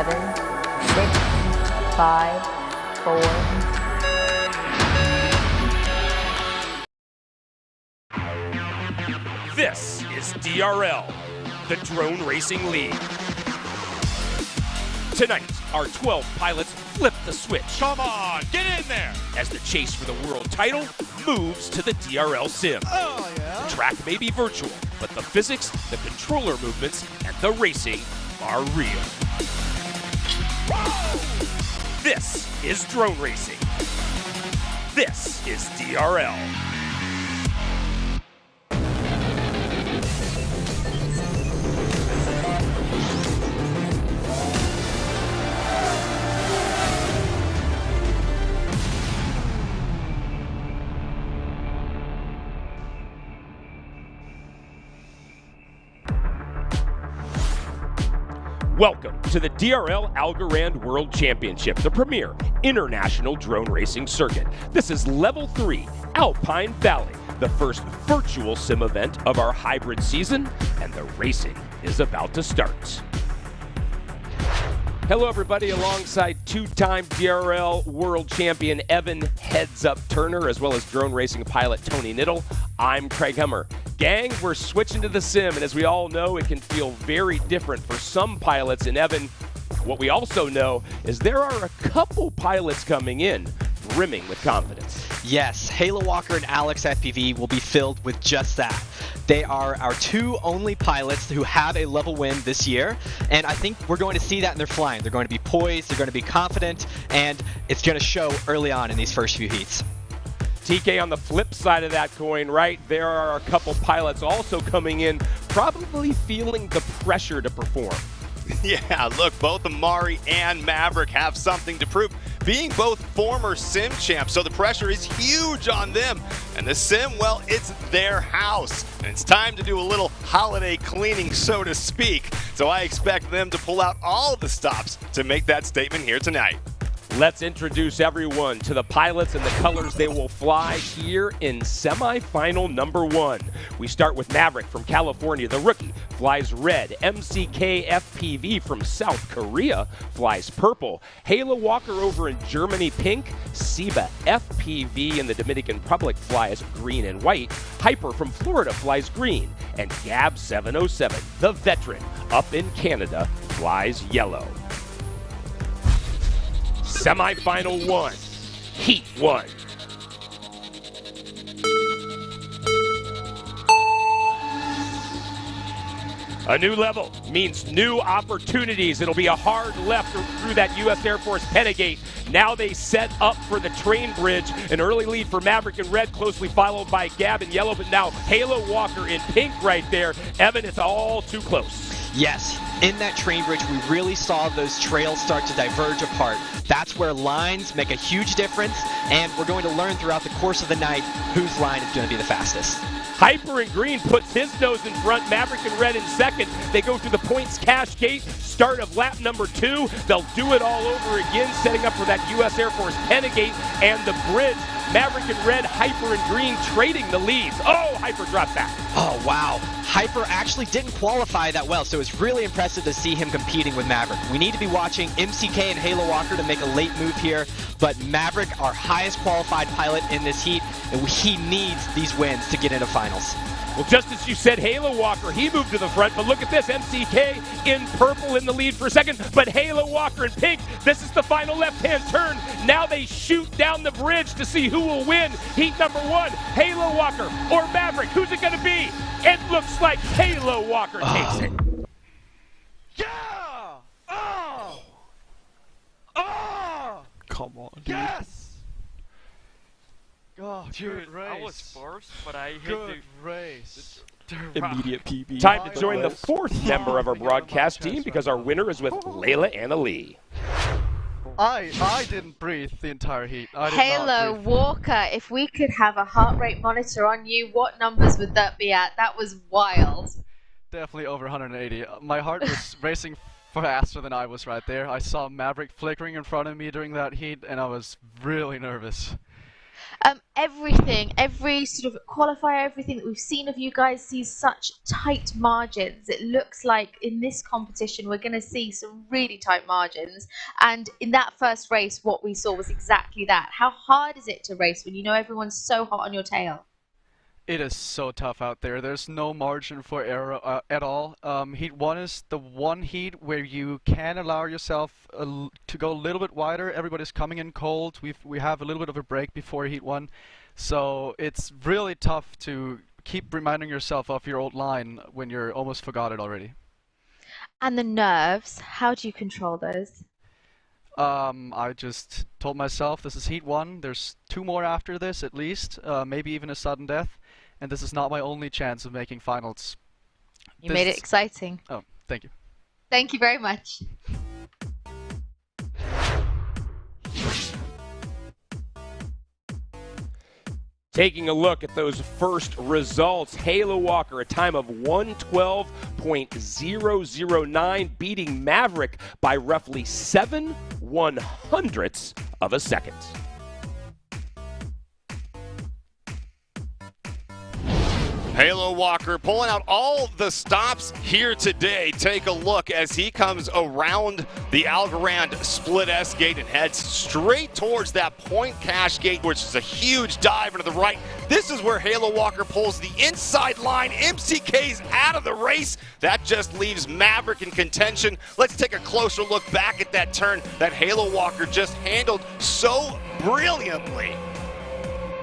7, 6, 5, 4. This is DRL, the Drone Racing League. Tonight, our 12 pilots flip the switch. Come on, get in there! As the chase for the world title moves to the DRL Sim. Oh, yeah? The track may be virtual, but the physics, the controller movements, and the racing are real. Whoa! This is drone racing. This is DRL. Welcome to the DRL Algorand World Championship, the premier international drone racing circuit. This is Level 3, Alpine Valley, the first virtual sim event of our hybrid season, and the racing is about to start. Hello everybody, alongside two-time DRL World Champion Evan Heads Up Turner, as well as drone racing pilot Tony Niddle, I'm Craig Hummer. Gang, we're switching to the sim, and as we all know, it can feel very different for some pilots. And Evan, what we also know is there are a couple pilots coming in brimming with confidence. Yes, Halo Walker and Alex FPV will be filled with just that. They are our two only pilots who have a level win this year, and I think we're going to see that in their flying. They're going to be poised, they're going to be confident, and it's going to show early on in these first few heats. TK, on the flip side of that coin, right, there are a couple pilots also coming in probably feeling the pressure to perform. Yeah, look, both Amari and Maverick have something to prove, being both former sim champs, so the pressure is huge on them. And the sim, well, it's their house, and it's time to do a little holiday cleaning, so to speak. So I expect them to pull out all of the stops to make that statement here tonight. Let's introduce everyone to the pilots and the colors they will fly here in semifinal number 1. We start with Maverick from California, the rookie, flies red. MCK FPV from South Korea flies purple. Halo Walker over in Germany, pink. Siba FPV in the Dominican Republic flies green and white. Hyper from Florida flies green. And Gab 707, the veteran, up in Canada, flies yellow. Semifinal 1, Heat 1. A new level means new opportunities. It'll be a hard left through that U.S. Air Force Pennagate. Now they set up for the train bridge. An early lead for Maverick in red, closely followed by Gab in yellow, but now Halo Walker in pink right there. Evan, it's all too close. Yes, in that train bridge, we really saw those trails start to diverge apart. That's where lines make a huge difference, and we're going to learn throughout the course of the night whose line is going to be the fastest. Hyper in green puts his nose in front, Maverick in red in second. They go through the points cash gate, start of lap number 2. They'll do it all over again, setting up for that U.S. Air Force Pennagate and the bridge. Maverick in red, Hyper in green, trading the leads. Oh, Hyper dropped back. Oh, wow. Hyper actually didn't qualify that well, so it's really impressive to see him competing with Maverick. We need to be watching MCK and Halo Walker to make a late move here, but Maverick, our highest qualified pilot in this heat, and he needs these wins to get into finals. Well, just as you said, Halo Walker, he moved to the front, but look at this, MCK in purple in the lead for second, but Halo Walker in pink. This is the final left-hand turn. Now they shoot down the bridge to see who will win heat number 1, Halo Walker or Maverick. Who's it going to be? It looks like Halo Walker takes it. Yeah! Oh! Oh! Come on, dude. Yes! Oh, Dude, good race. I was first, but I hit Good race. immediate PB. Time to join the 4th member of our broadcast team because our winner is with Layla Anna Lee. I didn't breathe the entire heat. I did Halo not breathe. Walker, if we could have a heart rate monitor on you, what numbers would that be at? That was wild. Definitely over 180. My heart was racing faster than I was right there. I saw Maverick flickering in front of me during that heat, and I was really nervous. Everything, every sort of qualifier, everything that we've seen of you guys sees such tight margins. It looks like in this competition we're going to see some really tight margins. And in that first race, what we saw was exactly that. How hard is it to race when you know everyone's so hot on your tail? It is so tough out there. There's no margin for error at all. Heat 1 is the one heat where you can allow yourself to go a little bit wider. Everybody's coming in cold. We have a little bit of a break before Heat 1. So it's really tough to keep reminding yourself of your old line when you're almost forgot it already. And the nerves, how do you control those? I just told myself this is Heat 1. There's 2 more after this at least, maybe even a sudden death. And this is not my only chance of making finals. You made it exciting. Oh, thank you. Thank you very much. Taking a look at those first results, Halo Walker, a time of 112.009, beating Maverick by roughly 7/100ths of a second. Halo Walker pulling out all the stops here today. Take a look as he comes around the Algorand split S gate and heads straight towards that point cache gate, which is a huge dive into the right. This is where Halo Walker pulls the inside line. MCK's out of the race. That just leaves Maverick in contention. Let's take a closer look back at that turn that Halo Walker just handled so brilliantly.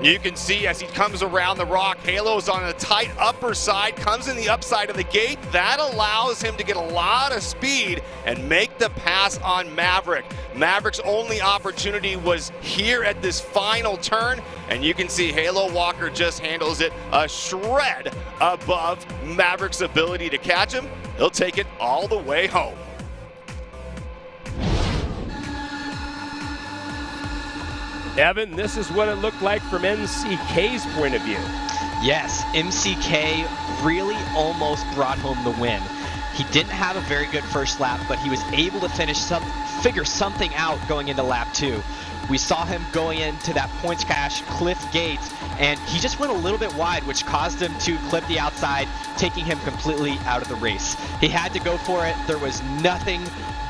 You can see as he comes around the rock, Halo's on a tight upper side, comes in the upside of the gate. That allows him to get a lot of speed and make the pass on Maverick. Maverick's only opportunity was here at this final turn, and you can see Halo Walker just handles it a shred above Maverick's ability to catch him. He'll take it all the way home. Evan, this is what it looked like from MCK's point of view. Yes, MCK really almost brought home the win. He didn't have a very good first lap, but he was able to figure something out going into lap 2. We saw him going into that points cache cliff gate, and he just went a little bit wide, which caused him to clip the outside, taking him completely out of the race. He had to go for it. There was nothing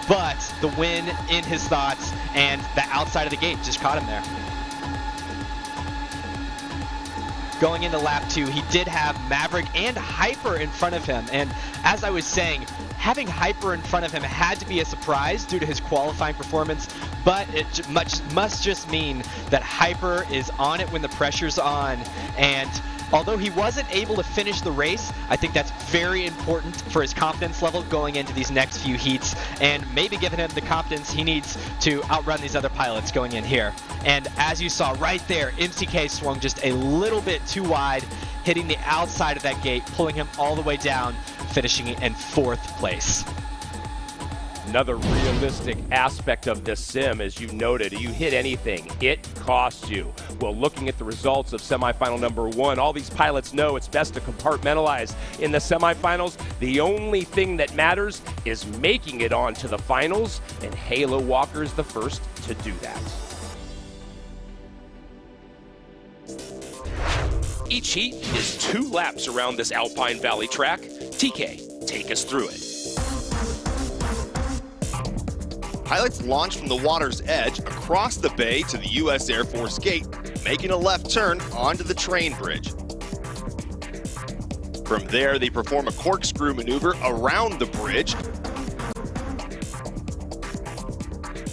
but the win in his thoughts, and the outside of the gate just caught him there. Going into lap 2, he did have Maverick and Hyper in front of him, and as I was saying, having Hyper in front of him had to be a surprise due to his qualifying performance, but it must just mean that Hyper is on it when the pressure's on, and although he wasn't able to finish the race, I think that's very important for his confidence level going into these next few heats, and maybe giving him the confidence he needs to outrun these other pilots going in here. And as you saw right there, MCK swung just a little bit too wide, hitting the outside of that gate, pulling him all the way down, finishing in 4th place. Another realistic aspect of this sim, as you noted, you hit anything, it costs you. Well, looking at the results of semifinal number 1, all these pilots know it's best to compartmentalize. In the semifinals, the only thing that matters is making it on to the finals, and Halo Walker is the first to do that. Each heat is 2 laps around this Alpine Valley track. TK, take us through it. Pilots launch from the water's edge across the bay to the U.S. Air Force Gate, making a left turn onto the train bridge. From there, they perform a corkscrew maneuver around the bridge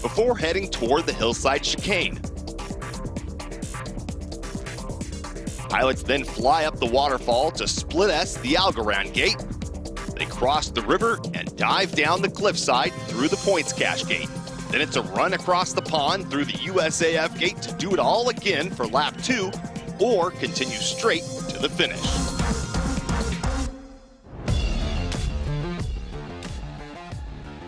before heading toward the hillside chicane. Pilots then fly up the waterfall to split S the Algorand Gate. They cross the river and dive down the cliffside through the points cache gate. Then it's a run across the pond through the USAF gate to do it all again for lap 2, or continue straight to the finish.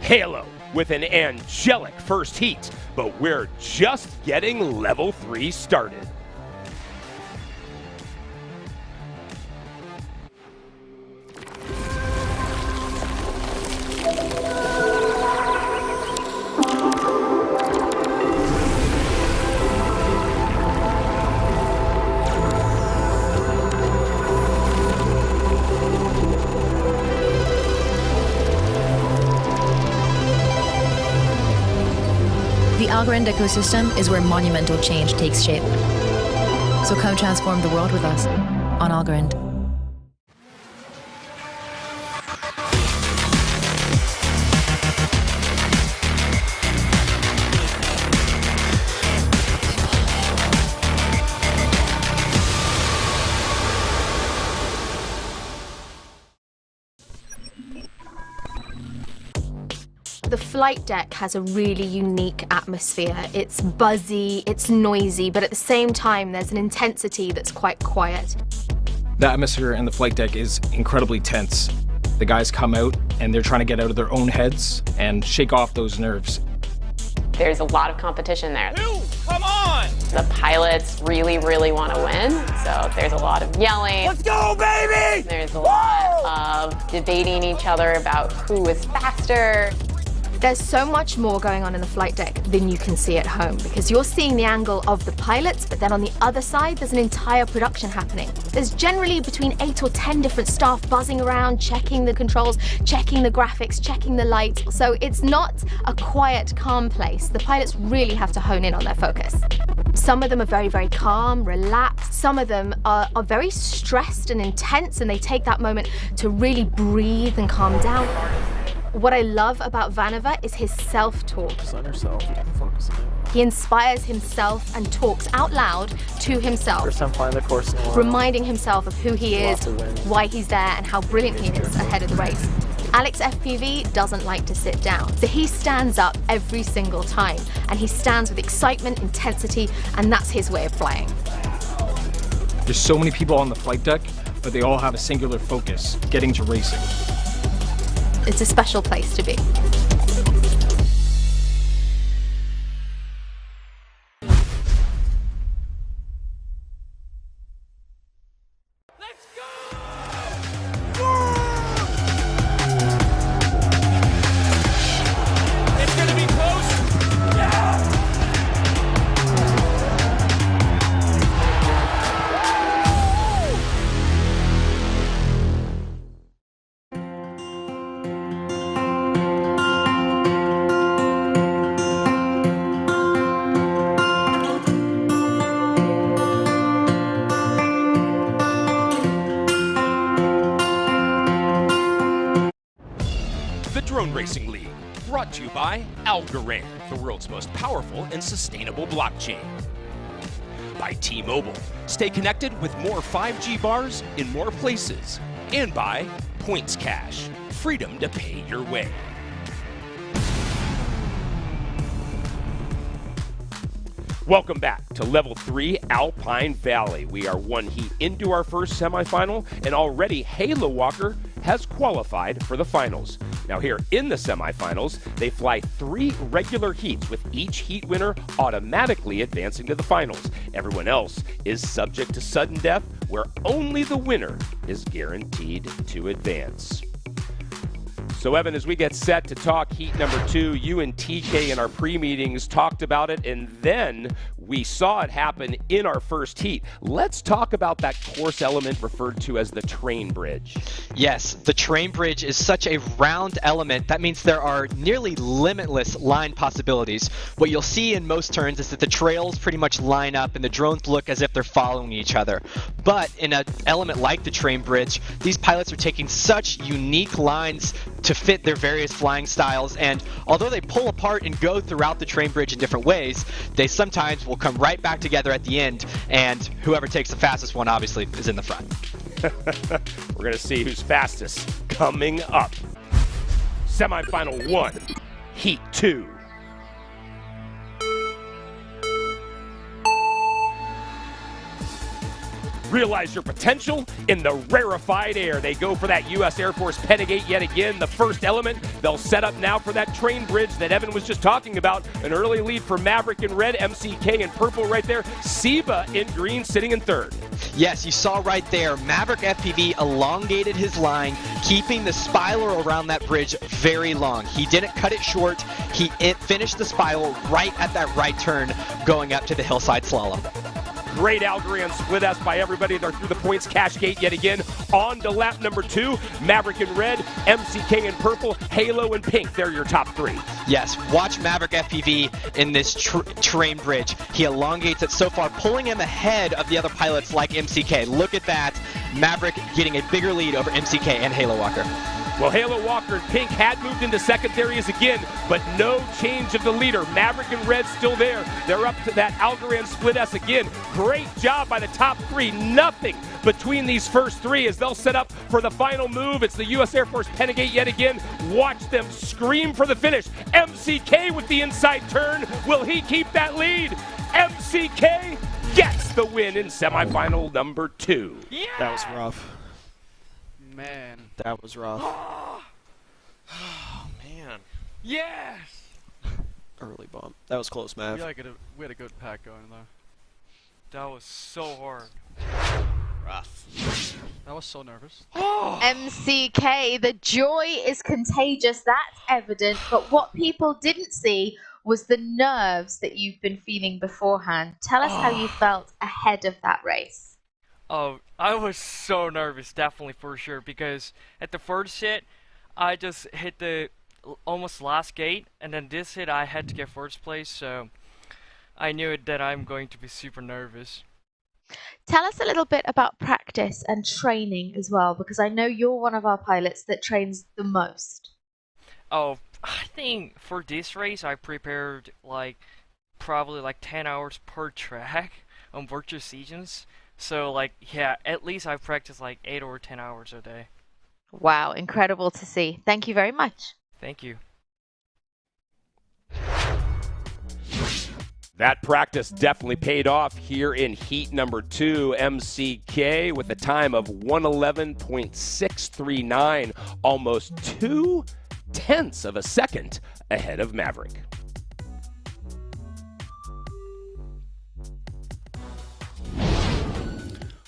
Halo with an angelic first heat, but we're just getting level 3 started. The Algorand ecosystem is where monumental change takes shape. So come transform the world with us on Algorand. The flight deck has a really unique atmosphere. It's buzzy, it's noisy, but at the same time there's an intensity that's quite quiet. The atmosphere in the flight deck is incredibly tense. The guys come out and they're trying to get out of their own heads and shake off those nerves. There's a lot of competition there. Come on! The pilots really, really want to win, so there's a lot of yelling. Let's go, baby! There's a lot of debating each other about who is faster. There's so much more going on in the flight deck than you can see at home, because you're seeing the angle of the pilots, but then on the other side, there's an entire production happening. There's generally between 8 or 10 different staff buzzing around, checking the controls, checking the graphics, checking the lights. So it's not a quiet, calm place. The pilots really have to hone in on their focus. Some of them are very, very calm, relaxed. Some of them are very stressed and intense, and they take that moment to really breathe and calm down. What I love about Vanover is his self-talk. Focus on yourself. Focus on it. He inspires himself and talks out loud to himself, First time flying the course in a while. reminding himself of who he is, Lots of wins. why he's there, and how brilliant he is ahead of the race. Alex FPV doesn't like to sit down, so he stands up every single time, and he stands with excitement, intensity, and that's his way of flying. There's so many people on the flight deck, but they all have a singular focus, getting to racing. It's a special place to be. It's gonna be close. Yeah! The Drone Racing League, brought to you by Algorand, the world's most powerful and sustainable blockchain. By T-Mobile, stay connected with more 5G bars in more places. And by Points Cash, freedom to pay your way. Welcome back to Level 3 Alpine Valley. We are one heat into our first semifinal, and already Halo Walker has qualified for the finals. Now here in the semifinals, they fly 3 regular heats, with each heat winner automatically advancing to the finals. Everyone else is subject to sudden death, where only the winner is guaranteed to advance. So Evan, as we get set to talk heat number 2, you and TK in our pre-meetings talked about it, and then we saw it happen in our first heat. Let's talk about that course element referred to as the train bridge. Yes, the train bridge is such a round element. That means there are nearly limitless line possibilities. What you'll see in most turns is that the trails pretty much line up and the drones look as if they're following each other. But in an element like the train bridge, these pilots are taking such unique lines to fit their various flying styles, and although they pull apart and go throughout the train bridge in different ways, they sometimes will come right back together at the end, and whoever takes the fastest one obviously is in the front. We're going to see who's fastest coming up. Semifinal 1, Heat 2. Realize your potential in the rarefied air. They go for that U.S. Air Force Penegate yet again, the first element. They'll set up now for that train bridge that Evan was just talking about. An early lead for Maverick in red, MCK in purple right there. Seba in green sitting in third. Yes, you saw right there, Maverick FPV elongated his line, keeping the spiral around that bridge very long. He didn't cut it short. He finished the spiral right at that right turn going up to the hillside slalom. Great Algorand split S by everybody. They're through the points cash gate yet again. On to lap number 2. Maverick in red, MCK in purple, Halo in pink. They're your top 3. Yes, watch Maverick FPV in this train bridge. He elongates it so far, pulling him ahead of the other pilots like MCK. Look at that. Maverick getting a bigger lead over MCK and Halo Walker. Well, Halo Walker in pink had moved into secondaries again, but no change of the leader. Maverick and red still there. They're up to that Algorand split S again. Great job by the top 3. Nothing between these first 3 as they'll set up for the final move. It's the U.S. Air Force Pentagate yet again. Watch them scream for the finish. MCK with the inside turn. Will he keep that lead? MCK gets the win in semifinal number 2. Yeah. That was rough. Man. That was rough. Oh, man. Yes! Early bump. That was close, Mav. Yeah, we had a good pack going though. That was so hard. Rough. I was so nervous. MCK, the joy is contagious, that's evident, but what people didn't see was the nerves that you've been feeling beforehand. Tell us how you felt ahead of that race. Oh, I was so nervous, definitely for sure, because at the first hit, I just hit the almost last gate, and then this hit I had to get first place, so I knew that I'm going to be super nervous. Tell us a little bit about practice and training as well, because I know you're one of our pilots that trains the most. Oh, I think for this race I prepared probably 10 hours per track on virtual seasons. So yeah, at least I've practiced 8 or 10 hours a day. Wow, incredible to see. Thank you very much. Thank you. That practice definitely paid off here in heat number 2. MCK with a time of 111.639, almost 0.2 of a second ahead of Maverick.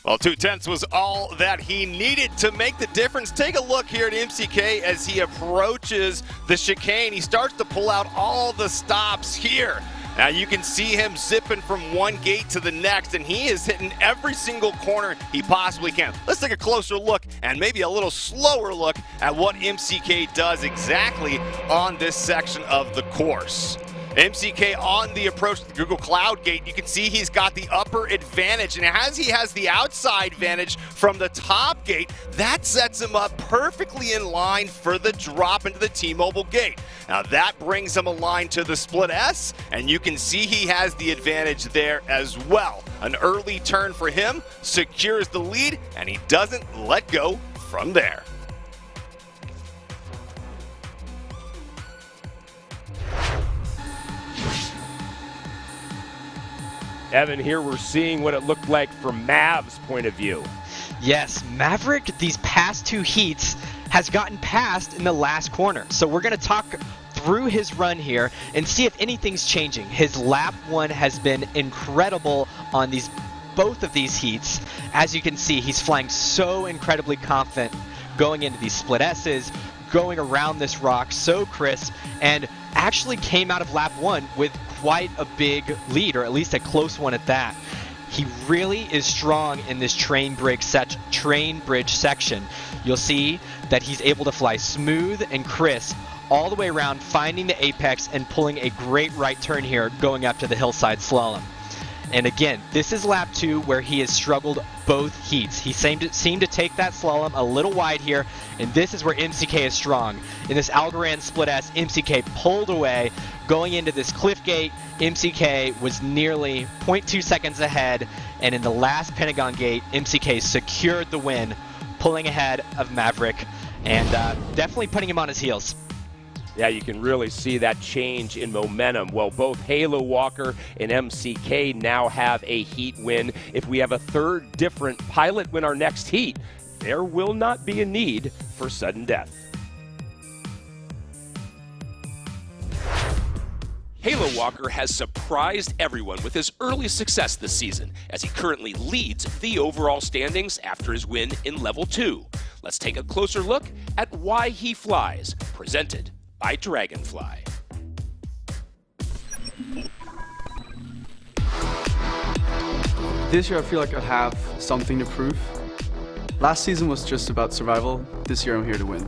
Well, 0.2 was all that he needed to make the difference. Take a look here at MCK as he approaches the chicane. He starts to pull out all the stops here. Now you can see him zipping from one gate to the next, and he is hitting every single corner he possibly can. Let's take a closer look and maybe a little slower look at what MCK does exactly on this section of the course. MCK on the approach to the Google Cloud Gate, you can see he's got the upper advantage, and as he has the outside advantage from the top gate, that sets him up perfectly in line for the drop into the T-Mobile gate. Now that brings him aligned to the split S, and you can see he has the advantage there as well. An early turn for him secures the lead, and he doesn't let go from there. Evan, here we're seeing what it looked like from Mav's point of view. Yes, Maverick, these past 2 heats, has gotten past in the last corner. So we're going to talk through his run here and see if anything's changing. His lap 1 has been incredible on both of these heats. As you can see, he's flying so incredibly confident going into these split S's, going around this rock so crisp, and actually came out of lap 1 with quite a big lead, or at least a close one at that. He really is strong in this train bridge section. You'll see that he's able to fly smooth and crisp all the way around, finding the apex and pulling a great right turn here going up to the hillside slalom. And again, this is lap 2 where he has struggled both heats. He seemed to take that slalom a little wide here, and this is where MCK is strong. In this Algorand split S, MCK pulled away. Going into this cliff gate, MCK was nearly 0.2 seconds ahead, and in the last Pentagon gate, MCK secured the win, pulling ahead of Maverick, and definitely putting him on his heels. Yeah, you can really see that change in momentum. Well, both Halo Walker and MCK now have a heat win. If we have a third different pilot win our next heat, there will not be a need for sudden death. Halo Walker has surprised everyone with his early success this season, as he currently leads the overall standings after his win in Level 2. Let's take a closer look at why he flies, presented by Dragonfly. This year I feel like I have something to prove. Last season was just about survival. This year I'm here to win.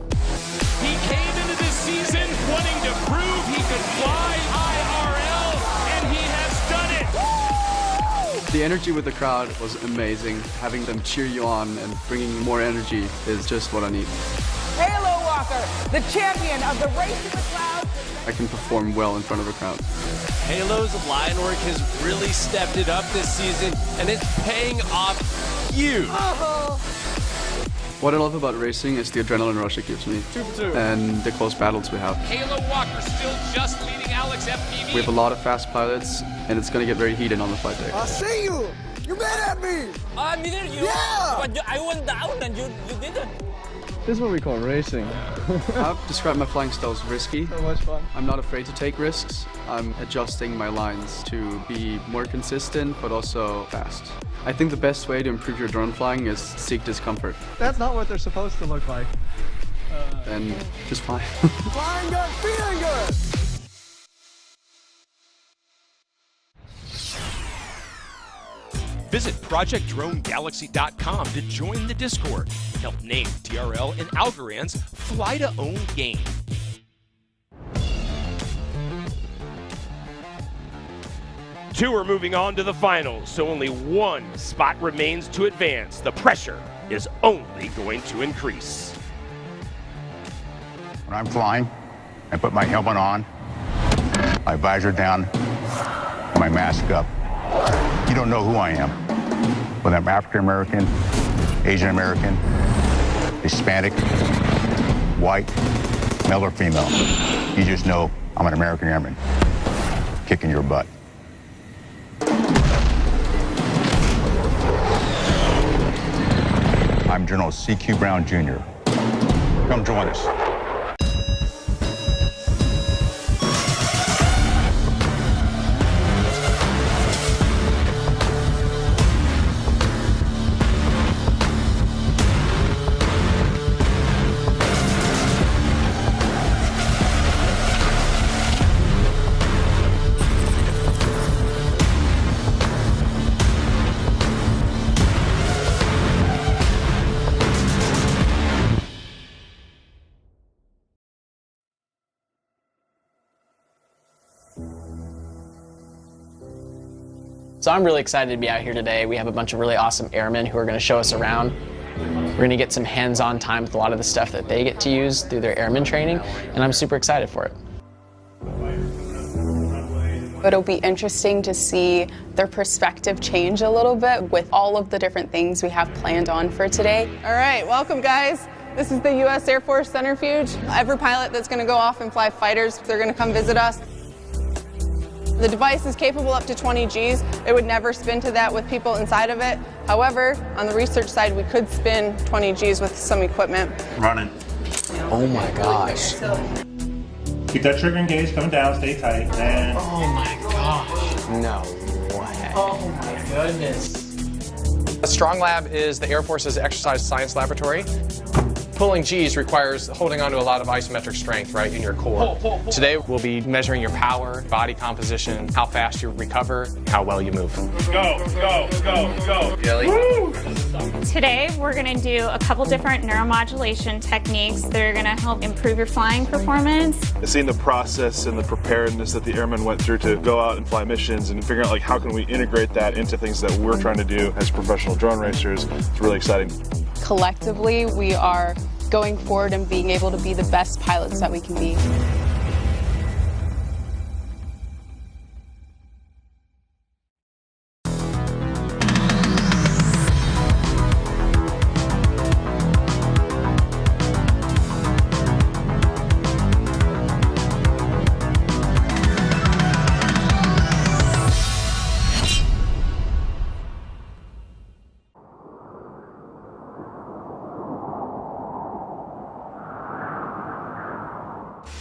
He came into this season wanting to prove he could fly IRL, and he has done it! The energy with the crowd was amazing. Having them cheer you on and bringing more energy is just what I need. Halo Walker, the champion of the Race in the Clouds. I can perform well in front of a crowd. Halo's line work has really stepped it up this season, and it's paying off huge. What I love about racing is the adrenaline rush it gives me, and the close battles we have. Halo Walker still just leading Alex FPV. We have a lot of fast pilots, and it's going to get very heated on the flight deck. I see you! You mad at me! I needed you. Yeah! But I went down and you didn't. This is what we call racing. I've described my flying style as risky. So much fun. I'm not afraid to take risks. I'm adjusting my lines to be more consistent, but also fast. I think the best way to improve your drone flying is seek discomfort. That's not what they're supposed to look like. And just fly. Flying good, feeling good! Visit ProjectDroneGalaxy.com to join the Discord. Help name DRL and Algorand's fly-to-own game. Two are moving on to the finals, so only one spot remains to advance. The pressure is only going to increase. When I'm flying, I put my helmet on, my visor down, and my mask up. You don't know who I am. Whether I'm African American, Asian American, Hispanic, white, male or female. You just know I'm an American airman kicking your butt. I'm General C.Q. Brown Jr. Come join us. So I'm really excited to be out here today. We have a bunch of really awesome airmen who are going to show us around. We're going to get some hands-on time with a lot of the stuff that they get to use through their airman training, and I'm super excited for it. It'll be interesting to see their perspective change a little bit with all of the different things we have planned on for today. All right, welcome guys. This is the U.S. Air Force Centrifuge. Every pilot that's going to go off and fly fighters, they're going to come visit us. The device is capable up to 20 Gs. It would never spin to that with people inside of it. However, on the research side, we could spin 20 Gs with some equipment. Running. Oh my gosh. Keep that trigger engaged, coming down, stay tight, and... Oh my gosh. No way. Oh my goodness. A Strong Lab is the Air Force's exercise science laboratory. Pulling G's requires holding on to a lot of isometric strength, right, in your core. Today we'll be measuring your power, body composition, how fast you recover, how well you move. Go, go, go, go. Jelly. Today we're going to do a couple different neuromodulation techniques that are going to help improve your flying performance. Seeing the process and the preparedness that the airmen went through to go out and fly missions and figuring out like how can we integrate that into things that we're trying to do as professional drone racers, it's really exciting. Collectively, we are going forward and being able to be the best pilots that we can be.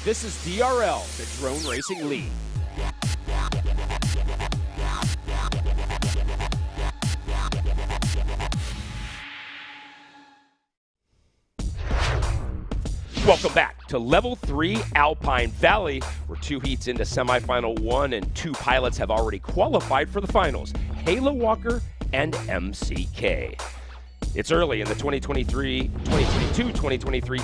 This is DRL, the Drone Racing League. Welcome back to Level 3 Alpine Valley. We're 2 heats into Semifinal 1 and 2 pilots have already qualified for the finals. Halo Walker and MCK. It's early in the 2022-2023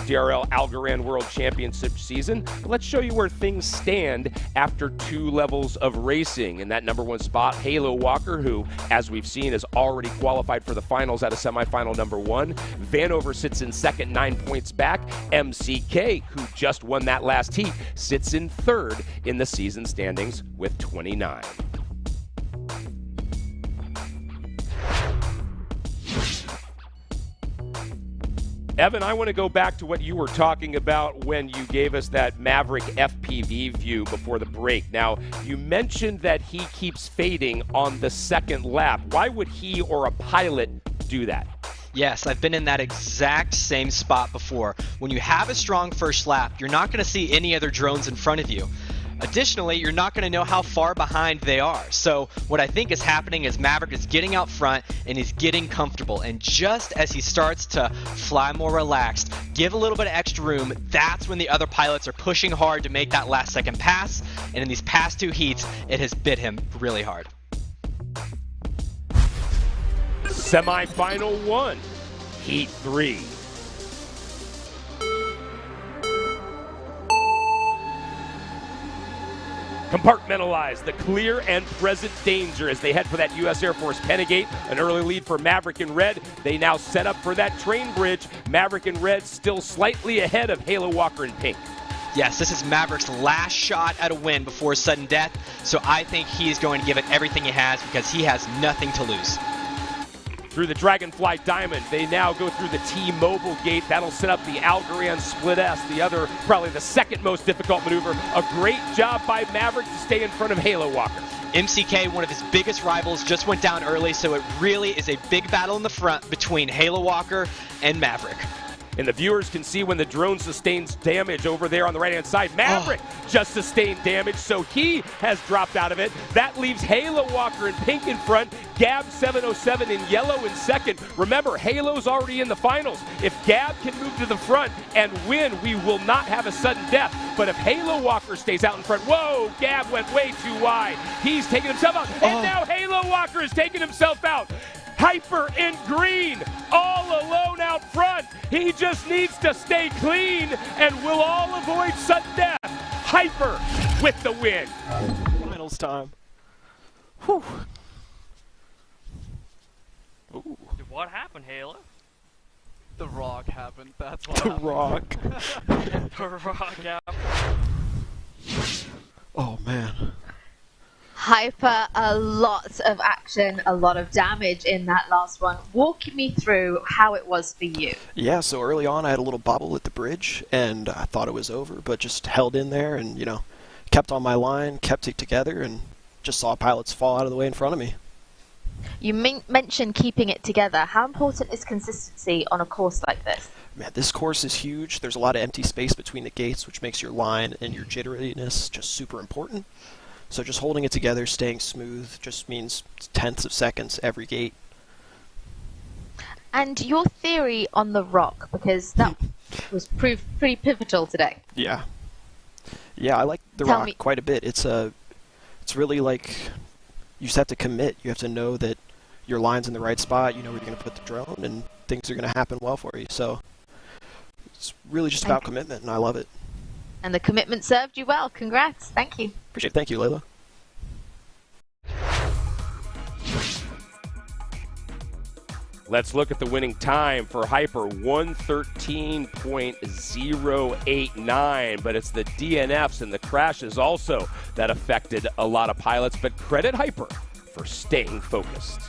DRL Alpine World Championship season. Let's show you where things stand after 2 levels of racing. In that #1 spot, Halo Walker, who, as we've seen, has already qualified for the finals at a semifinal #1. Vanover sits in second, 9 points back. MCK, who just won that last heat, sits in third in the season standings with 29. Evan, I want to go back to what you were talking about when you gave us that Maverick FPV view before the break. Now, you mentioned that he keeps fading on the second lap. Why would he or a pilot do that? Yes, I've been in that exact same spot before. When you have a strong first lap, you're not going to see any other drones in front of you. Additionally, you're not going to know how far behind they are. So what I think is happening is Maverick is getting out front and he's getting comfortable. And just as he starts to fly more relaxed, give a little bit of extra room, that's when the other pilots are pushing hard to make that last second pass. And in these past 2 heats, it has bit him really hard. Semifinal 1, Heat 3. Compartmentalize the clear and present danger as they head for that U.S. Air Force Pennagate. An early lead for Maverick in red. They now set up for that train bridge. Maverick in red still slightly ahead of Halo Walker in pink. Yes, this is Maverick's last shot at a win before sudden death, so I think he is going to give it everything he has because he has nothing to lose. Through the Dragonfly Diamond, they now go through the T-Mobile gate. That'll set up the Algorand Split S, the other, probably the second most difficult maneuver. A great job by Maverick to stay in front of Halo Walker. MCK, one of his biggest rivals, just went down early, so it really is a big battle in the front between Halo Walker and Maverick. And the viewers can see when the drone sustains damage over there on the right-hand side. Maverick just sustained damage, so he has dropped out of it. That leaves Halo Walker in pink in front, Gab 707 in yellow in second. Remember, Halo's already in the finals. If Gab can move to the front and win, we will not have a sudden death. But if Halo Walker stays out in front, whoa, Gab went way too wide. He's taking himself out, and now Halo Walker is taking himself out. Hyper in green, all alone out front. He just needs to stay clean and we'll all avoid sudden death. Hyper with the win. Finals time. Whew. Dude, what happened, Halo? The Rock happened, that's what The happened. Rock. The Rock happened. Oh, man. Hyper, a lot of action, a lot of damage in that last one. Walk me through how it was for you. Yeah, so early on I had a little bobble at the bridge, and I thought it was over, but just held in there and, kept on my line, kept it together, and just saw pilots fall out of the way in front of me. You mentioned keeping it together. How important is consistency on a course like this? Man, this course is huge. There's a lot of empty space between the gates, which makes your line and your jitteriness just super important. So just holding it together, staying smooth, just means tenths of seconds every gate. And your theory on the rock, because that was proved pretty pivotal today. Yeah. Yeah, I like the rock quite a bit. It's really like you just have to commit. You have to know that your line's in the right spot, you know where you're going to put the drone, and things are going to happen well for you. So it's really just about commitment, and I love it. And the commitment served you well. Congrats. Thank you. Appreciate it. Thank you, Layla. Let's look at the winning time for Hyper, 113.089, but it's the DNFs and the crashes also that affected a lot of pilots, but credit Hyper for staying focused.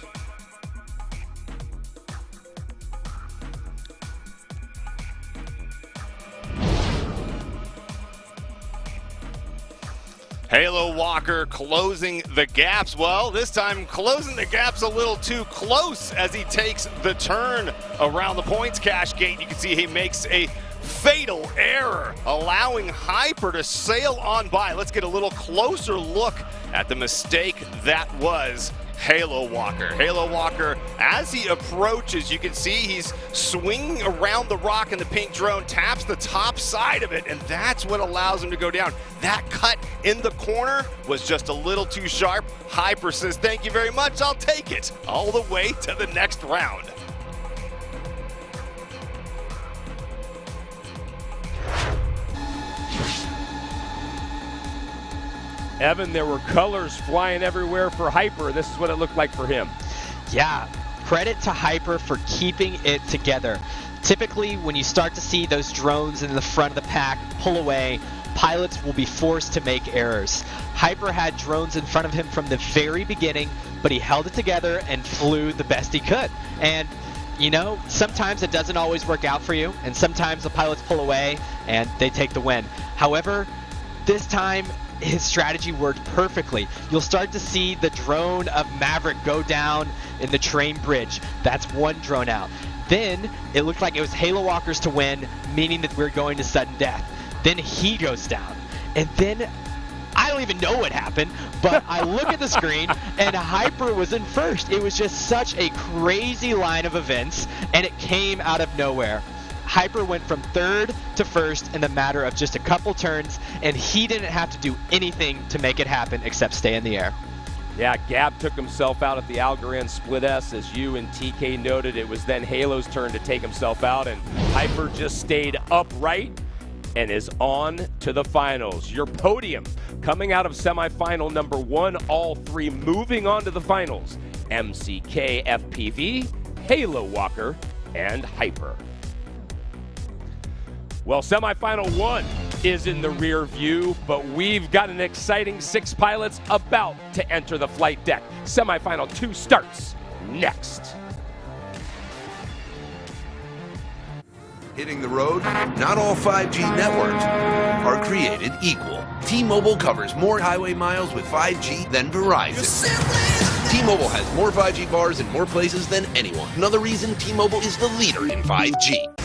Halo Walker closing the gaps. Well, this time closing the gaps a little too close as he takes the turn around the points cache gate. You can see he makes a fatal error, allowing Hyper to sail on by. Let's get a little closer look at the mistake that was. Halo Walker, as he approaches, you can see he's swinging around the rock, and the pink drone taps the top side of it, and that's what allows him to go down. That cut in the corner was just a little too sharp. Hyper says, thank you very much, I'll take it. All the way to the next round. Evan, there were colors flying everywhere for Hyper. This is what it looked like for him. Yeah, credit to Hyper for keeping it together. Typically, when you start to see those drones in the front of the pack pull away, pilots will be forced to make errors. Hyper had drones in front of him from the very beginning, but he held it together and flew the best he could. And you know, sometimes it doesn't always work out for you, and sometimes the pilots pull away and they take the win. However, this time, his strategy worked perfectly. You'll start to see the drone of Maverick go down in the train bridge. That's one drone out. Then it looked like it was Halo Walker's to win, meaning that we're going to sudden death. Then he goes down. And then I don't even know what happened, but I look at the screen and Hyper was in first. It was just such a crazy line of events, and it came out of nowhere. Hyper went from third to first in the matter of just a couple turns, and he didn't have to do anything to make it happen except stay in the air. Yeah, Gab took himself out at the Algorand Split S. As you and TK noted, it was then Halo's turn to take himself out, and Hyper just stayed upright and is on to the finals. Your podium coming out of semifinal number 1, all 3 moving on to the finals. MCK FPV, Halo Walker, and Hyper. Well, semifinal 1 is in the rear view, but we've got an exciting 6 pilots about to enter the flight deck. Semifinal 2 starts next. Hitting the road, not all 5G networks are created equal. T-Mobile covers more highway miles with 5G than Verizon. T-Mobile has more 5G bars in more places than anyone. Another reason T-Mobile is the leader in 5G.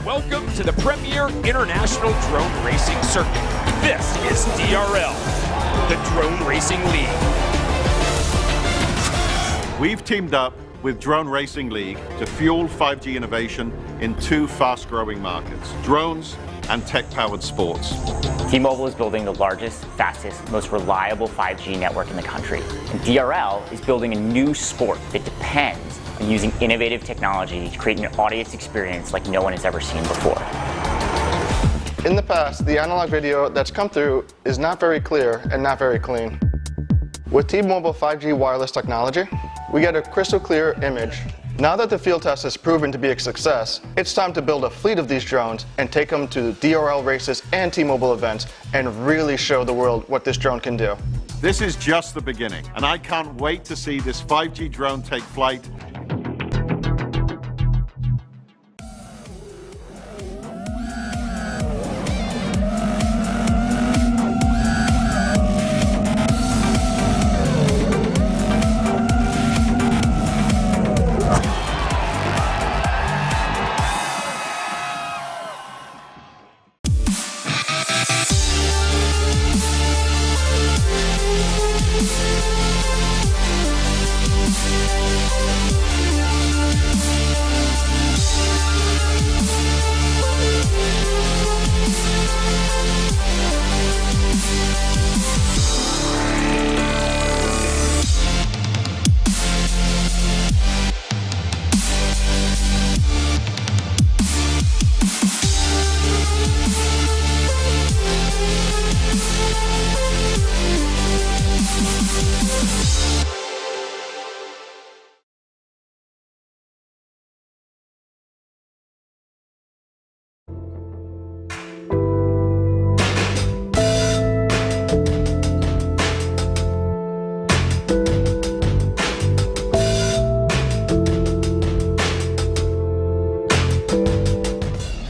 Welcome to the premier international drone racing circuit. This is DRL, the Drone Racing League. We've teamed up with Drone Racing League to fuel 5G innovation in 2 fast-growing markets, drones and tech-powered sports. T-Mobile is building the largest, fastest, most reliable 5G network in the country. And DRL is building a new sport that depends on using innovative technology to create an audience experience like no one has ever seen before. In the past, the analog video that's come through is not very clear and not very clean. With T-Mobile 5G wireless technology, we get a crystal clear image. Now that the field test has proven to be a success, it's time to build a fleet of these drones and take them to DRL races and T-Mobile events and really show the world what this drone can do. This is just the beginning, and I can't wait to see this 5G drone take flight.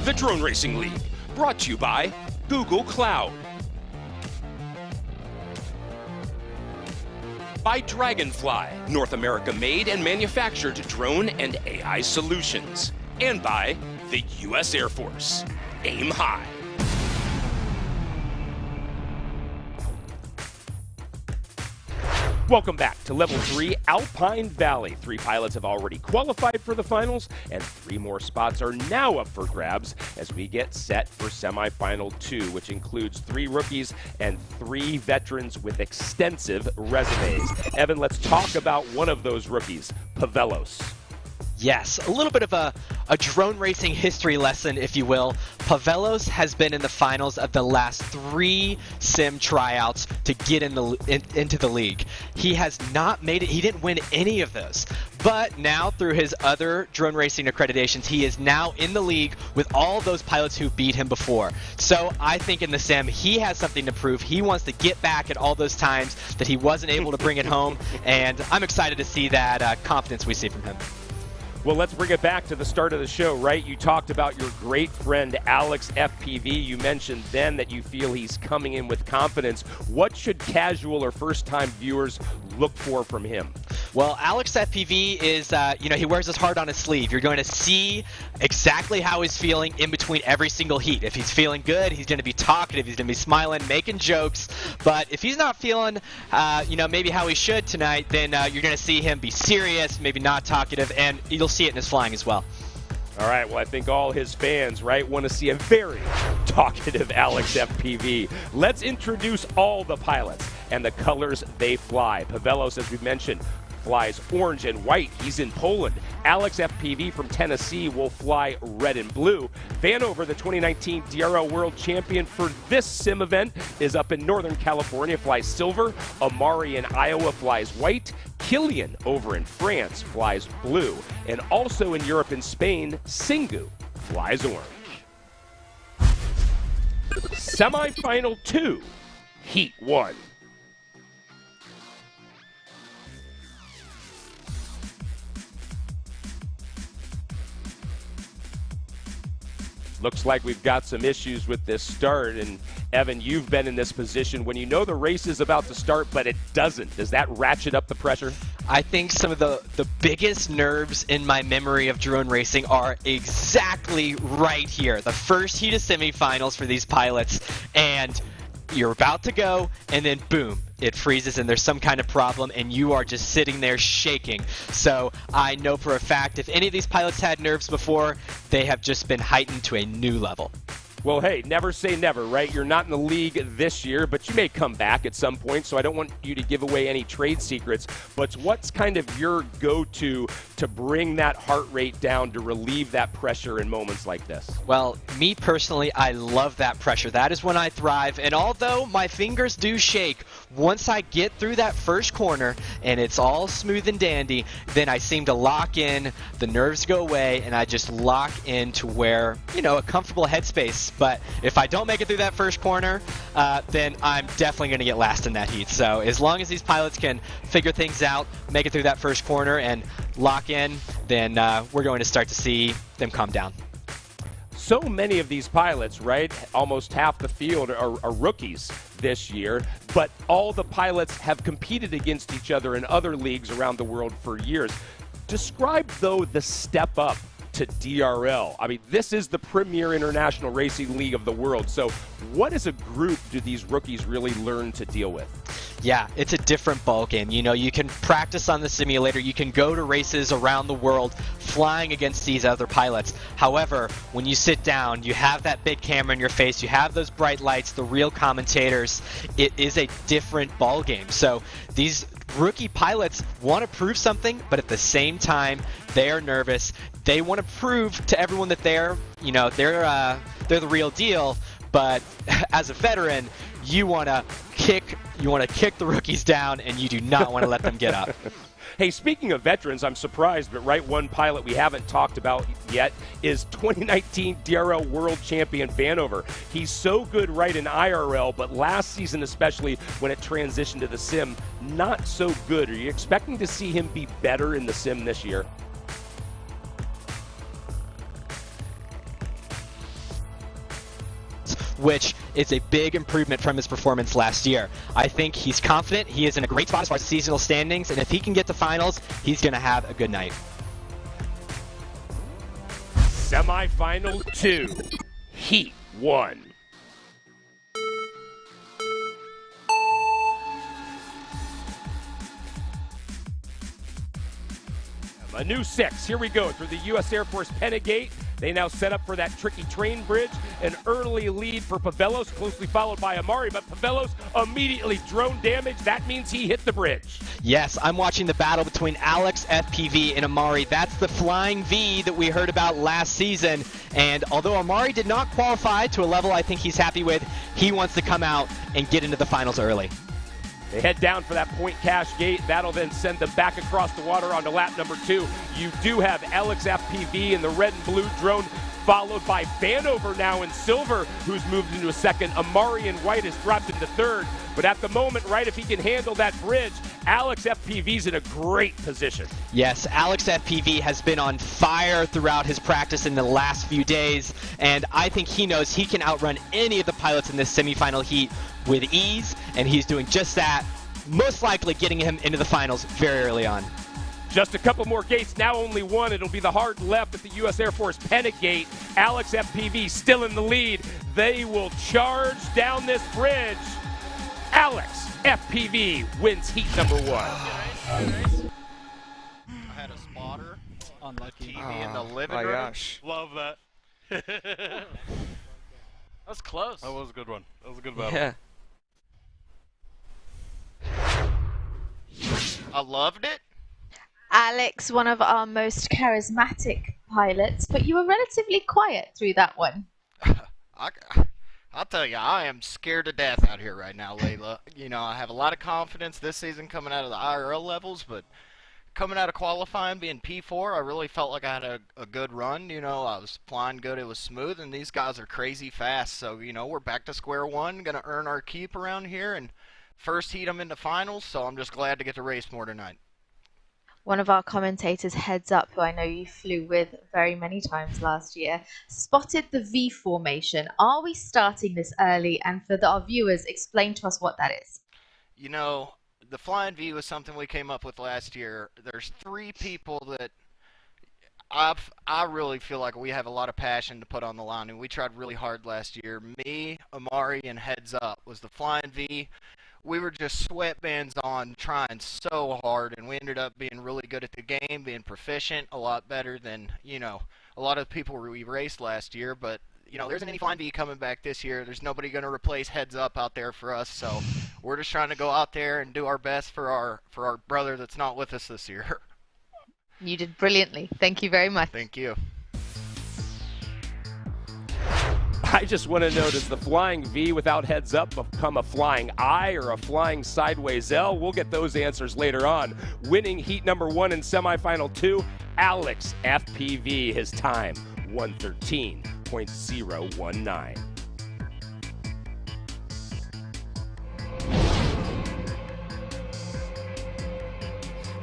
The Drone Racing League, brought to you by Google Cloud. By Dragonfly, North America made and manufactured drone and AI solutions. And by the U.S. Air Force. Aim high. Welcome back to Level 3 Alpine Valley. 3 pilots have already qualified for the finals, and 3 more spots are now up for grabs as we get set for Semifinal 2, which includes 3 rookies and 3 veterans with extensive resumes. Evan, let's talk about one of those rookies, Pavelos. Yes, a little bit of a drone racing history lesson, if you will. Pavelos has been in the finals of the last 3 sim tryouts to get into the league. He has not made it. He didn't win any of those. But now, through his other drone racing accreditations, he is now in the league with all those pilots who beat him before. So I think in the sim, he has something to prove. He wants to get back at all those times that he wasn't able to bring it home. And I'm excited to see that confidence we see from him. Well, let's bring it back to the start of the show, right? You talked about your great friend, Alex FPV. You mentioned then that you feel he's coming in with confidence. What should casual or first-time viewers look for from him? Well, Alex FPV is, he wears his heart on his sleeve. You're going to see exactly how he's feeling in between every single heat. If he's feeling good, he's going to be talkative, he's going to be smiling, making jokes. But if he's not feeling, maybe how he should tonight, then you're going to see him be serious, maybe not talkative, and you'll see it in his flying as well. All right, well, I think all his fans, right, want to see a very talkative Alex FPV. Let's introduce all the pilots and the colors they fly. Pavelos, as we mentioned, flies orange and white. He's in Poland. Alex FPV from Tennessee will fly red and blue. Vanover, the 2019 DRL World Champion for this sim event, is up in Northern California, flies silver. Amari in Iowa flies white. Killian over in France flies blue. And also in Europe and Spain, Singu flies orange. Semifinal 2, Heat 1. Looks like we've got some issues with this start, and Evan, you've been in this position when you know the race is about to start, but it doesn't. Does that ratchet up the pressure? I think some of the biggest nerves in my memory of drone racing are exactly right here. The first heat of semifinals for these pilots, and you're about to go, and then boom, it freezes and there's some kind of problem and you are just sitting there shaking. So I know for a fact if any of these pilots had nerves before, they have just been heightened to a new level. Well, hey, never say never, right? You're not in the league this year, but you may come back at some point, so I don't want you to give away any trade secrets. But what's kind of your go-to to bring that heart rate down to relieve that pressure in moments like this? Well, me personally, I love that pressure. That is when I thrive. And although my fingers do shake, once I get through that first corner and it's all smooth and dandy, then I seem to lock in, the nerves go away, and I just lock into where, a comfortable headspace. But if I don't make it through that first corner, then I'm definitely going to get last in that heat. So as long as these pilots can figure things out, make it through that first corner and lock in, then we're going to start to see them calm down. So many of these pilots, right, almost half the field are rookies this year, but all the pilots have competed against each other in other leagues around the world for years. Describe, though, the step up to DRL. I mean, this is the premier international racing league of the world. So what as a group do these rookies really learn to deal with? Yeah, it's a different ball game. You can practice on the simulator. You can go to races around the world flying against these other pilots. However, when you sit down, you have that big camera in your face. You have those bright lights, the real commentators. It is a different ball game. So these rookie pilots want to prove something, but at the same time, they are nervous. They want to prove to everyone that they're the real deal. But as a veteran, you want to kick the rookies down, and you do not want to let them get up. Hey, speaking of veterans, I'm surprised, but one pilot we haven't talked about yet is 2019 DRL World Champion Vanover. He's so good right in IRL, but last season especially when it transitioned to the sim, not so good. Are you expecting to see him be better in the sim this year? which is a big improvement from his performance last year. I think he's confident. He is in a great spot as far as seasonal standings, and if he can get to finals, he's going to have a good night. Semifinal 2, Heat 1. A new 6. Here we go through the U.S. Air Force Pena Gate. They now set up for that tricky train bridge. An early lead for Pavelos, closely followed by Amari, but Pavelos immediately drone damage. That means he hit the bridge. Yes, I'm watching the battle between Alex, FPV, and Amari. That's the flying V that we heard about last season. And although Amari did not qualify to a level I think he's happy with, he wants to come out and get into the finals early. They head down for that point cash gate. That'll then send them back across the water onto lap number 2. You do have Alex FPV in the red and blue drone, followed by Vanover now in silver, who's moved into a second. Amari in white has dropped into third. But at the moment, right, if he can handle that bridge, Alex FPV's in a great position. Yes, Alex FPV has been on fire throughout his practice in the last few days, and I think he knows he can outrun any of the pilots in this semifinal heat with ease, and he's doing just that, most likely getting him into the finals very early on. Just a couple more gates, now only one. It'll be the hard left at the U.S. Air Force Pena Gate. Alex FPV still in the lead. They will charge down this bridge. Alex FPV wins heat number 1. I had a spotter on the TV in the living room. Gosh. Love that. That was close. That was a good one. That was a good battle. Yeah. I loved it. Alex, one of our most charismatic pilots, but you were relatively quiet through that one. I'll tell you, I am scared to death out here right now, Layla. You know, I have a lot of confidence this season coming out of the IRL levels, but coming out of qualifying, being P4, I really felt like I had a good run. You know, I was flying good, it was smooth, and these guys are crazy fast. So, you know, we're back to square one, going to earn our keep around here, and first heat I'm in the finals, so I'm just glad to get to race more tonight. One of our commentators, Heads Up, who I know you flew with very many times last year, spotted the V formation. Are we starting this early? And for our viewers, explain to us what that is. You know, the flying V was something we came up with last year. There's 3 people that I really feel like we have a lot of passion to put on the line, and we tried really hard last year. Me, Amari, and Heads Up was the flying V. We were just sweatbands on, trying so hard, and we ended up being really good at the game, being proficient, a lot better than, you know, a lot of the people we raced last year. But, you know, there isn't any flying V coming back this year. There's nobody going to replace Heads Up out there for us, so we're just trying to go out there and do our best for our brother that's not with us this year. You did brilliantly. Thank you very much. Thank you. I just want to know, does the flying V without Heads Up become a flying I or a flying sideways L? We'll get those answers later on. Winning heat number 1 in semifinal 2, Alex FPV. His time, 113.019.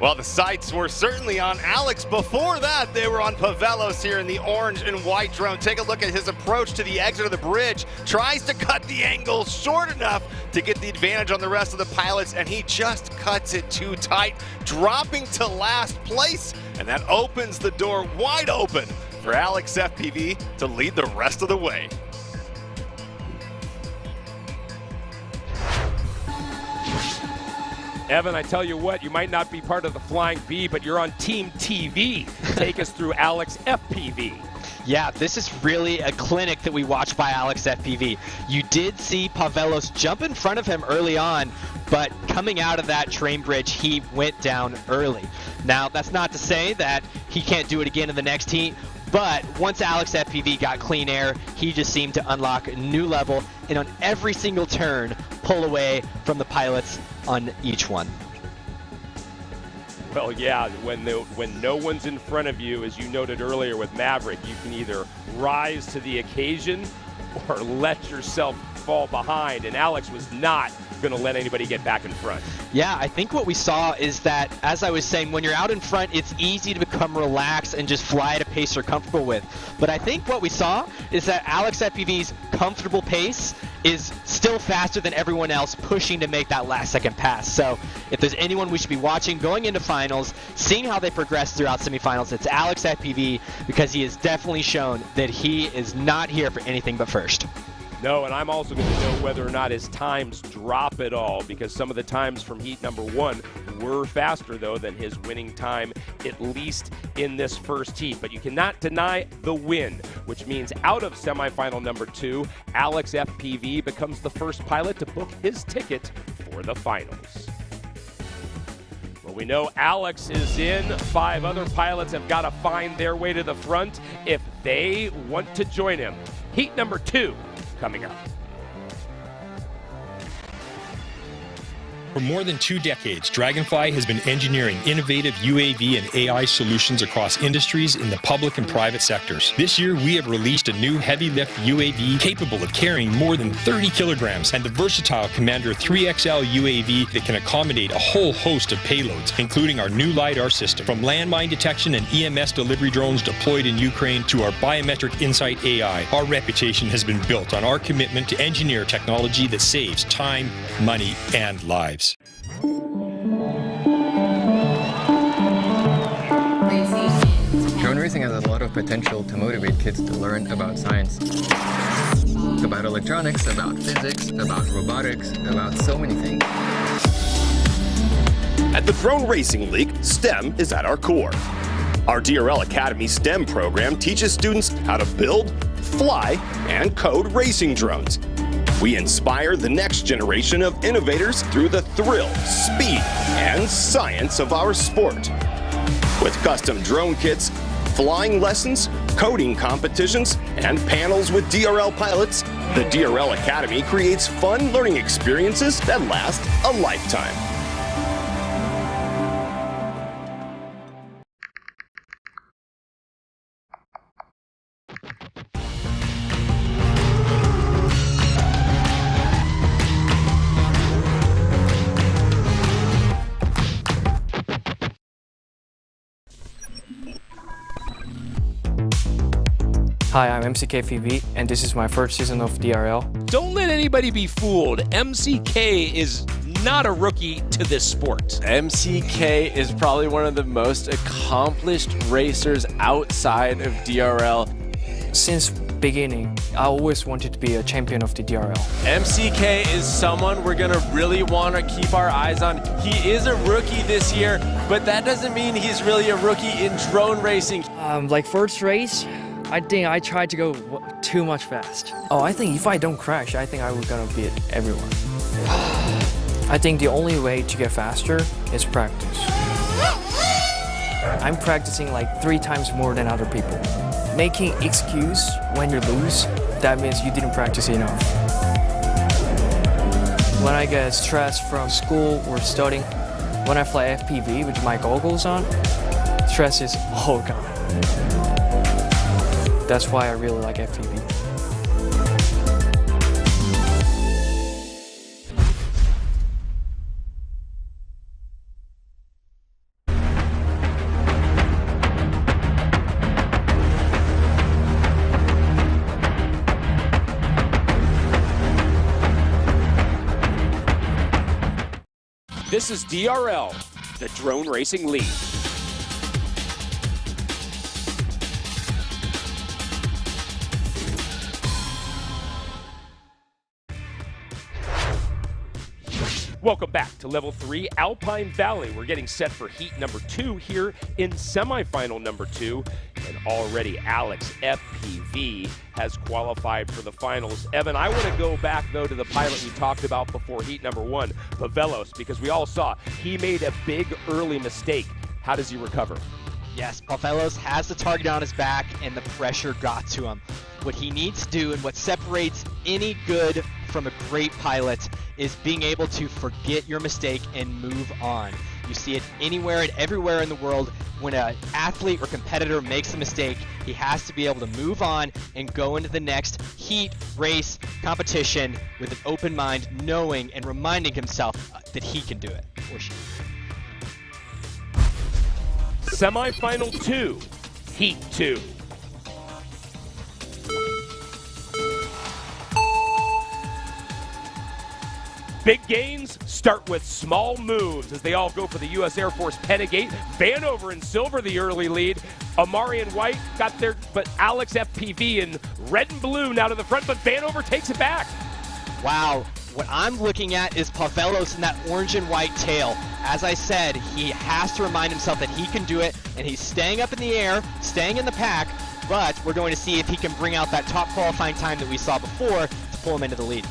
Well, the sights were certainly on Alex. Before that, they were on Pavelos here in the orange and white drone. Take a look at his approach to the exit of the bridge. Tries to cut the angle short enough to get the advantage on the rest of the pilots, and he just cuts it too tight, dropping to last place. And that opens the door wide open for Alex FPV to lead the rest of the way. Evan, I tell you what, you might not be part of the Flying V, but you're on Team TV. Take us through Alex FPV. Yeah, this is really a clinic that we watched by Alex FPV. You did see Pavelos jump in front of him early on, but coming out of that train bridge, he went down early. Now, that's not to say that he can't do it again in the next heat, but once Alex FPV got clean air, he just seemed to unlock a new level, and on every single turn, pull away from the pilots on each one. Well, yeah, when no one's in front of you, as you noted earlier with Maverick, you can either rise to the occasion or let yourself fall behind, and Alex was not going to let anybody get back in front. Yeah, I think what we saw is that, as I was saying, when you're out in front, it's easy to become relaxed and just fly at a pace you're comfortable with. But I think what we saw is that Alex FPV's comfortable pace is still faster than everyone else, pushing to make that last second pass. So if there's anyone we should be watching going into finals, seeing how they progress throughout semifinals, it's Alex FPV, because he has definitely shown that he is not here for anything but first. No, and I'm also going to know whether or not his times drop at all, because some of the times from heat number 1 were faster, though, than his winning time, at least in this first heat. But you cannot deny the win, which means out of semifinal number 2, Alex FPV becomes the first pilot to book his ticket for the finals. Well, we know Alex is in. 5 other pilots have got to find their way to the front if they want to join him. Heat number 2 coming up. For more than 2 decades, Dragonfly has been engineering innovative UAV and AI solutions across industries in the public and private sectors. This year, we have released a new heavy-lift UAV capable of carrying more than 30 kilograms and the versatile Commander 3XL UAV that can accommodate a whole host of payloads, including our new LiDAR system. From landmine detection and EMS delivery drones deployed in Ukraine to our biometric insight AI, our reputation has been built on our commitment to engineer technology that saves time, money, and lives. Drone racing has a lot of potential to motivate kids to learn about science, about electronics, about physics, about robotics, about so many things. At the Drone Racing League, STEM is at our core. Our DRL Academy STEM program teaches students how to build, fly, and code racing drones. We inspire the next generation of innovators through the thrill, speed, and science of our sport. With custom drone kits, flying lessons, coding competitions, and panels with DRL pilots, the DRL Academy creates fun learning experiences that last a lifetime. Hi, I'm MCKFV, and this is my first season of DRL. Don't let anybody be fooled. MCK is not a rookie to this sport. MCK is probably one of the most accomplished racers outside of DRL. Since beginning, I always wanted to be a champion of the DRL. MCK is someone we're gonna really want to keep our eyes on. He is a rookie this year, but that doesn't mean he's really a rookie in drone racing. Like first race, I think I tried to go too much fast. Oh, I think if I don't crash, I think I was gonna beat everyone. I think the only way to get faster is practice. I'm practicing like 3 times more than other people. Making excuse when you lose, that means you didn't practice enough. When I get stressed from school or studying, when I fly FPV with my goggles on, stress is all gone. That's why I really like FPV. This is DRL, the Drone Racing League. Welcome back to Level 3 Alpine Valley. We're getting set for heat number 2 here in semifinal number 2. And already Alex FPV has qualified for the finals. Evan, I want to go back, though, to the pilot we talked about before heat number 1, Pavelos, because we all saw he made a big early mistake. How does he recover? Yes, Pavelos has the target on his back, and the pressure got to him. What he needs to do, and what separates any good from a great pilot, is being able to forget your mistake and move on. You see it anywhere and everywhere in the world. When an athlete or competitor makes a mistake, he has to be able to move on and go into the next heat, race, competition with an open mind, knowing and reminding himself that he can do it, or she. Semifinal 2, Heat 2. Big gains start with small moves as they all go for the U.S. Air Force Pennagate. Vanover in silver, the early lead. Amari in white got there, but Alex FPV in red and blue now to the front, but Vanover takes it back. Wow, what I'm looking at is Pavelos in that orange and white tail. As I said, he has to remind himself that he can do it, and he's staying up in the air, staying in the pack, but we're going to see if he can bring out that top qualifying time that we saw before to pull him into the lead.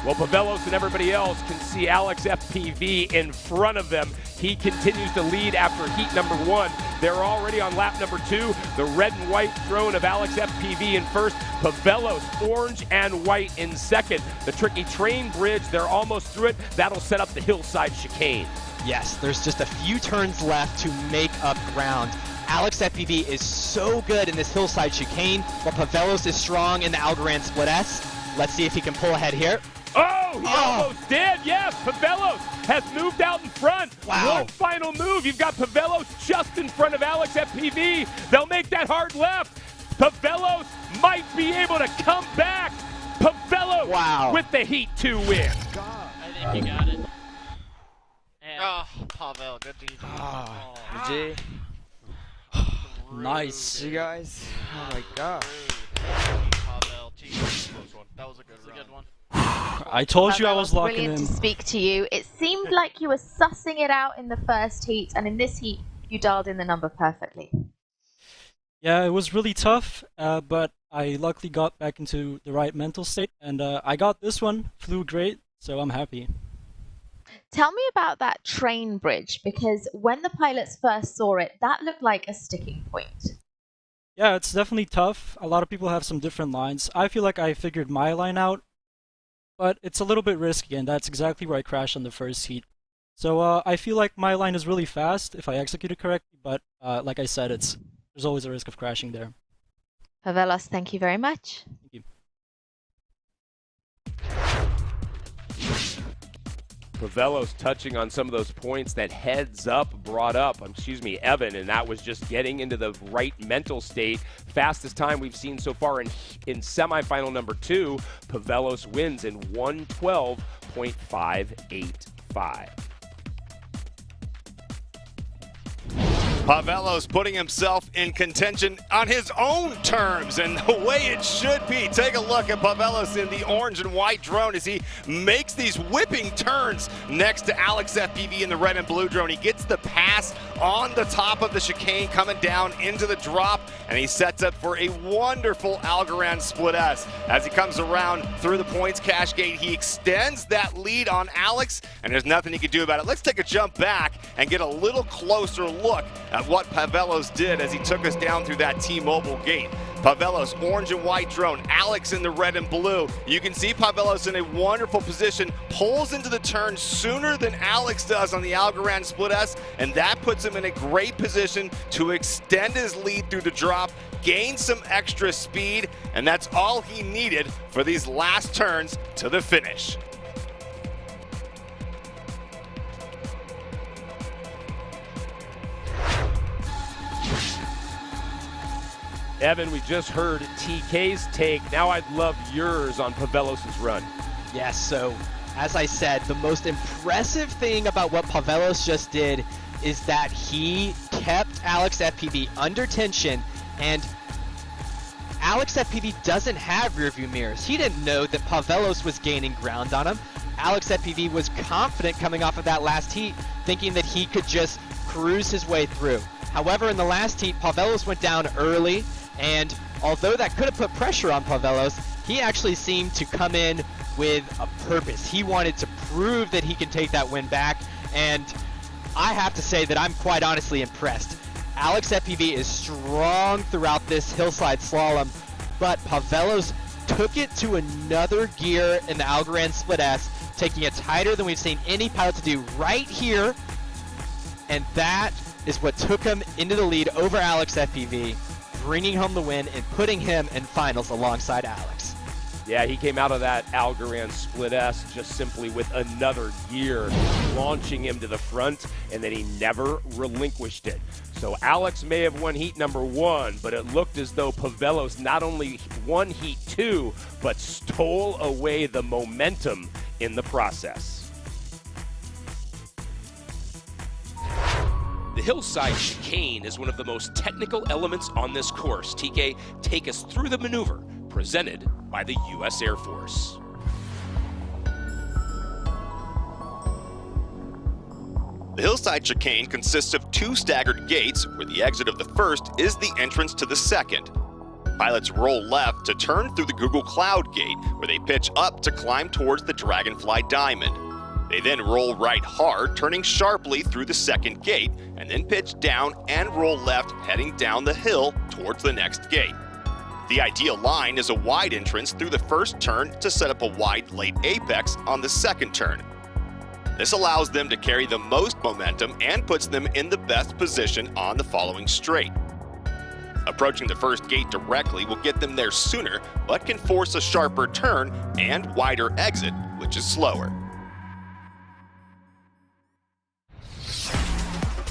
Well, Pavelos and everybody else can see Alex FPV in front of them. He continues to lead after heat number 1. They're already on lap number 2. The red and white drone of Alex FPV in first. Pavelos, orange and white in second. The tricky train bridge, they're almost through it. That'll set up the hillside chicane. Yes, there's just a few turns left to make up ground. Alex FPV is so good in this hillside chicane, while Pavelos is strong in the Algorand Split S. Let's see if he can pull ahead here. Oh, he almost did. Yes, Pavelos has moved out in front. Wow. One final move. You've got Pavelos just in front of Alex FPV. They'll make that hard left. Pavelos might be able to come back. Pavelos with the Heat 2 win. I think you got it. And Pavel, good GG. Nice, you guys. Oh my gosh. Pavel, geez. That was a good one. I told you I was locking in. Brilliant to speak to you. It seemed like you were sussing it out in the first heat, and in this heat, you dialed in the number perfectly. Yeah, it was really tough, but I luckily got back into the right mental state, and I got this one. Flew great, so I'm happy. Tell me about that train bridge, because when the pilots first saw it, that looked like a sticking point. Yeah, it's definitely tough. A lot of people have some different lines. I feel like I figured my line out, but it's a little bit risky, and that's exactly where I crashed on the first heat. So I feel like my line is really fast if I execute it correctly, but like I said, there's always a risk of crashing there. Pavelos, thank you very much. Thank you. Pavelos touching on some of those points that Heads Up brought up, Evan, and that was just getting into the right mental state. Fastest time we've seen so far in semifinal number 2. Pavelos wins in 1:12.585. Pavelos putting himself in contention on his own terms and the way it should be. Take a look at Pavelos in the orange and white drone as he makes these whipping turns next to Alex FPV in the red and blue drone. He gets the pass on the top of the chicane coming down into the drop, and he sets up for a wonderful Algorand Split S. As he comes around through the points cache gate, he extends that lead on Alex, and there's nothing he can do about it. Let's take a jump back and get a little closer look at what Pavelos did as he took us down through that T-Mobile gate. Pavelos, orange and white drone, Alex in the red and blue. You can see Pavelos in a wonderful position, pulls into the turn sooner than Alex does on the Algorand Split S, and that puts him in a great position to extend his lead through the drop, gain some extra speed, and that's all he needed for these last turns to the finish. Evan, we just heard TK's take. Now I'd love yours on Pavelos' run. Yes, so as I said, the most impressive thing about what Pavelos just did is that he kept Alex FPV under tension, and Alex FPV doesn't have rearview mirrors. He didn't know that Pavelos was gaining ground on him. Alex FPV was confident coming off of that last heat, thinking that he could just cruise his way through. However, in the last heat, Pavelos went down early, and although that could have put pressure on Pavelos, he actually seemed to come in with a purpose. He wanted to prove that he can take that win back, and I have to say that I'm quite honestly impressed. Alex FPV is strong throughout this hillside slalom, but Pavelos took it to another gear in the Algorand Split S, taking it tighter than we've seen any pilot to do right here, and that is what took him into the lead over Alex FPV, bringing home the win and putting him in finals alongside Alex. Yeah, he came out of that Algorand Split S just simply with another gear, launching him to the front, and then he never relinquished it. So Alex may have won heat number 1, but it looked as though Pavelos not only won heat 2, but stole away the momentum in the process. The hillside chicane is one of the most technical elements on this course. TK, take us through the maneuver presented by the U.S. Air Force. The hillside chicane consists of 2 staggered gates, where the exit of the first is the entrance to the second. Pilots roll left to turn through the Google Cloud gate, where they pitch up to climb towards the Dragonfly Diamond. They then roll right hard, turning sharply through the second gate, and then pitch down and roll left, heading down the hill towards the next gate. The ideal line is a wide entrance through the first turn to set up a wide late apex on the second turn. This allows them to carry the most momentum and puts them in the best position on the following straight. Approaching the first gate directly will get them there sooner, but can force a sharper turn and wider exit, which is slower.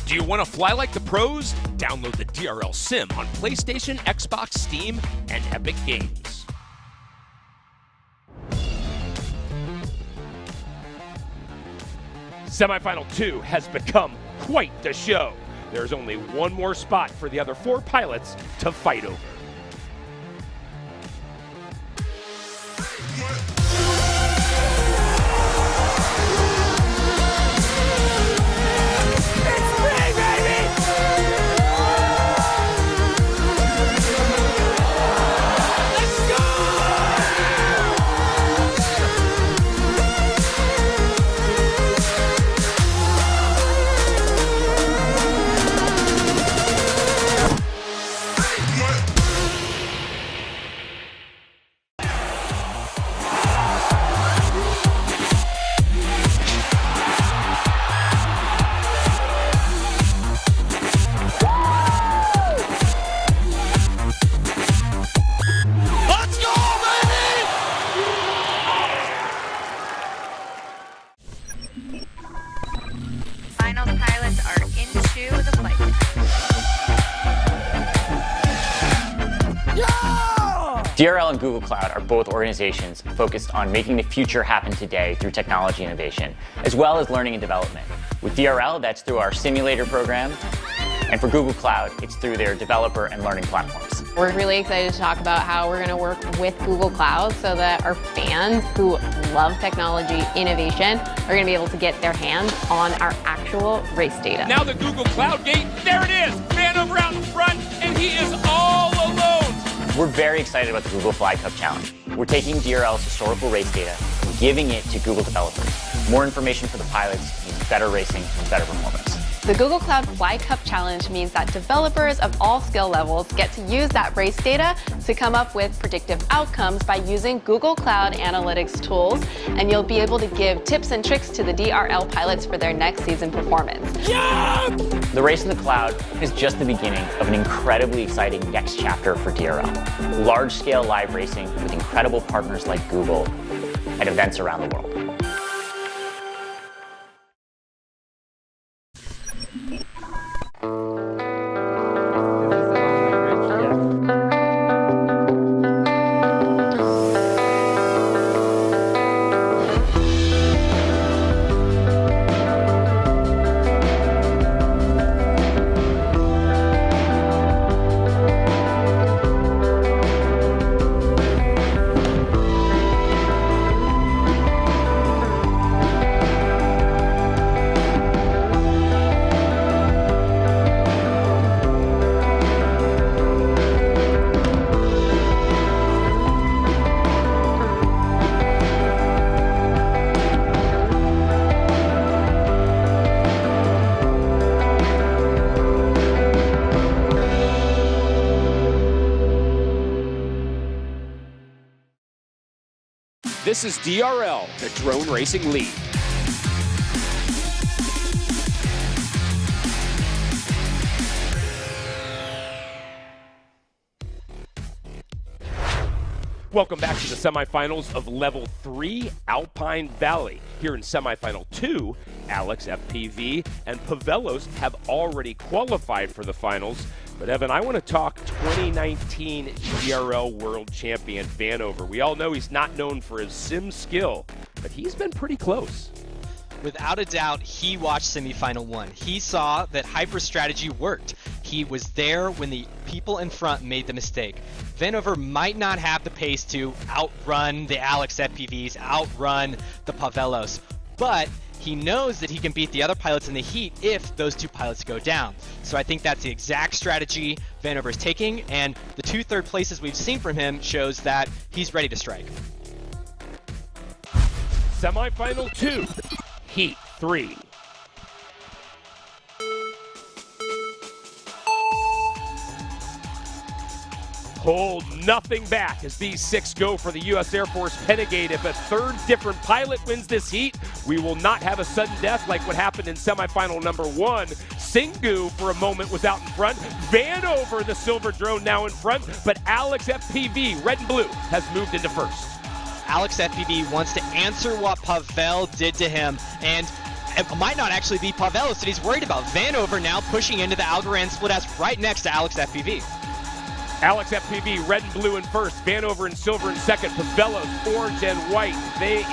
Do you want to fly like the pros? Download the DRL Sim on PlayStation, Xbox, Steam, and Epic Games. Semifinal 2 has become quite the show. There's only one more spot for the other 4 pilots to fight over. DRL and Google Cloud are both organizations focused on making the future happen today through technology innovation, as well as learning and development. With DRL, that's through our simulator program, and for Google Cloud, it's through their developer and learning platforms. We're really excited to talk about how we're going to work with Google Cloud so that our fans who love technology innovation are going to be able to get their hands on our actual race data. Now the Google Cloud gate, there it is! Vanover out in front, and he is all alone! We're very excited about the Google Fly Cup Challenge. We're taking DRL's historical race data and giving it to Google developers. More information for the pilots means better racing and better performance. The Google Cloud Fly Cup Challenge means that developers of all skill levels get to use that race data to come up with predictive outcomes by using Google Cloud Analytics tools, and you'll be able to give tips and tricks to the DRL pilots for their next season performance. Yeah! The race in the cloud is just the beginning of an incredibly exciting next chapter for DRL. Large-scale live racing with incredible partners like Google at events around the world. This is DRL, the Drone Racing League. Welcome back to the semifinals of Level 3 Alpine Valley. Here in semifinal 2, Alex FPV and Pavelos have already qualified for the finals. But Evan, I want to talk 2019 DRL World Champion Vanover. We all know he's not known for his sim skill, but he's been pretty close. Without a doubt, he watched Semifinal 1. He saw that hyper strategy worked. He was there when the people in front made the mistake. Vanover might not have the pace to outrun the Alex FPVs, outrun the Pavelos, but he knows that he can beat the other pilots in the heat if those two pilots go down. So I think that's the exact strategy Vanover is taking, and the 2 third places we've seen from him shows that he's ready to strike. Semifinal 2, Heat 3. Hold nothing back as these 6 go for the U.S. Air Force Penegade. If a third different pilot wins this heat, we will not have a sudden death like what happened in semifinal number 1. Singu for a moment was out in front. Vanover, the silver drone, now in front. But Alex FPV, red and blue, has moved into first. Alex FPV wants to answer what Pavel did to him, and it might not actually be Pavelos that he's worried about. Vanover now pushing into the Algorand split S right next to Alex FPV. Alex FPV, red and blue in first. Vanover in silver in second. Pavelos, orange and white.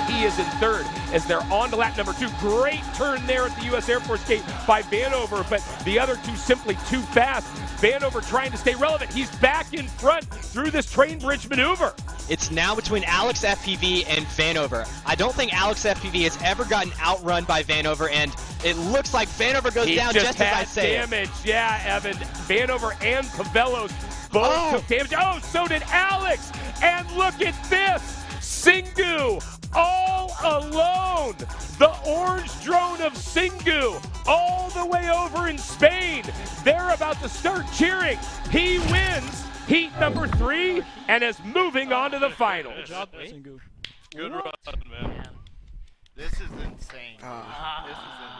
He is in third as they're on to lap number 2. Great turn there at the U.S. Air Force gate by Vanover, but the other two simply too fast. Vanover trying to stay relevant. He's back in front through this train bridge maneuver. It's now between Alex FPV and Vanover. I don't think Alex FPV has ever gotten outrun by Vanover, and it looks like Vanover goes down just as I say. Damage, yeah, Evan. Vanover and Pavelos both took damage. Oh, so did Alex. And look at this. Singu all alone. The orange drone of Singu all the way over in Spain. They're about to start cheering. He wins heat number 3 and is moving on to the finals. Good job, Singu. Good run, man. This is insane. This is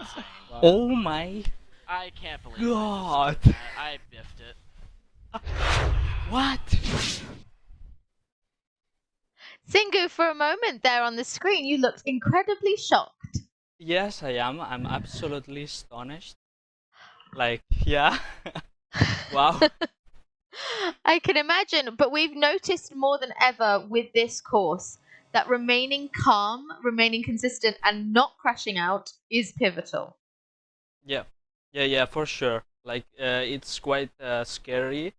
insane. Wow. Oh my. I can't believe God. I biffed it. What? Singu, for a moment there on the screen, you looked incredibly shocked. Yes, I am. I'm absolutely astonished. Like, yeah. Wow. I can imagine, but we've noticed more than ever with this course that remaining calm, remaining consistent, and not crashing out is pivotal. Yeah, for sure. Like, it's quite scary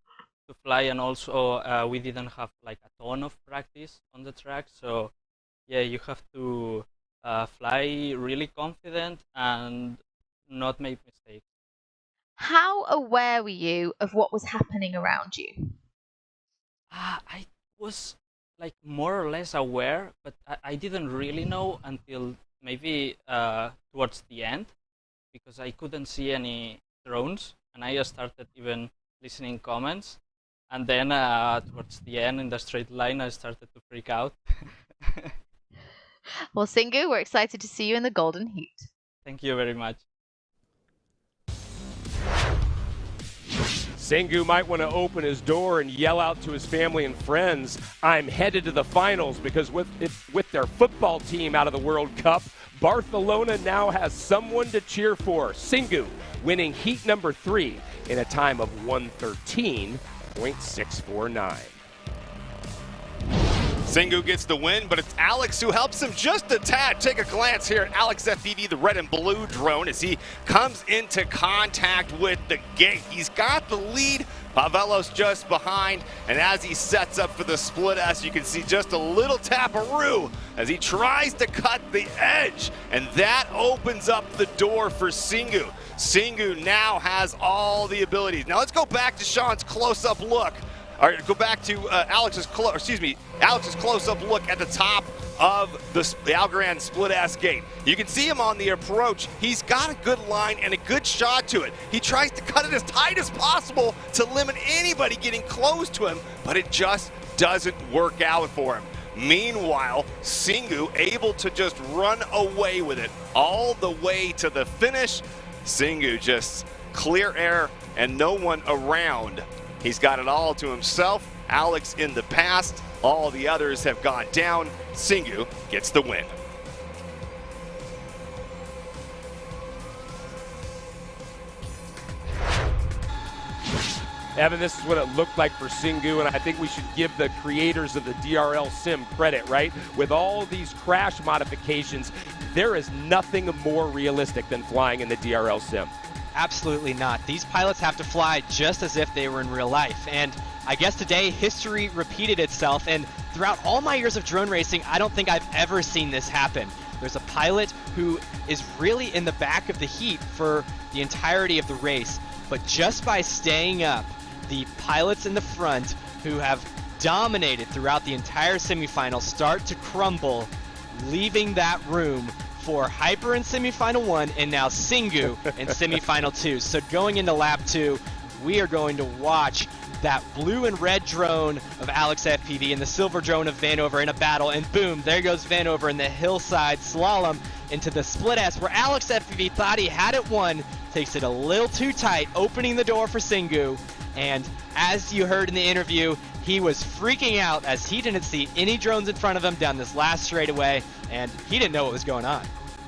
to fly, and also we didn't have like a ton of practice on the track, so yeah, you have to fly really confident and not make mistakes. How aware were you of what was happening around you? I was like more or less aware, but I didn't really know until maybe towards the end, because I couldn't see any drones, and I started even listening comments, and then towards the end in the straight line I started to freak out. Well, Singu, we're excited to see you in the Golden Heat. Thank you very much. Singu might want to open his door and yell out to his family and friends, I'm headed to the finals, because with their football team out of the World Cup, Barcelona now has someone to cheer for. Singu winning heat number 3 in a time of 1:13.649. Singu gets the win, but it's Alex who helps him just a tad. Take a glance here at Alex FPV, the red and blue drone, as he comes into contact with the gate. He's got the lead, Pavelos just behind, and as he sets up for the split S, you can see just a little taparoo as he tries to cut the edge, and that opens up the door for Singu. Singu now has all the abilities. Now let's go back to Sean's close-up look. Or go back to Alex's close-up look at the top of the Algorand split S gate. You can see him on the approach. He's got a good line and a good shot to it. He tries to cut it as tight as possible to limit anybody getting close to him, but it just doesn't work out for him. Meanwhile, Singu able to just run away with it all the way to the finish. Singu just clear air and no one around. He's got it all to himself, Alex in the past. All the others have gone down. Singu gets the win. Evan, this is what it looked like for Singu, and I think we should give the creators of the DRL sim credit, right? With all these crash modifications, there is nothing more realistic than flying in the DRL sim. Absolutely not. These pilots have to fly just as if they were in real life. And I guess today history repeated itself, and throughout all my years of drone racing, I don't think I've ever seen this happen. There's a pilot who is really in the back of the heat for the entirety of the race, but just by staying up, the pilots in the front who have dominated throughout the entire semifinal start to crumble, leaving that room for Hyper in semifinal 1 and now Singu in semifinal 2. So going into lap 2, we are going to watch that blue and red drone of Alex FPV and the silver drone of Vanover in a battle, and boom, there goes Vanover in the hillside slalom into the split S where Alex FPV thought he had it won, takes it a little too tight, opening the door for Singu. And as you heard in the interview, he was freaking out as he didn't see any drones in front of him down this last straightaway, and he didn't know what was going on.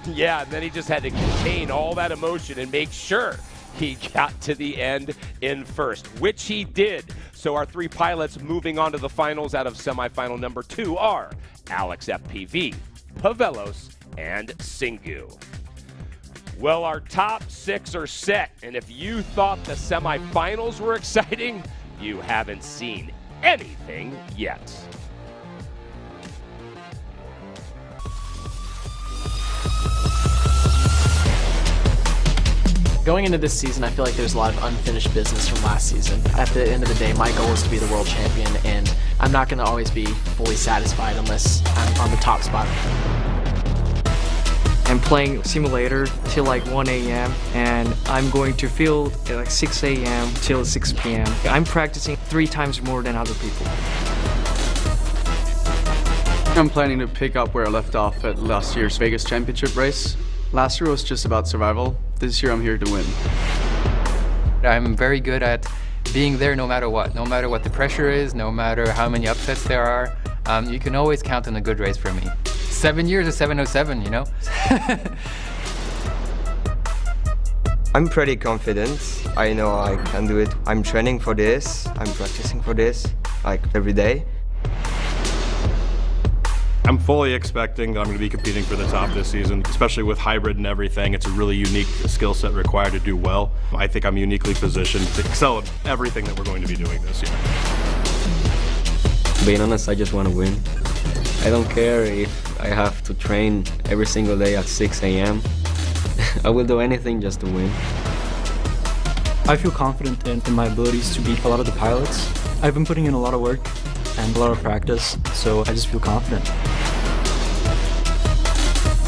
Yeah, and then he just had to contain all that emotion and make sure he got to the end in first, which he did. So our 3 pilots moving on to the finals out of semifinal number 2 are Alex FPV, Pavelos, and Singu. Well, our top 6 are set, and if you thought the semifinals were exciting, you haven't seen anything yet. Going into this season, I feel like there's a lot of unfinished business from last season. At the end of the day, my goal is to be the world champion, and I'm not going to always be fully satisfied unless I'm on the top spot. I'm playing simulator till like 1 a.m. and I'm going to field at like 6 a.m. till 6 p.m. I'm practicing 3 times more than other people. I'm planning to pick up where I left off at last year's Vegas Championship race. Last year was just about survival. This year I'm here to win. I'm very good at being there no matter what the pressure is, no matter how many upsets there are. You can always count on a good race for me. 7 years of 707, you know? I'm pretty confident. I know I can do it. I'm training for this. I'm practicing for this, like every day. I'm fully expecting that I'm going to be competing for the top this season, especially with hybrid and everything. It's a really unique skill set required to do well. I think I'm uniquely positioned to excel at everything that we're going to be doing this year. Being honest, I just want to win. I don't care if I have to train every single day at 6 a.m. I will do anything just to win. I feel confident in my abilities to beat a lot of the pilots. I've been putting in a lot of work and a lot of practice, so I just feel confident.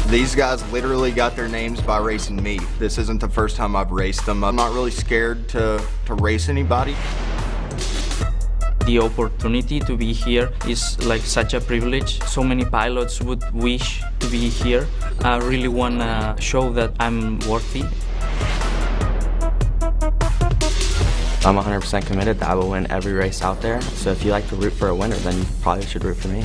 These guys literally got their names by racing me. This isn't the first time I've raced them. I'm not really scared to race anybody. The opportunity to be here is like such a privilege. So many pilots would wish to be here. I really want to show that I'm worthy. I'm 100% committed that I will win every race out there. So if you like to root for a winner, then you probably should root for me.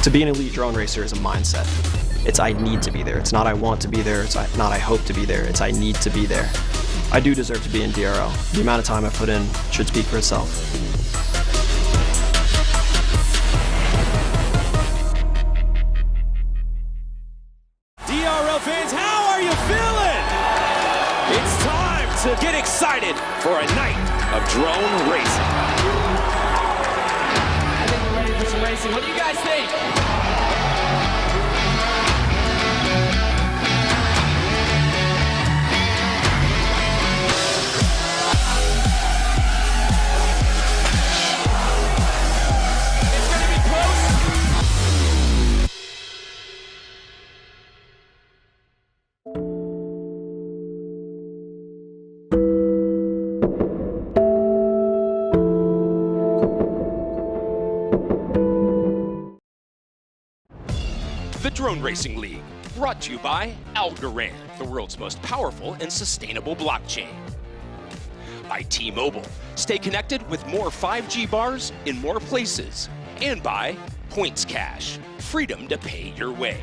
To be an elite drone racer is a mindset. It's I need to be there. It's not I want to be there. It's not I hope to be there. It's I need to be there. I do deserve to be in DRL. The amount of time I put in should speak for itself. DRL fans, how are you feeling? It's time to get excited for a night of drone racing. I think we're ready for some racing. What do you guys think? The Drone Racing League, brought to you by Algorand, the world's most powerful and sustainable blockchain. by T-Mobile. Stay connected with more 5G bars in more places. And by Points Cash, freedom to pay your way.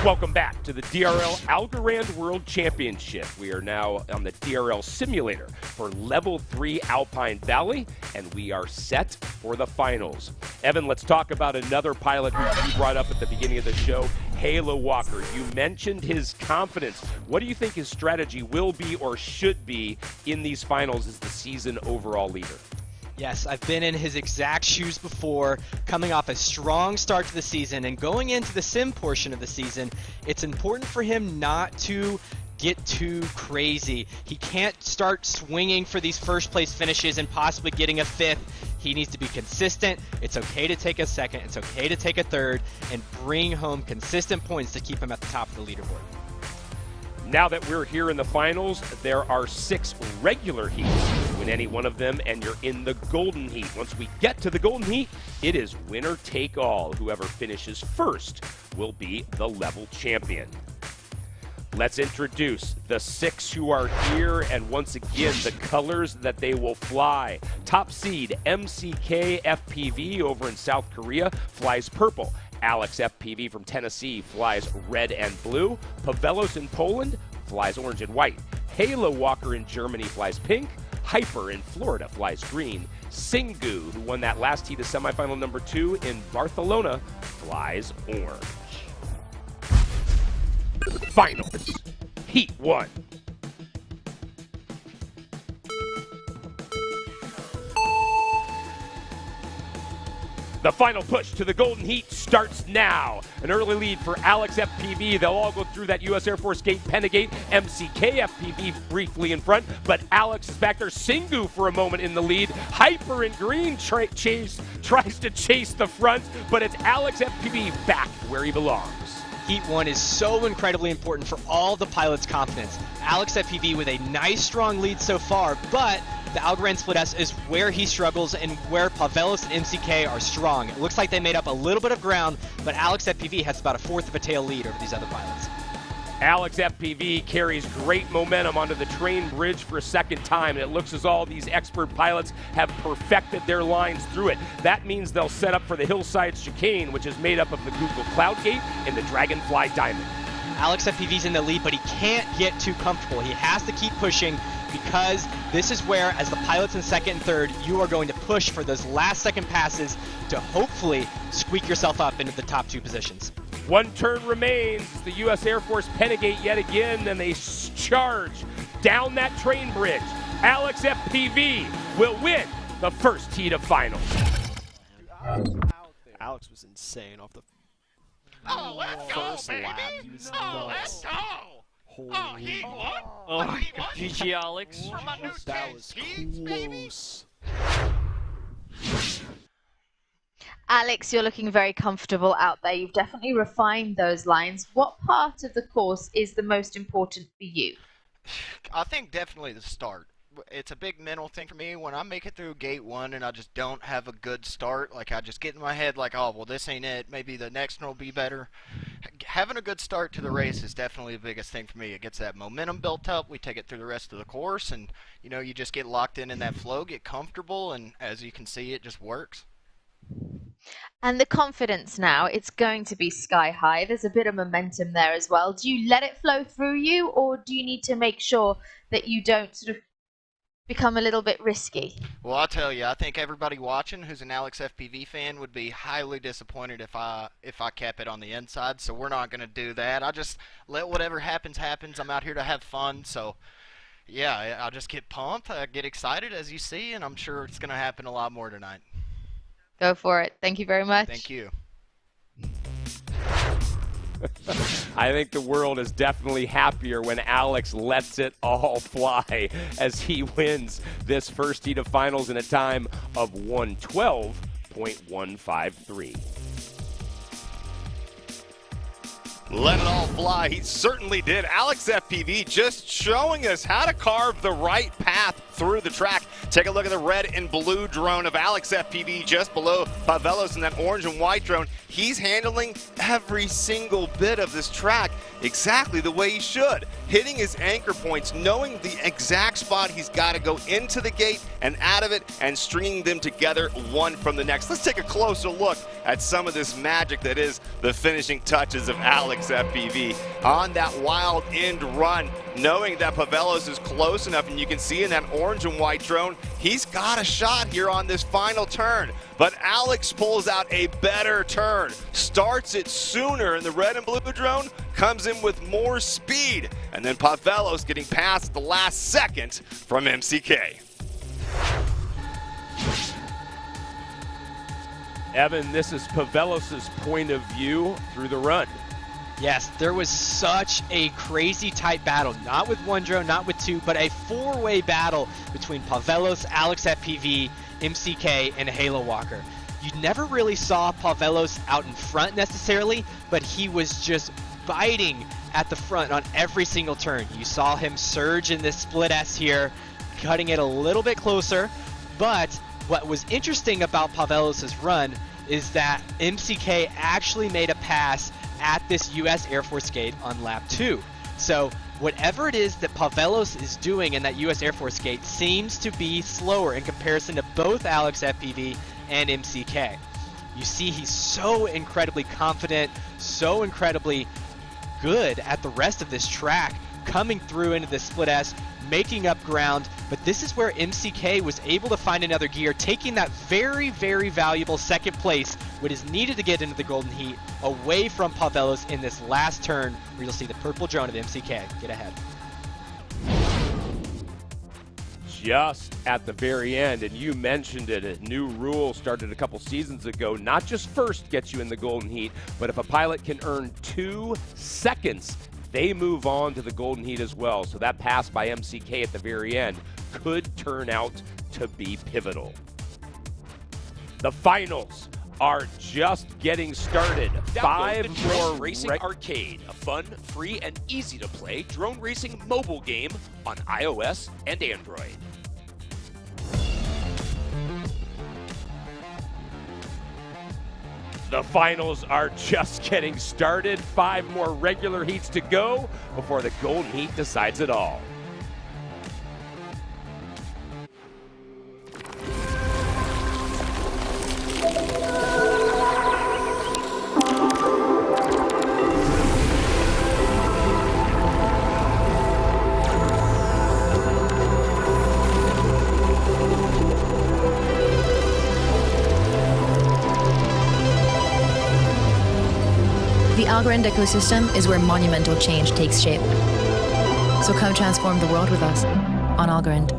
Welcome back to the DRL Algorand World Championship. We are now on the DRL simulator for Level 3 Alpine Valley, and we are set for the finals. Evan, let's talk about another pilot who you brought up at the beginning of the show, Halo Walker. You mentioned his confidence. What do you think his strategy will be or should be in these finals as the season overall leader? Yes, I've been in his exact shoes before, coming off a strong start to the season and going into the sim portion of the season. It's important for him not to get too crazy. He can't start swinging for these first place finishes and possibly getting a 5th. He needs to be consistent. It's okay to take a 2nd. It's okay to take a 3rd and bring home consistent points to keep him at the top of the leaderboard. Now that we're here in the finals, there are 6 regular heats. Win any one of them and you're in the golden heat. Once we get to the golden heat, it is winner take all. Whoever finishes first will be the level champion. Let's introduce the 6 who are here, and once again, the colors that they will fly. Top seed MCK FPV over in South Korea flies purple. Alex FPV from Tennessee flies red and blue. Pavelos in Poland flies orange and white. Halo Walker in Germany flies pink. Hyper in Florida flies green. Singu, who won that last heat of semifinal number 2 in Barcelona, flies orange. Finals, Heat 1. The final push to the Golden Heat starts now. An early lead for Alex FPV. They'll all go through that U.S. Air Force gate, Pentagate. MCK FPV briefly in front, but Alex is back there. Singu for a moment in the lead. Hyper in green tries to chase the front, but it's Alex FPV back where he belongs. Heat 1 is so incredibly important for all the pilots' confidence. Alex FPV with a nice strong lead so far, but the Algorand Split S is where he struggles and where Pavelos and MCK are strong. It looks like they made up a little bit of ground, but Alex FPV has about a 1/4 of a tail lead over these other pilots. Alex FPV carries great momentum onto the train bridge for a second time, and it looks as all these expert pilots have perfected their lines through it. That means they'll set up for the hillside chicane, which is made up of the Google Cloud Gate and the Dragonfly Diamond. Alex FPV's in the lead, but he can't get too comfortable. He has to keep pushing because this is where, as the pilots in 2nd and 3rd, you are going to push for those last second passes to hopefully squeak yourself up into the top 2 positions. 1 turn remains. It's the U.S. Air Force Pentagate yet again, and they charge down that train bridge. Alex FPV will win the first heat of finals. Alex was insane off the first lap. He was nuts. Holy. Oh my God. GG, Alex. That was close. Alex, you're looking very comfortable out there. You've definitely refined those lines. What part of the course is the most important for you? I think definitely the start. It's a big mental thing for me. When I make it through gate 1 and I just don't have a good start, like I just get in my head like, oh, well, this ain't it. Maybe the next one will be better. Having a good start to the race is definitely the biggest thing for me. It gets that momentum built up. We take it through the rest of the course, and, you know, you just get locked in that flow, get comfortable, and as you can see, it just works. And the confidence now, it's going to be sky high. There's a bit of momentum there as well. Do you let it flow through you, or do you need to make sure that you don't sort of become a little bit risky? Well, I'll tell you, I think everybody watching who's an Alex FPV fan would be highly disappointed if I kept it on the inside, so we're not going to do that. I just let whatever happens, happens. I'm out here to have fun, so yeah, I'll just get pumped, I get excited as you see, and I'm sure it's going to happen a lot more tonight. Go for it. Thank you very much. Thank you. I think the world is definitely happier when Alex lets it all fly as he wins this first heat of finals in a time of 1:12.153. Let it all fly. He certainly did. Alex FPV just showing us how to carve the right path through the track. Take a look at the red and blue drone of Alex FPV just below Pavelos in that orange and white drone. He's handling every single bit of this track exactly the way he should. Hitting his anchor points, knowing the exact spot he's got to go into the gate and out of it, and stringing them together one from the next. Let's take a closer look at some of this magic that is the finishing touches of Alex FPV on that wild end run, knowing that Pavelos is close enough, and you can see in that orange and white drone, he's got a shot here on this final turn. But Alex pulls out a better turn, starts it sooner, and the red and blue drone comes in with more speed. And then Pavelos getting past at the last second from MCK. Evan, this is Pavelos' point of view through the run. Yes, there was such a crazy tight battle, not with one drone, not with two, but a four-way battle between Pavelos, Alex FPV, MCK, and Halo Walker. You never really saw Pavelos out in front necessarily, but he was just biting at the front on every single turn. You saw him surge in this split S here, cutting it a little bit closer, but what was interesting about Pavelos' run is that MCK actually made a pass at this US Air Force gate on lap 2. So whatever it is that Pavelos is doing in that US Air Force gate seems to be slower in comparison to both Alex FPV and MCK. You see he's so incredibly confident, so incredibly good at the rest of this track, coming through into the split S, making up ground, but this is where MCK was able to find another gear, taking that very, very valuable second place, what is needed to get into the golden heat, away from Pavelos in this last turn, where you'll see the purple drone of MCK get ahead. Just at the very end, and you mentioned it, a new rule started a couple seasons ago. Not just first gets you in the golden heat, but if a pilot can earn 2 seconds, they move on to the golden heat as well. So that pass by MCK at the very end could turn out to be pivotal. The finals are just getting started. Download 5 the Drone more Racing Arcade, a fun, free, and easy-to-play drone racing mobile game on iOS and Android. The finals are just getting started. 5 more regular heats to go before the golden heat decides it all. The Algorand ecosystem is where monumental change takes shape. So come transform the world with us on Algorand.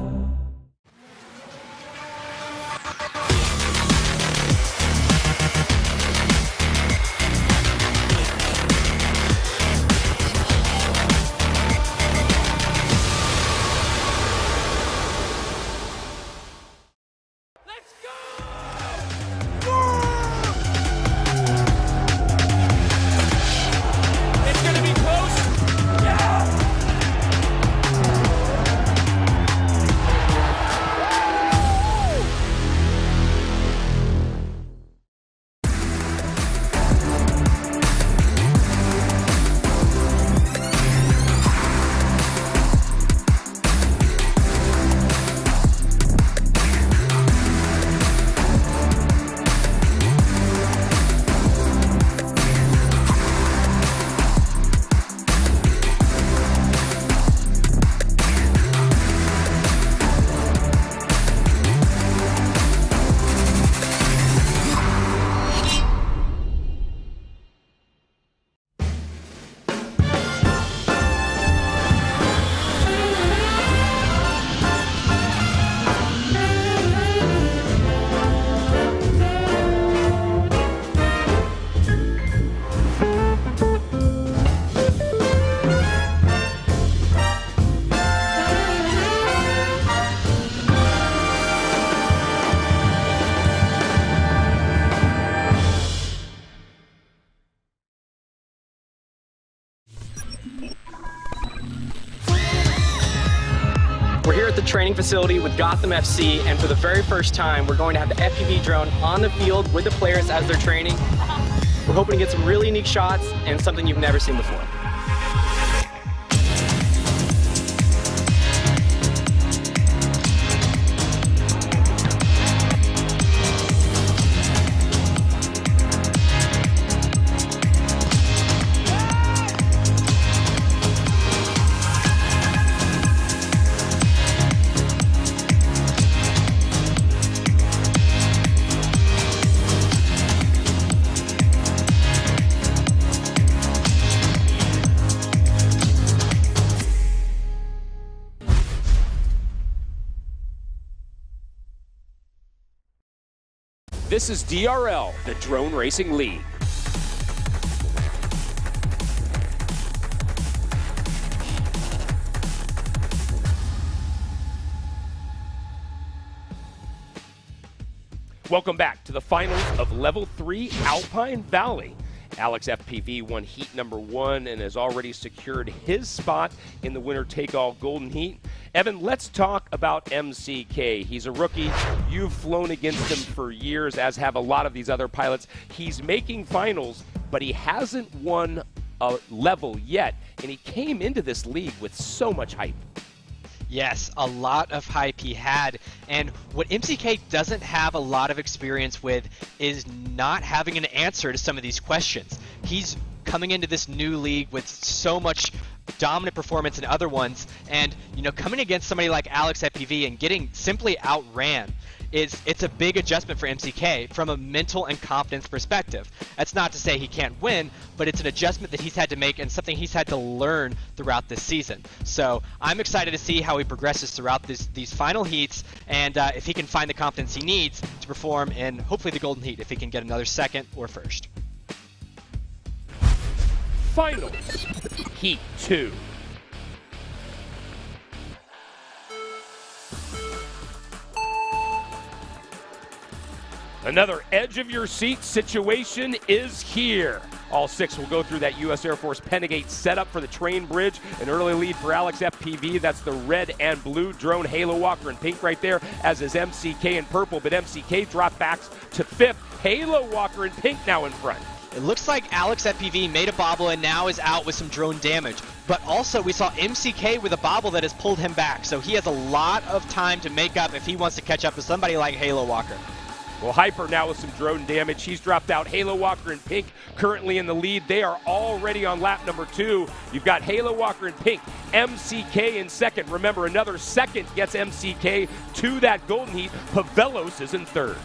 We're here at the training facility with Gotham FC, and for the very first time, we're going to have the FPV drone on the field with the players as they're training. We're hoping to get some really unique shots and something you've never seen before. This is DRL, the Drone Racing League. Welcome back to the finals of Level 3 Alpine Valley. Alex FPV won heat number 1 and has already secured his spot in the winner-take-all Golden Heat. Evan, let's talk about MCK. He's a rookie. You've flown against him for years, as have a lot of these other pilots. He's making finals, but he hasn't won a level yet, and he came into this league with so much hype. Yes, a lot of hype he had, and what MCK doesn't have a lot of experience with is not having an answer to some of these questions. He's coming into this new league with so much dominant performance in other ones, and coming against somebody like Alex FPV and getting simply outran, it's a big adjustment for MCK from a mental and confidence perspective. That's not to say he can't win, but it's an adjustment that he's had to make and something he's had to learn throughout this season. So I'm excited to see how he progresses throughout these final heats, and if he can find the confidence he needs to perform in hopefully the Golden Heat, if he can get another second or first. Finals, Heat 2. Another edge of your seat situation is here. All 6 will go through that U.S. Air Force Penegate setup for the train bridge. An early lead for Alex FPV. That's the red and blue drone. Halo Walker in pink right there, as is MCK in purple. But MCK drop backs to 5th. Halo Walker in pink now in front. It looks like Alex FPV made a bobble and now is out with some drone damage. But also we saw MCK with a bobble that has pulled him back. So he has a lot of time to make up if he wants to catch up with somebody like Halo Walker. Well, Hyper now with some drone damage. He's dropped out. Halo Walker in pink currently in the lead. They are already on lap number 2. You've got Halo Walker in pink, MCK in second. Remember, another second gets MCK to that Golden Heat. Pavelos is in third.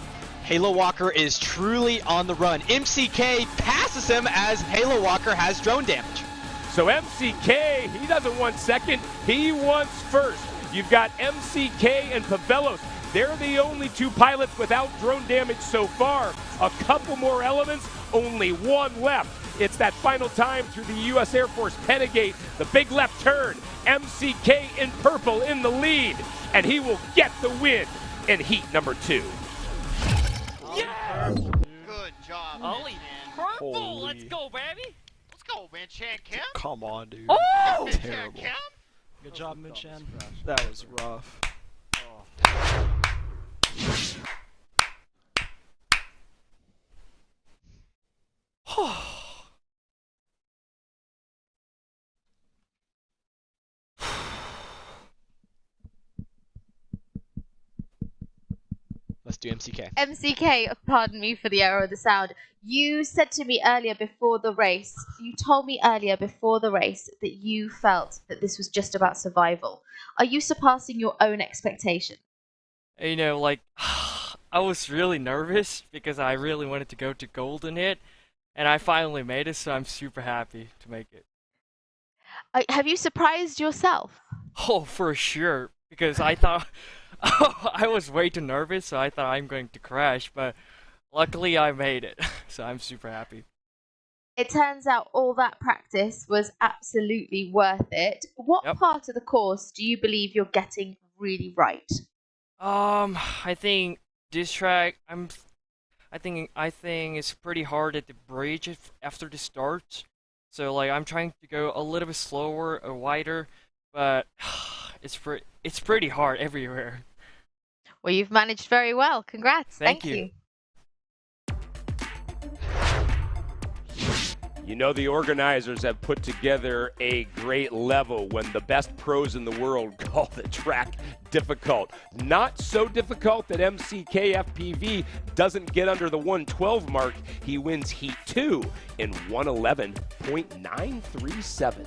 Halo Walker is truly on the run. MCK passes him as Halo Walker has drone damage. So MCK, he doesn't want second, he wants first. You've got MCK and Pavelos. They're the only 2 pilots without drone damage so far. A couple more elements, only 1 left. It's that final time through the U.S. Air Force Penegate. The big left turn. MCK in purple in the lead. And he will get the win in heat number 2. Yeah! Good job, Holy purple! Holy. Let's go, baby! Let's go, man, Chan Kim! Come on, dude. Oh! Terrible. Good job, Min-Chan. That was rough. Let's do MCK. MCK, pardon me for the error of the sound. You said to me earlier before the race, you told me earlier before the race that you felt that this was just about survival. Are you surpassing your own expectations? I was really nervous because I really wanted to go to Golden Hit, and I finally made it, so I'm super happy to make it. Have you surprised yourself? Oh, for sure, because I thought I was way too nervous, so I thought I'm going to crash, but luckily I made it, so I'm super happy. It turns out all that practice was absolutely worth it. What part of the course do you believe you're getting really right? I think this track, I think it's pretty hard at the bridge after the start. So I'm trying to go a little bit slower or wider, but it's it's pretty hard everywhere. Well, you've managed very well. Congrats. Thank you. You know, the organizers have put together a great level when the best pros in the world call the track difficult. Not so difficult that MCK FPV doesn't get under the 112 mark. He wins Heat 2 in 111.937.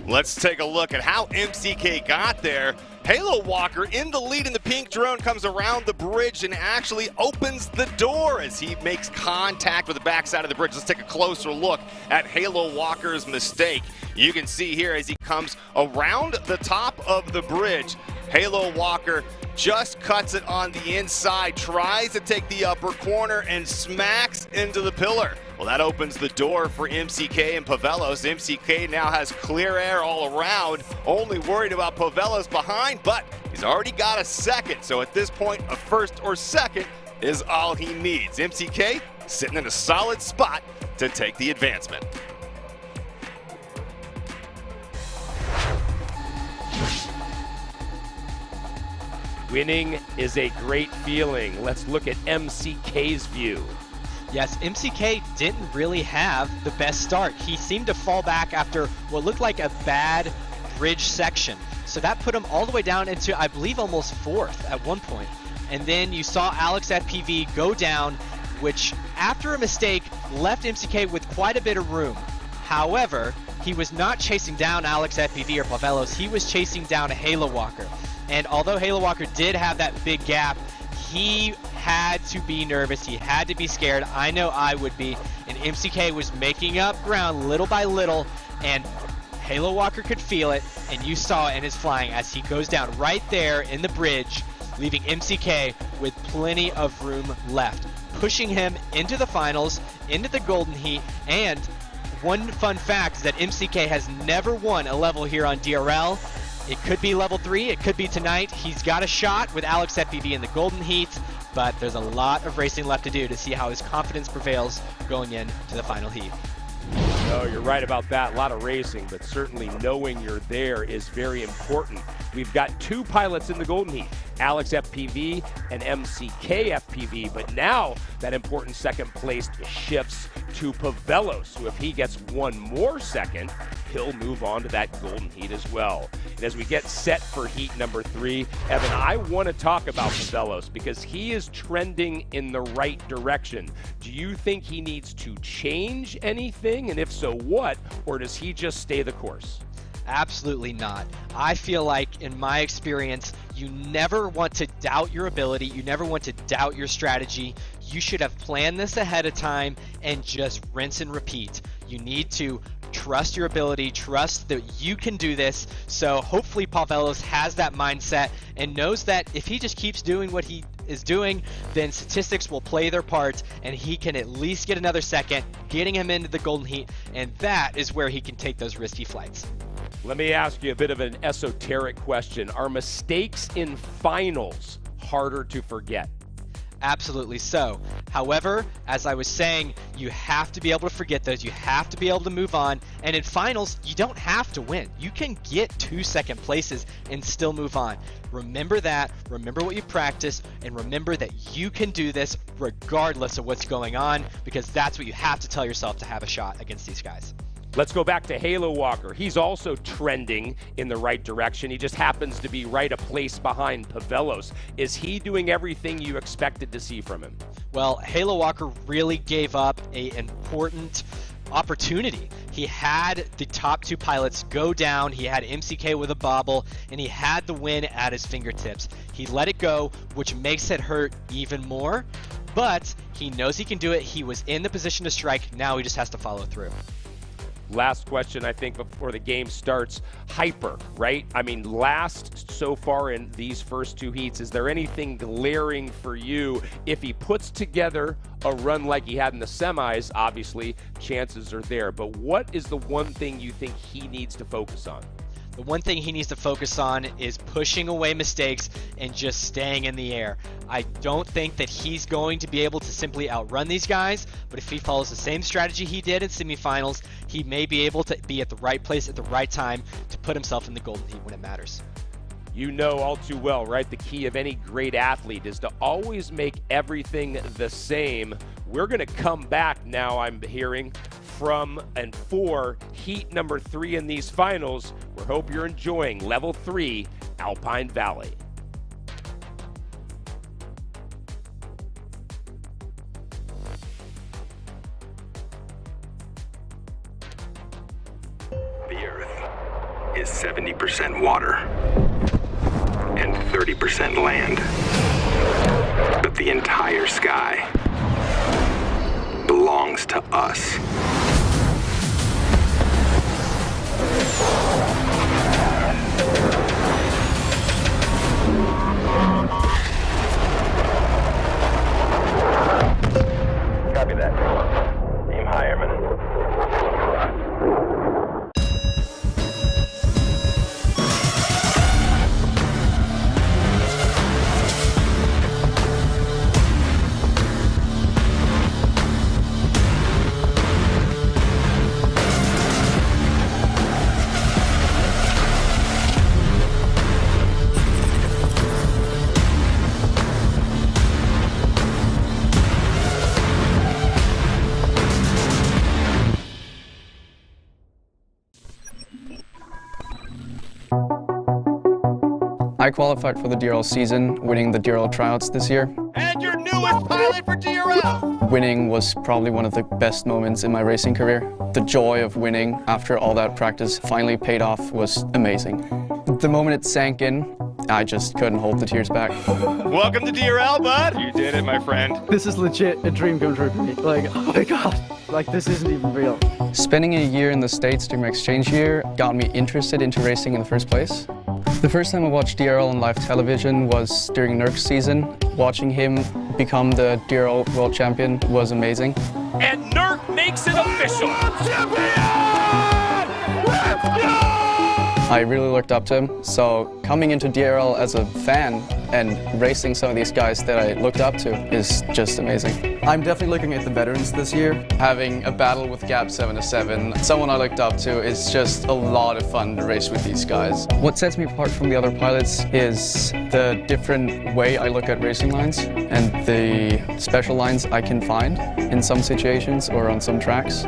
Let's take a look at how MCK got there. Halo Walker in the lead in the pink drone comes around the bridge and actually opens the door as he makes contact with the backside of the bridge. Let's take a closer look at Halo Walker's mistake. You can see here as he comes around the top of the bridge, Halo Walker just cuts it on the inside, tries to take the upper corner and smacks into the pillar. Well, that opens the door for MCK and Pavelos. MCK now has clear air all around, only worried about Pavelos behind, but he's already got a second. So at this point, a first or second is all he needs. MCK sitting in a solid spot to take the advancement. Winning is a great feeling. Let's look at MCK's view. Yes, MCK didn't really have the best start. He seemed to fall back after what looked like a bad bridge section. So that put him all the way down into, I believe, almost 4th at one point. And then you saw Alex FPV go down, which after a mistake left MCK with quite a bit of room. However, he was not chasing down Alex FPV or Pavelos, he was chasing down a Halo Walker. And although Halo Walker did have that big gap, he had to be nervous, he had to be scared. I know I would be. And MCK was making up ground little by little, and Halo Walker could feel it, and you saw it in his flying as he goes down right there in the bridge, leaving MCK with plenty of room left, pushing him into the finals, into the Golden Heat. And one fun fact is that MCK has never won a level here on DRL. It could be level 3, it could be tonight. He's got a shot with Alex FPV in the Golden Heat, but there's a lot of racing left to do to see how his confidence prevails going into the final heat. No, you're right about that. A lot of racing, but certainly knowing you're there is very important. We've got 2 pilots in the Golden Heat, Alex FPV and MCK FPV, but now that important second place shifts to Pavelos, who if he gets one more second, he'll move on to that Golden Heat as well. And as we get set for Heat number 3, Evan, I want to talk about Pavelos because he is trending in the right direction. Do you think he needs to change anything? And if so, what? Or does he just stay the course? Absolutely not. I feel like, in my experience, you never want to doubt your ability. You never want to doubt your strategy. You should have planned this ahead of time and just rinse and repeat. You need to trust your ability, trust that you can do this. So hopefully Pavelos has that mindset and knows that if he just keeps doing what he is doing, then statistics will play their part and he can at least get another second, getting him into the Golden Heat, and that is where he can take those risky flights. Let me ask you a bit of an esoteric question. Are mistakes in finals harder to forget? Absolutely so. However, as I was saying, you have to be able to forget those. You have to be able to move on. And in finals, you don't have to win. You can get 2 second places and still move on. Remember that. Remember what you practiced. And remember that you can do this regardless of what's going on, because that's what you have to tell yourself to have a shot against these guys. Let's go back to Halo Walker. He's also trending in the right direction. He just happens to be right a place behind Pavelos. Is he doing everything you expected to see from him? Well, Halo Walker really gave up an important opportunity. He had the top 2 pilots go down, he had MCK with a bobble, and he had the win at his fingertips. He let it go, which makes it hurt even more, but he knows he can do it. He was in the position to strike. Now he just has to follow through. Last question, I think, before the game starts. Hyper, right? I mean, last so far in these first 2 heats, is there anything glaring for you? If he puts together a run like he had in the semis, obviously, chances are there. But what is the one thing you think he needs to focus on? The one thing he needs to focus on is pushing away mistakes and just staying in the air. I don't think that he's going to be able to simply outrun these guys, but if he follows the same strategy he did in semifinals, he may be able to be at the right place at the right time to put himself in the golden heat when it matters. You know all too well, right? The key of any great athlete is to always make everything the same. We're going to come back now, I'm hearing, from and for heat number 3 in these finals. We hope you're enjoying Level 3 Alpine Valley. The Earth is 70% water and 30% land. But the entire sky belongs to us. Copy that. Aim high, Airman. I qualified for the DRL season, winning the DRL tryouts this year. And your newest pilot for DRL! Winning was probably one of the best moments in my racing career. The joy of winning after all that practice finally paid off was amazing. The moment it sank in, I just couldn't hold the tears back. Welcome to DRL, bud! You did it, my friend. This is legit a dream come true for me. Like, oh my god, like this isn't even real. Spending a year in the States during my exchange year got me interested into racing in the first place. The first time I watched DRL on live television was during Nurk's season. Watching him become the DRL world champion was amazing. And Nurk makes it official! I really looked up to him, so coming into DRL as a fan and racing some of these guys that I looked up to is just amazing. I'm definitely looking at the veterans this year. Having a battle with Gab 707, someone I looked up to, is just a lot of fun to race with these guys. What sets me apart from the other pilots is the different way I look at racing lines and the special lines I can find in some situations or on some tracks.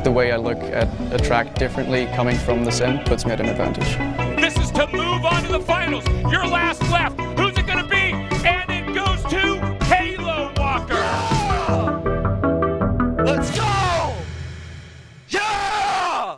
The way I look at a track differently coming from the sim puts me at an advantage. This is to move on to the finals. Your last left. Who's it going to be? And it goes to Halo Walker. Let's go! Yeah!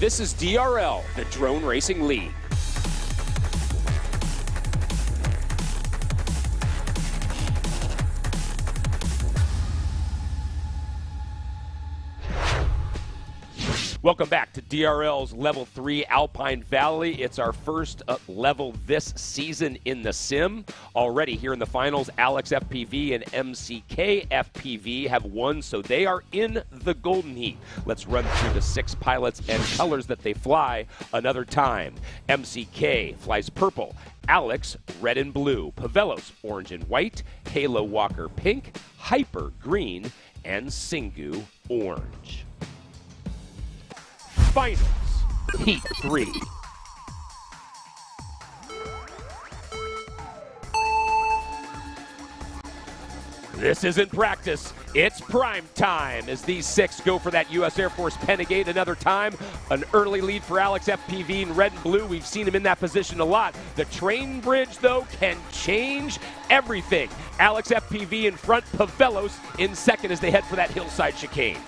This is DRL, the Drone Racing League. Welcome back to DRL's Level 3 Alpine Valley. It's our first level this season in the sim. Already here in the finals, Alex FPV and MCK FPV have won, so they are in the golden heat. Let's run through the 6 pilots and colors that they fly another time. MCK flies purple, Alex red and blue, Pavelos orange and white, Halo Walker pink, Hyper green, and Singu orange. Finals, Heat 3. This isn't practice, it's prime time as these 6 go for that U.S. Air Force Penegate another time. An early lead for Alex FPV in red and blue. We've seen him in that position a lot. The train bridge, though, can change everything. Alex FPV in front, Pavelos in second as they head for that hillside chicane.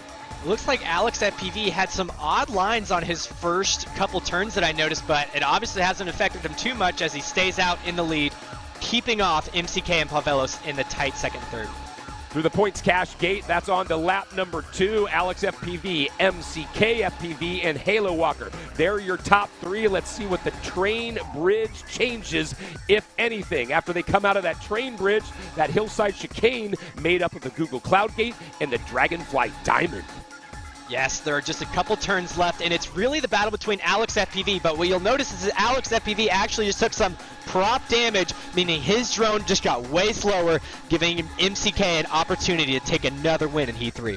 Looks like Alex at PV had some odd lines on his first couple turns that I noticed, but it obviously hasn't affected him too much as he stays out in the lead, keeping off MCK and Pavelos in the tight second and third. Through the points cash gate, that's on to lap number 2. Alex FPV, MCK FPV, and Halo Walker. They're your top 3. Let's see what the train bridge changes, if anything. After they come out of that train bridge, that hillside chicane made up of the Google Cloud Gate and the Dragonfly Diamond. Yes, there are just a couple turns left, and it's really the battle between Alex FPV, but what you'll notice is that Alex FPV actually just took some prop damage, meaning his drone just got way slower, giving MCK an opportunity to take another win in Heat 3.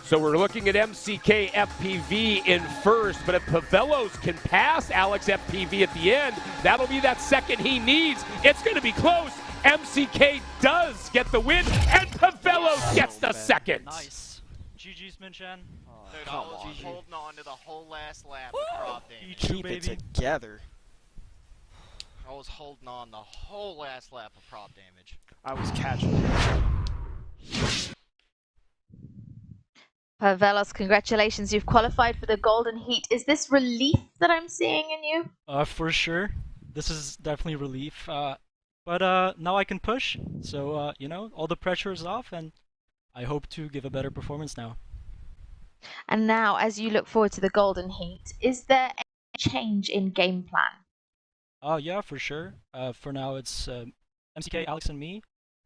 So we're looking at MCK FPV in first, but if Pavelos can pass Alex FPV at the end, that'll be that second he needs. It's going to be close. MCK does get the win, and Pavelos gets the second. Nice. GG's, Minchan. Dude, I was holding on to the whole last lap of prop damage. Keep it together. I was holding on the whole last lap of prop damage. I was catching. Pavelos, congratulations. You've qualified for the Golden Heat. Is this relief that I'm seeing in you? For sure. This is definitely relief. But now I can push. So, you know, all the pressure is off, and I hope to give a better performance now. And now, as you look forward to the Golden Heat, is there any change in game plan? Yeah, for sure. For now, it's MCK, Alex, and me.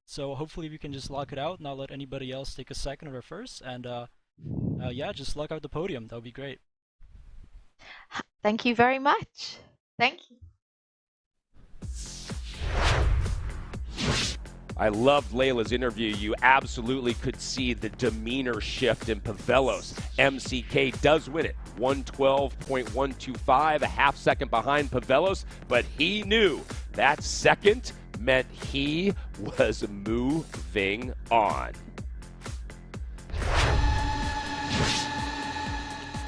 So hopefully we can just lock it out, not let anybody else take a second or a first. And yeah, just lock out the podium. That would be great. Thank you very much. Thank you. I loved Layla's interview. You absolutely could see the demeanor shift in Pavelos. MCK does win it, 112.125, a half second behind Pavelos, but he knew that second meant he was moving on.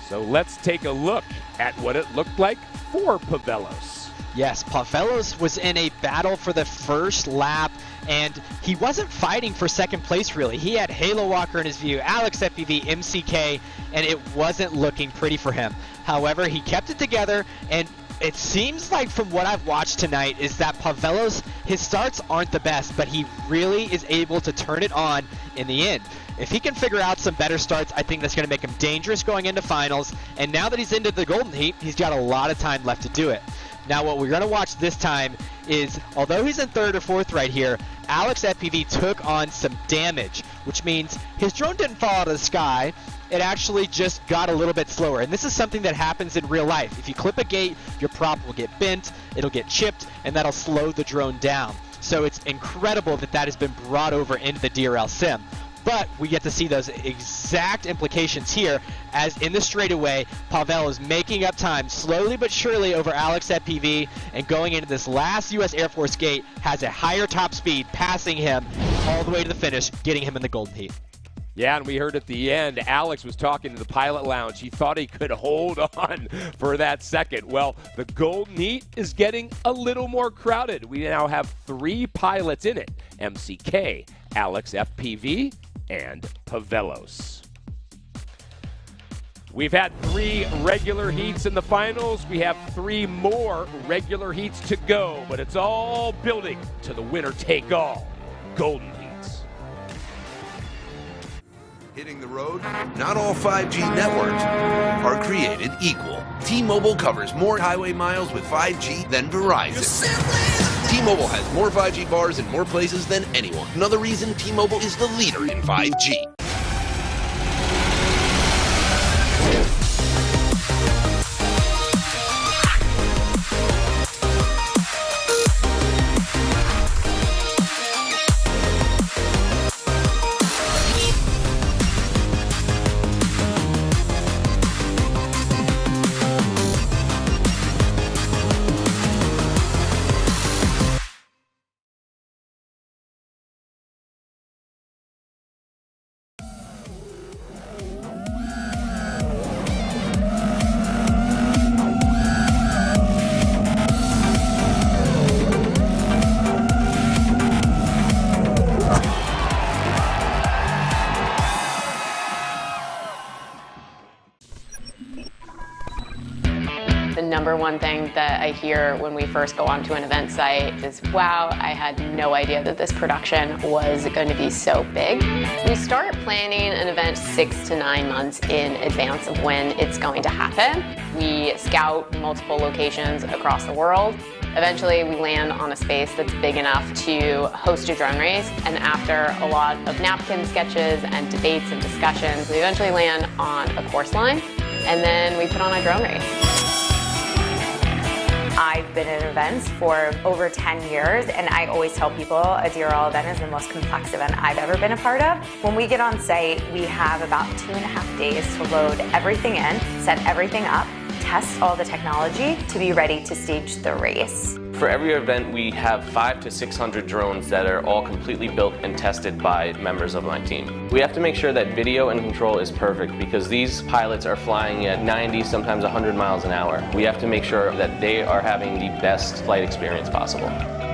So let's take a look at what it looked like for Pavelos. Yes, Pavelos was in a battle for the first lap, and he wasn't fighting for second place really. He had Halo Walker in his view, Alex FPV, MCK, and it wasn't looking pretty for him. However, he kept it together, and it seems like from what I've watched tonight is that Pavelos, his starts aren't the best, but he really is able to turn it on in the end. If he can figure out some better starts, I think that's going to make him dangerous going into finals, and now that he's into the Golden Heat, he's got a lot of time left to do it. Now what we're going to watch this time is, although he's in third or fourth right here, Alex FPV took on some damage, which means his drone didn't fall out of the sky, it actually just got a little bit slower. And this is something that happens in real life. If you clip a gate, your prop will get bent, it'll get chipped, and that'll slow the drone down. So it's incredible that that has been brought over into the DRL sim. But we get to see those exact implications here, as in the straightaway, Pavel is making up time slowly but surely over Alex at PV, and going into this last US Air Force gate, has a higher top speed, passing him all the way to the finish, getting him in the Golden Heat. Yeah, and we heard at the end, Alex was talking to the pilot lounge. He thought he could hold on for that second. Well, the Golden Heat is getting a little more crowded. We now have 3 pilots in it: MCK, Alex FPV, and Pavelos. We've had 3 regular heats in the finals. We have 3 more regular heats to go, but it's all building to the winner-take-all Golden Heats. Hitting the road, not all 5G networks are created equal. T-Mobile covers more highway miles with 5G than Verizon. T-Mobile has more 5G bars in more places than anyone. Another reason T-Mobile is the leader in 5G. number one thing that I hear when we first go onto an event site is, wow, I had no idea that this production was going to be so big. We start planning an event 6 to 9 months in advance of when it's going to happen. We scout multiple locations across the world. Eventually, we land on a space that's big enough to host a drone race, and after a lot of napkin sketches and debates and discussions, we eventually land on a course line, and then we put on a drone race. I've been at events for over 10 years, and I always tell people a DRL event is the most complex event I've ever been a part of. When we get on site, we have about 2.5 days to load everything in, set everything up, test all the technology to be ready to stage the race. For every event, we have 500 to 600 drones that are all completely built and tested by members of my team. We have to make sure that video and control is perfect because these pilots are flying at 90, sometimes 100 miles an hour. We have to make sure that they are having the best flight experience possible.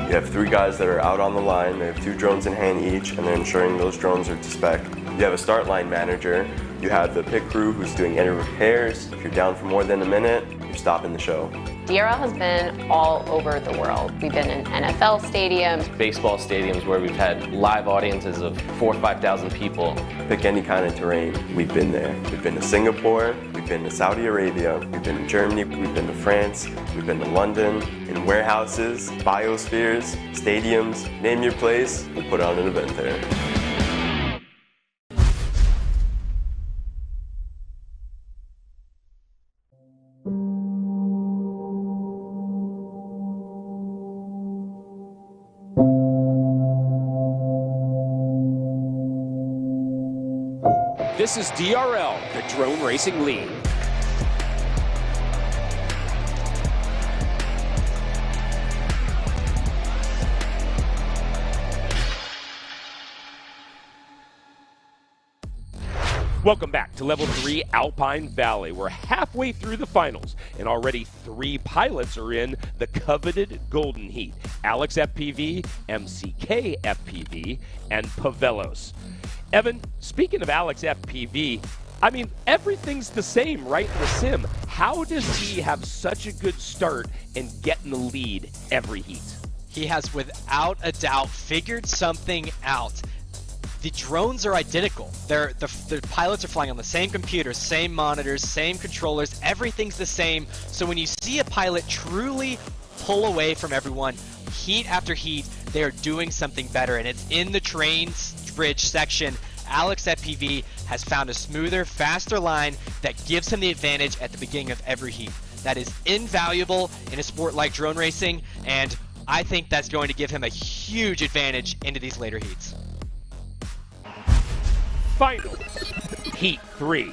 You have 3 guys that are out on the line. They have 2 drones in hand each, and they're ensuring those drones are to spec. You have a start line manager. You have the pit crew who's doing any repairs. If you're down for more than a minute, you're stopping the show. DRL has been all over the world. We've been in NFL stadiums, baseball stadiums where we've had live audiences of 4,000 or 5,000 people. Pick any kind of terrain, we've been there. We've been to Singapore, we've been to Saudi Arabia, we've been to Germany, we've been to France, we've been to London, in warehouses, biospheres, stadiums, name your place, we'll put on an event there. This is DRL, the Drone Racing League. Welcome back to Level 3 Alpine Valley. We're halfway through the finals, and already 3 pilots are in the coveted Golden Heat. Alex FPV, MCK FPV, and Pavelos. Evan, speaking of Alex FPV, I mean, everything's the same, right, in the sim. How does he have such a good start and get in the lead every heat? He has, without a doubt, figured something out. The drones are identical. The pilots are flying on the same computers, same monitors, same controllers, everything's the same. So when you see a pilot truly pull away from everyone, heat after heat, they are doing something better, and it's in the trains bridge section. Alex FPV has found a smoother, faster line that gives him the advantage at the beginning of every heat. That is invaluable in a sport like drone racing, and I think that's going to give him a huge advantage into these later heats. Finals, Heat 3.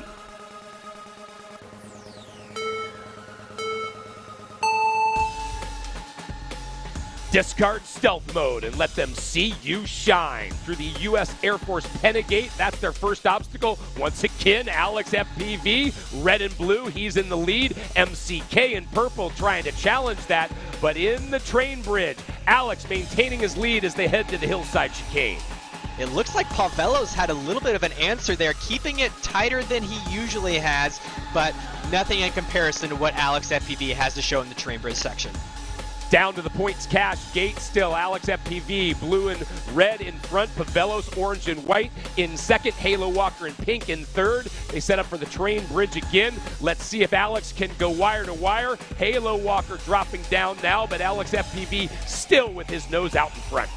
Discard stealth mode and let them see you shine. Through the U.S. Air Force Pennagate, that's their first obstacle. Once again, Alex FPV, red and blue, he's in the lead. MCK in purple trying to challenge that, but in the train bridge, Alex maintaining his lead as they head to the hillside chicane. It looks like Pavelos had a little bit of an answer there, keeping it tighter than he usually has, but nothing in comparison to what Alex FPV has to show in the train bridge section. Down to the points cash gate still, Alex FPV, blue and red in front, Pavelos, orange and white in second, Halo Walker in pink in third. They set up for the train bridge again. Let's see if Alex can go wire to wire. Halo Walker dropping down now, but Alex FPV still with his nose out in front.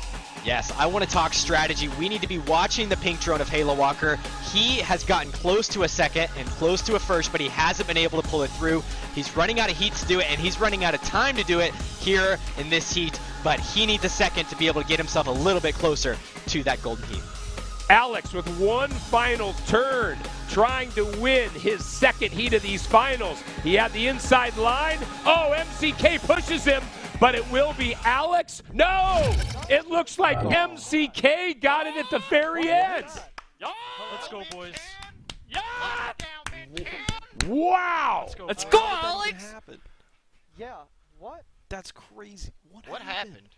Yes, I want to talk strategy. We need to be watching the pink drone of Halo Walker. He has gotten close to a second and close to a first, but he hasn't been able to pull it through. He's running out of heats to do it, and he's running out of time to do it here in this heat, but he needs a second to be able to get himself a little bit closer to that golden heat. Alex with one final turn, trying to win his second heat of these finals. He had the inside line. Oh, MCK pushes him. But it will be Alex. No! It looks like MCK got it at the very end. Let's go, boys. Wow! Let's go, Alex! Yeah, what? That's crazy. What happened?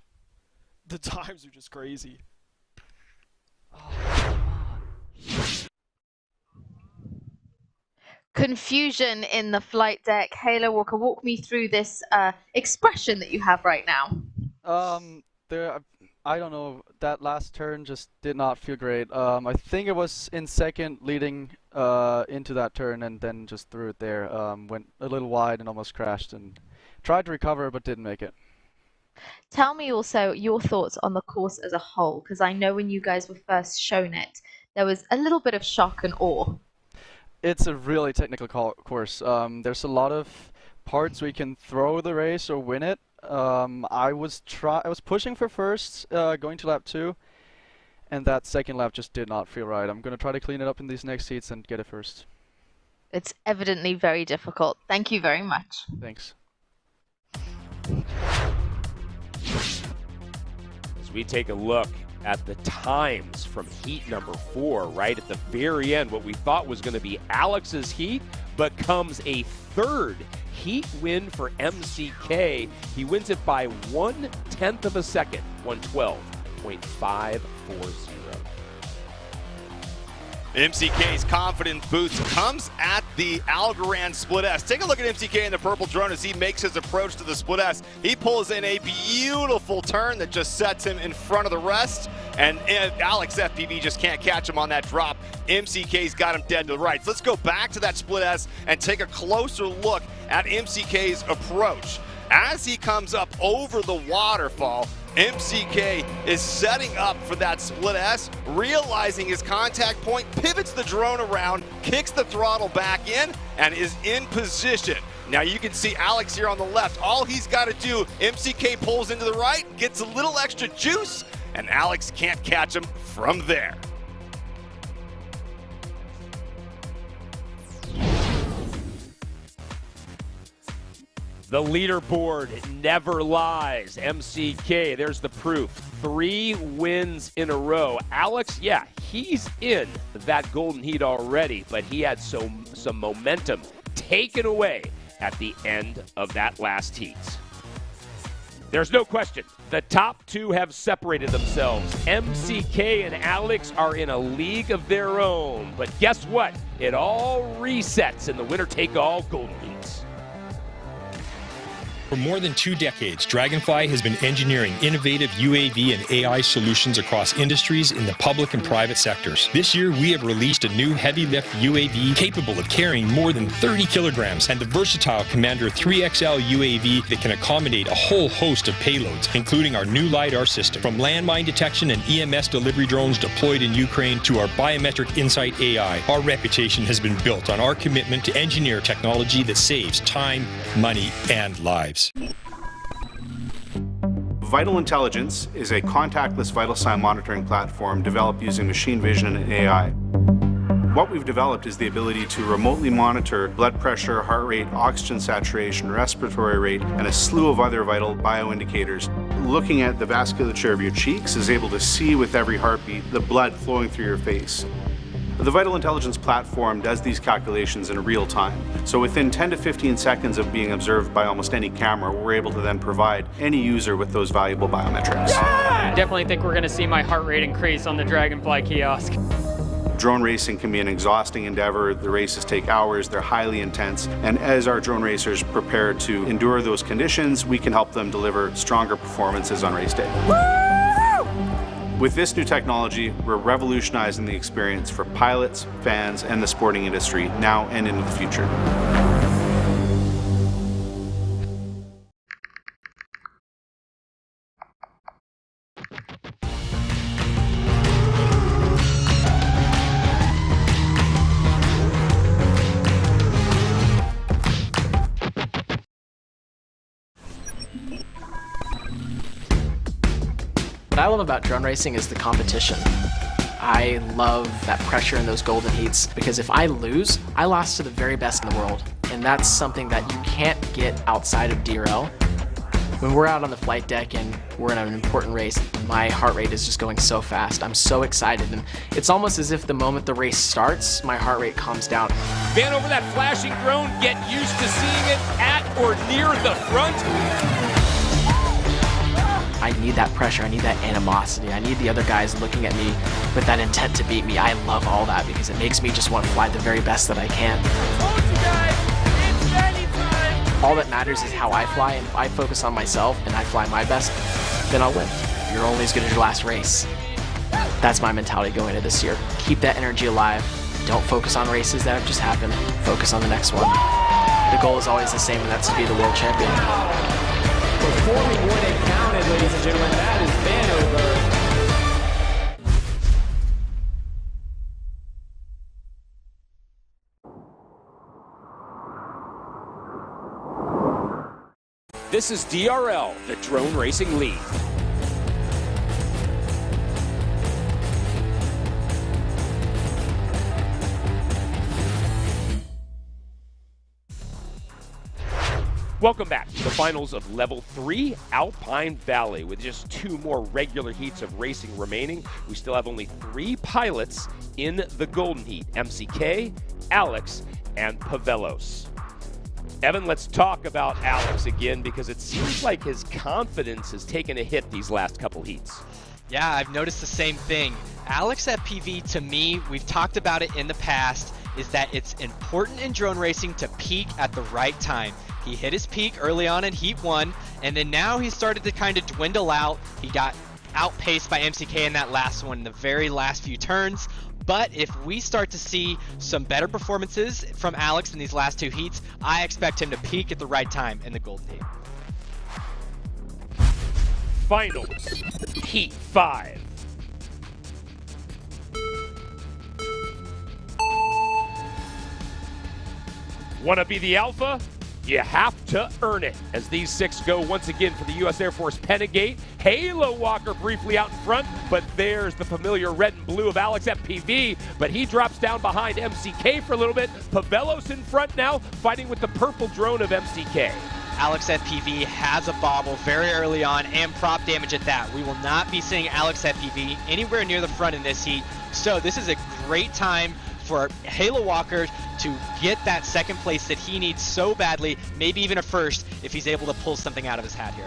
The times are just crazy. confusion in the flight deck. Halo Walker, walk me through this expression that you have right now. I don't know, that last turn just did not feel great. I think it was in second leading into that turn and then just threw it there. Went a little wide and almost crashed and tried to recover but didn't make it. Tell me also your thoughts on the course as a whole, because I know when you guys were first shown it, there was a little bit of shock and awe. It's a really technical course. There's a lot of parts where you can throw the race or win it. I was pushing for first, going to lap 2, and that second lap just did not feel right. I'm going to try to clean it up in these next heats and get it first. It's evidently very difficult. Thank you very much. Thanks. As we take a look at the times from heat number 4, right at the very end, what we thought was going to be Alex's heat becomes a third heat win for MCK. He wins it by 1/10 of a second, 112.540. MCK's confidence boost comes at the Algorand Split S. Take a look at MCK in the purple drone as he makes his approach to the Split S. He pulls in a beautiful turn that just sets him in front of the rest, and Alex FPV just can't catch him on that drop. MCK's got him dead to the right. So let's go back to that Split S and take a closer look at MCK's approach. As he comes up over the waterfall, MCK is setting up for that Split S, realizing his contact point, pivots the drone around, kicks the throttle back in, and is in position. Now you can see Alex here on the left. All he's got to do, MCK pulls into the right, gets a little extra juice, and Alex can't catch him from there. The leaderboard never lies. MCK, there's the proof. 3 wins in a row. Alex, yeah, he's in that golden heat already, but he had some momentum taken away at the end of that last heat. There's no question. The top 2 have separated themselves. MCK and Alex are in a league of their own. But guess what? It all resets in the winner-take-all golden heats. For more than 2 decades, Dragonfly has been engineering innovative UAV and AI solutions across industries in the public and private sectors. This year, we have released a new heavy-lift UAV capable of carrying more than 30 kilograms and the versatile Commander 3XL UAV that can accommodate a whole host of payloads, including our new LiDAR system. From landmine detection and EMS delivery drones deployed in Ukraine to our biometric insight AI, our reputation has been built on our commitment to engineer technology that saves time, money, and lives. Vital Intelligence is a contactless vital sign monitoring platform developed using machine vision and AI. What we've developed is the ability to remotely monitor blood pressure, heart rate, oxygen saturation, respiratory rate, and a slew of other vital bioindicators. Looking at the vasculature of your cheeks is able to see with every heartbeat the blood flowing through your face. The Vital Intelligence platform does these calculations in real time. So within 10 to 15 seconds of being observed by almost any camera, we're able to then provide any user with those valuable biometrics. I definitely think we're going to see my heart rate increase on the Dragonfly kiosk. Drone racing can be an exhausting endeavor. The races take hours, they're highly intense, and as our drone racers prepare to endure those conditions, we can help them deliver stronger performances on race day. With this new technology, we're revolutionizing the experience for pilots, fans, and the sporting industry now and into the future. What I love about drone racing is the competition. I love that pressure in those golden heats because if I lose, I lost to the very best in the world. And that's something that you can't get outside of DRL. When we're out on the flight deck and we're in an important race, my heart rate is just going so fast. I'm so excited, and it's almost as if the moment the race starts, my heart rate calms down. Fan over that flashing drone, get used to seeing it at or near the front. I need that pressure, I need that animosity, I need the other guys looking at me with that intent to beat me. I love all that because it makes me just want to fly the very best that I can. All that matters is how I fly, and if I focus on myself and I fly my best, then I'll win. You're only as good as your last race. That's my mentality going into this year. Keep that energy alive. Don't focus on races that have just happened. Focus on the next one. The goal is always the same, and that's to be the world champion. Performing when it counted, ladies and gentlemen, that is Vanover. This is DRL, the Drone Racing League. Welcome back to the finals of Level 3 Alpine Valley. With just 2 more regular heats of racing remaining, we still have only 3 pilots in the Golden Heat: MCK, Alex, and Pavelos. Evan, let's talk about Alex again, because it seems like his confidence has taken a hit these last couple heats. Yeah, I've noticed the same thing. Alex at PV, to me, we've talked about it in the past, is that it's important in drone racing to peak at the right time. He hit his peak early on in Heat 1, and then now he started to kind of dwindle out. He got outpaced by MCK in that last one, in the very last few turns. But if we start to see some better performances from Alex in these last 2 heats, I expect him to peak at the right time in the Golden Heat. Finals, Heat 5. Want to be the alpha? You have to earn it. As these 6 go once again for the U.S. Air Force Penegate. Halo Walker briefly out in front, but there's the familiar red and blue of Alex at PV, but he drops down behind MCK for a little bit. Pavelos in front now, fighting with the purple drone of MCK. Alex at PV has a bobble very early on, and prop damage at that. We will not be seeing Alex at PV anywhere near the front in this heat, so this is a great time for Halo Walker to get that second place that he needs so badly, maybe even a first, if he's able to pull something out of his hat here.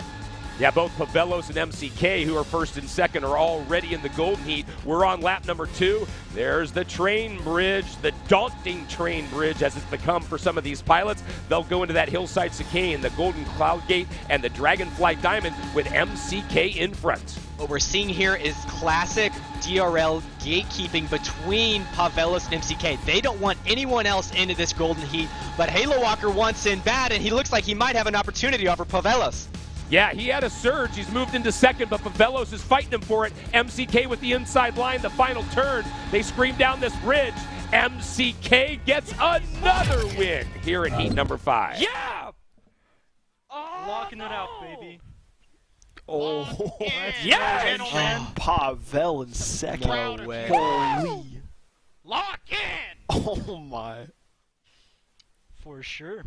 Yeah, both Pavelos and MCK, who are first and second, are already in the Golden Heat. We're on lap number 2. There's the train bridge, the daunting train bridge as it's become for some of these pilots. They'll go into that Hillside Chicane, the Golden Cloud Gate, and the Dragonfly Diamond with MCK in front. What we're seeing here is classic DRL gatekeeping between Pavelos and MCK. They don't want anyone else into this Golden Heat, but Halo Walker wants in bad, and he looks like he might have an opportunity over Pavelos. Yeah, he had a surge. He's moved into second, but Pavelos is fighting him for it. MCK with the inside line, the final turn. They scream down this bridge. MCK gets another win here in heat number 5. Yeah! Locking it out, baby. Oh, yeah! Pavel in second. No way. Holy. Lock in! Oh my. For sure.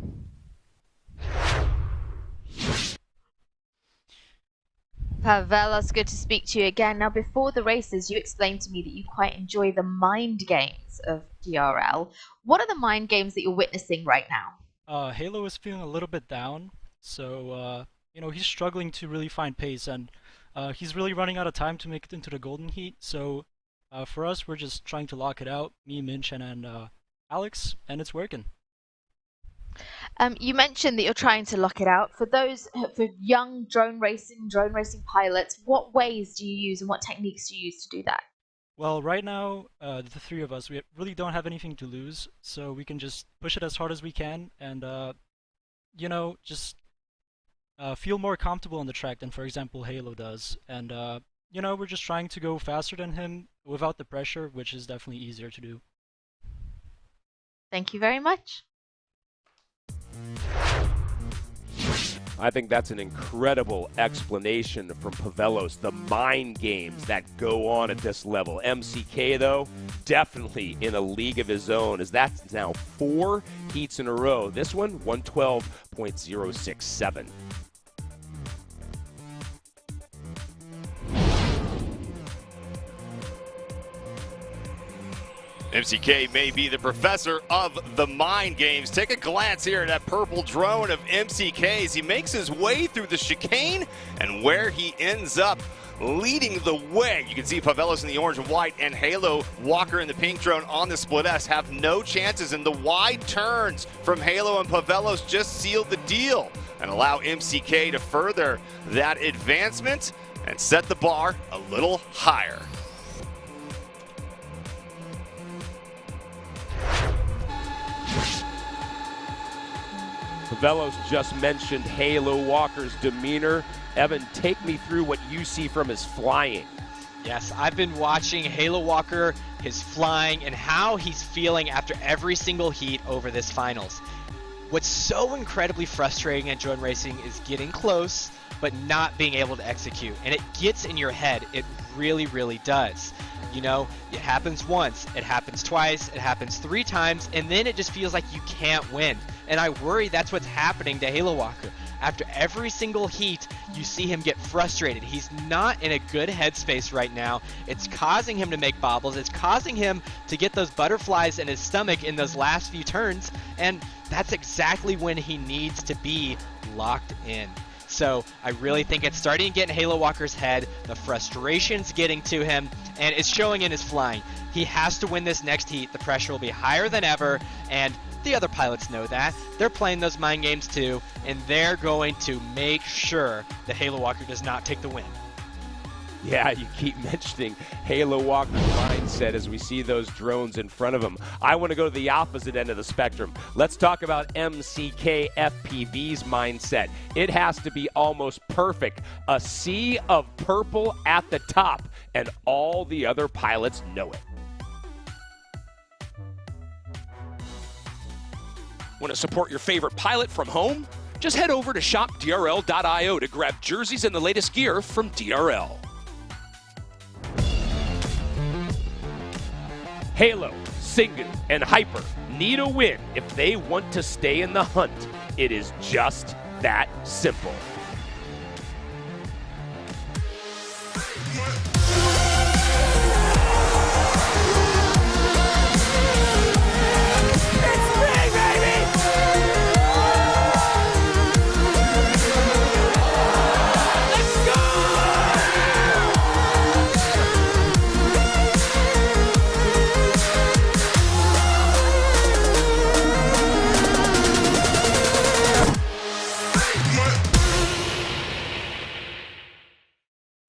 Pavelos, good to speak to you again. Now, before the races, you explained to me that you quite enjoy the mind games of DRL. What are the mind games that you're witnessing right now? Halo is feeling a little bit down, so you know, he's struggling to really find pace, and he's really running out of time to make it into the Golden Heat. So for us, we're just trying to lock it out, me, Minch, and Alex, and it's working. You mentioned that you're trying to lock it out. For young drone racing pilots, what ways do you use and what techniques do you use to do that? Well, right now, the 3 of us, we really don't have anything to lose, so we can just push it as hard as we can, and you know, just feel more comfortable on the track than, for example, Halo does. And you know, we're just trying to go faster than him without the pressure, which is definitely easier to do. Thank you very much. I think that's an incredible explanation from Pavelos, the mind games that go on at this level. MCK, though, definitely in a league of his own, as that's now 4 heats in a row. This one, 112.067. MCK may be the professor of the mind games. Take a glance here at that purple drone of MCK's. He makes his way through the chicane, and where he ends up leading the way. You can see Pavelos in the orange and white and Halo Walker in the pink drone on the split S have no chances, and the wide turns from Halo and Pavelos just sealed the deal and allow MCK to further that advancement and set the bar a little higher. Pavelos just mentioned Halo Walker's demeanor. Evan, take me through what you see from his flying. Yes, I've been watching Halo Walker, his flying, and how he's feeling after every single heat over this finals. What's so incredibly frustrating at drone racing is getting close, but not being able to execute. And it gets in your head. It really, really does. You know, it happens once, it happens twice, it happens 3 times, and then it just feels like you can't win. And I worry that's what's happening to Halo Walker. After every single heat, you see him get frustrated. He's not in a good headspace right now. It's causing him to make bobbles. It's causing him to get those butterflies in his stomach in those last few turns. And that's exactly when he needs to be locked in. So I really think it's starting to get in Halo Walker's head. The frustration's getting to him, and it's showing in his flying. He has to win this next heat. The pressure will be higher than ever, and the other pilots know that. They're playing those mind games too, and they're going to make sure that Halo Walker does not take the win. Yeah, you keep mentioning Halo Walker's mindset as we see those drones in front of him. I want to go to the opposite end of the spectrum. Let's talk about MCK FPV's mindset. It has to be almost perfect. A sea of purple at the top, and all the other pilots know it. Want to support your favorite pilot from home? Just head over to shopdrl.io to grab jerseys and the latest gear from DRL. Halo, Singu, and Hyper need a win if they want to stay in the hunt. It is just that simple.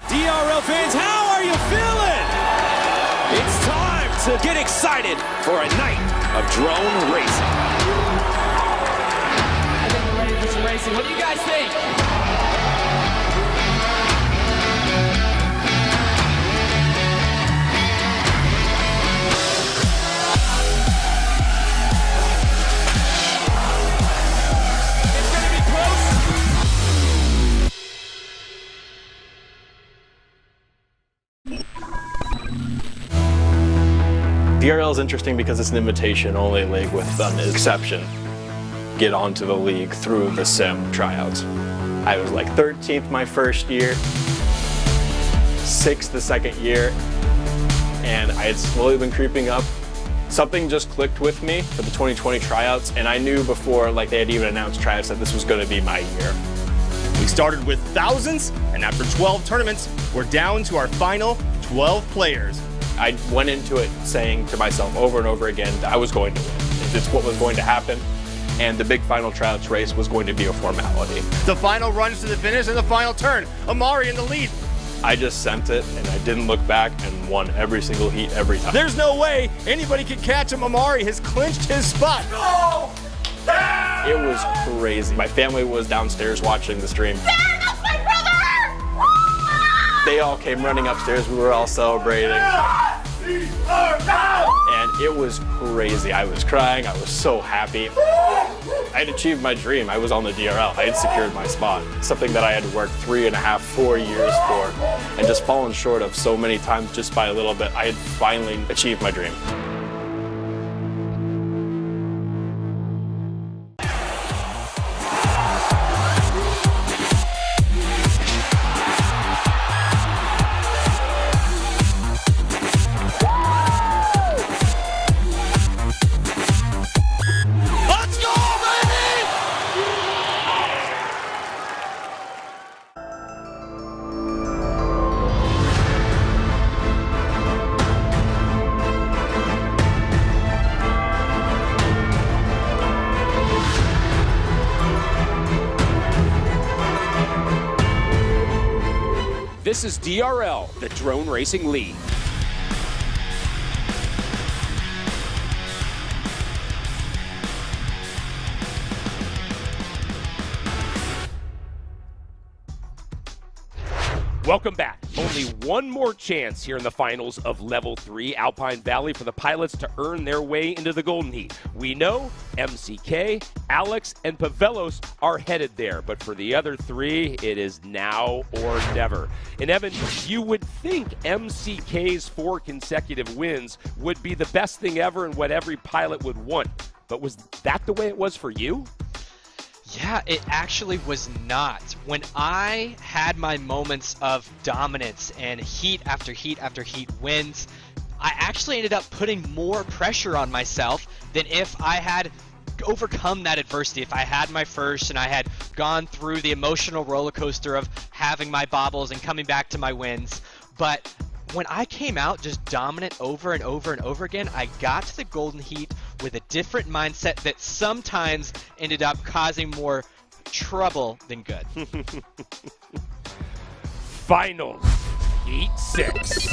DRL fans, how are you feeling? It's time to get excited for a night of drone racing. I think we're ready for some racing. What do you guys think? DRL is interesting because it's an invitation-only league with an exception. Get onto the league through the sim tryouts. I was like 13th my first year, 6th the second year, and I had slowly been creeping up. Something just clicked with me for the 2020 tryouts, and I knew before they had even announced tryouts that this was going to be my year. We started with thousands, and after 12 tournaments, we're down to our final 12 players. I went into it saying to myself over and over again that I was going to win. It's what was going to happen, and the big final tryouts race was going to be a formality. The final runs to the finish and the final turn. Amari in the lead. I just sent it, and I didn't look back, and won every single heat every time. There's no way anybody can catch him. Amari has clinched his spot. No! It was crazy. My family was downstairs watching the stream. Dad, that's my brother! They all came running upstairs. We were all celebrating. And it was crazy. I was crying. I was so happy. I had achieved my dream. I was on the DRL. I had secured my spot. Something that I had worked 3.5, 4 years for, and just fallen short of so many times just by a little bit. I had finally achieved my dream. This is DRL, the Drone Racing League. Welcome back. Only one more chance here in the finals of Level 3 Alpine Valley for the pilots to earn their way into the Golden Heat. We know MCK, Alex, and Pavelos are headed there, but for the other three, it is now or never. And Evan, you would think MCK's 4 consecutive wins would be the best thing ever and what every pilot would want, but was that the way it was for you? Yeah, it actually was not. When I had my moments of dominance and heat after heat after heat wins, I actually ended up putting more pressure on myself than if I had overcome that adversity. If I had my first and I had gone through the emotional roller coaster of having my bobbles and coming back to my wins. But when I came out just dominant over and over and over again, I got to the Golden Heat with a different mindset that sometimes ended up causing more trouble than good. Finals, Heat 6.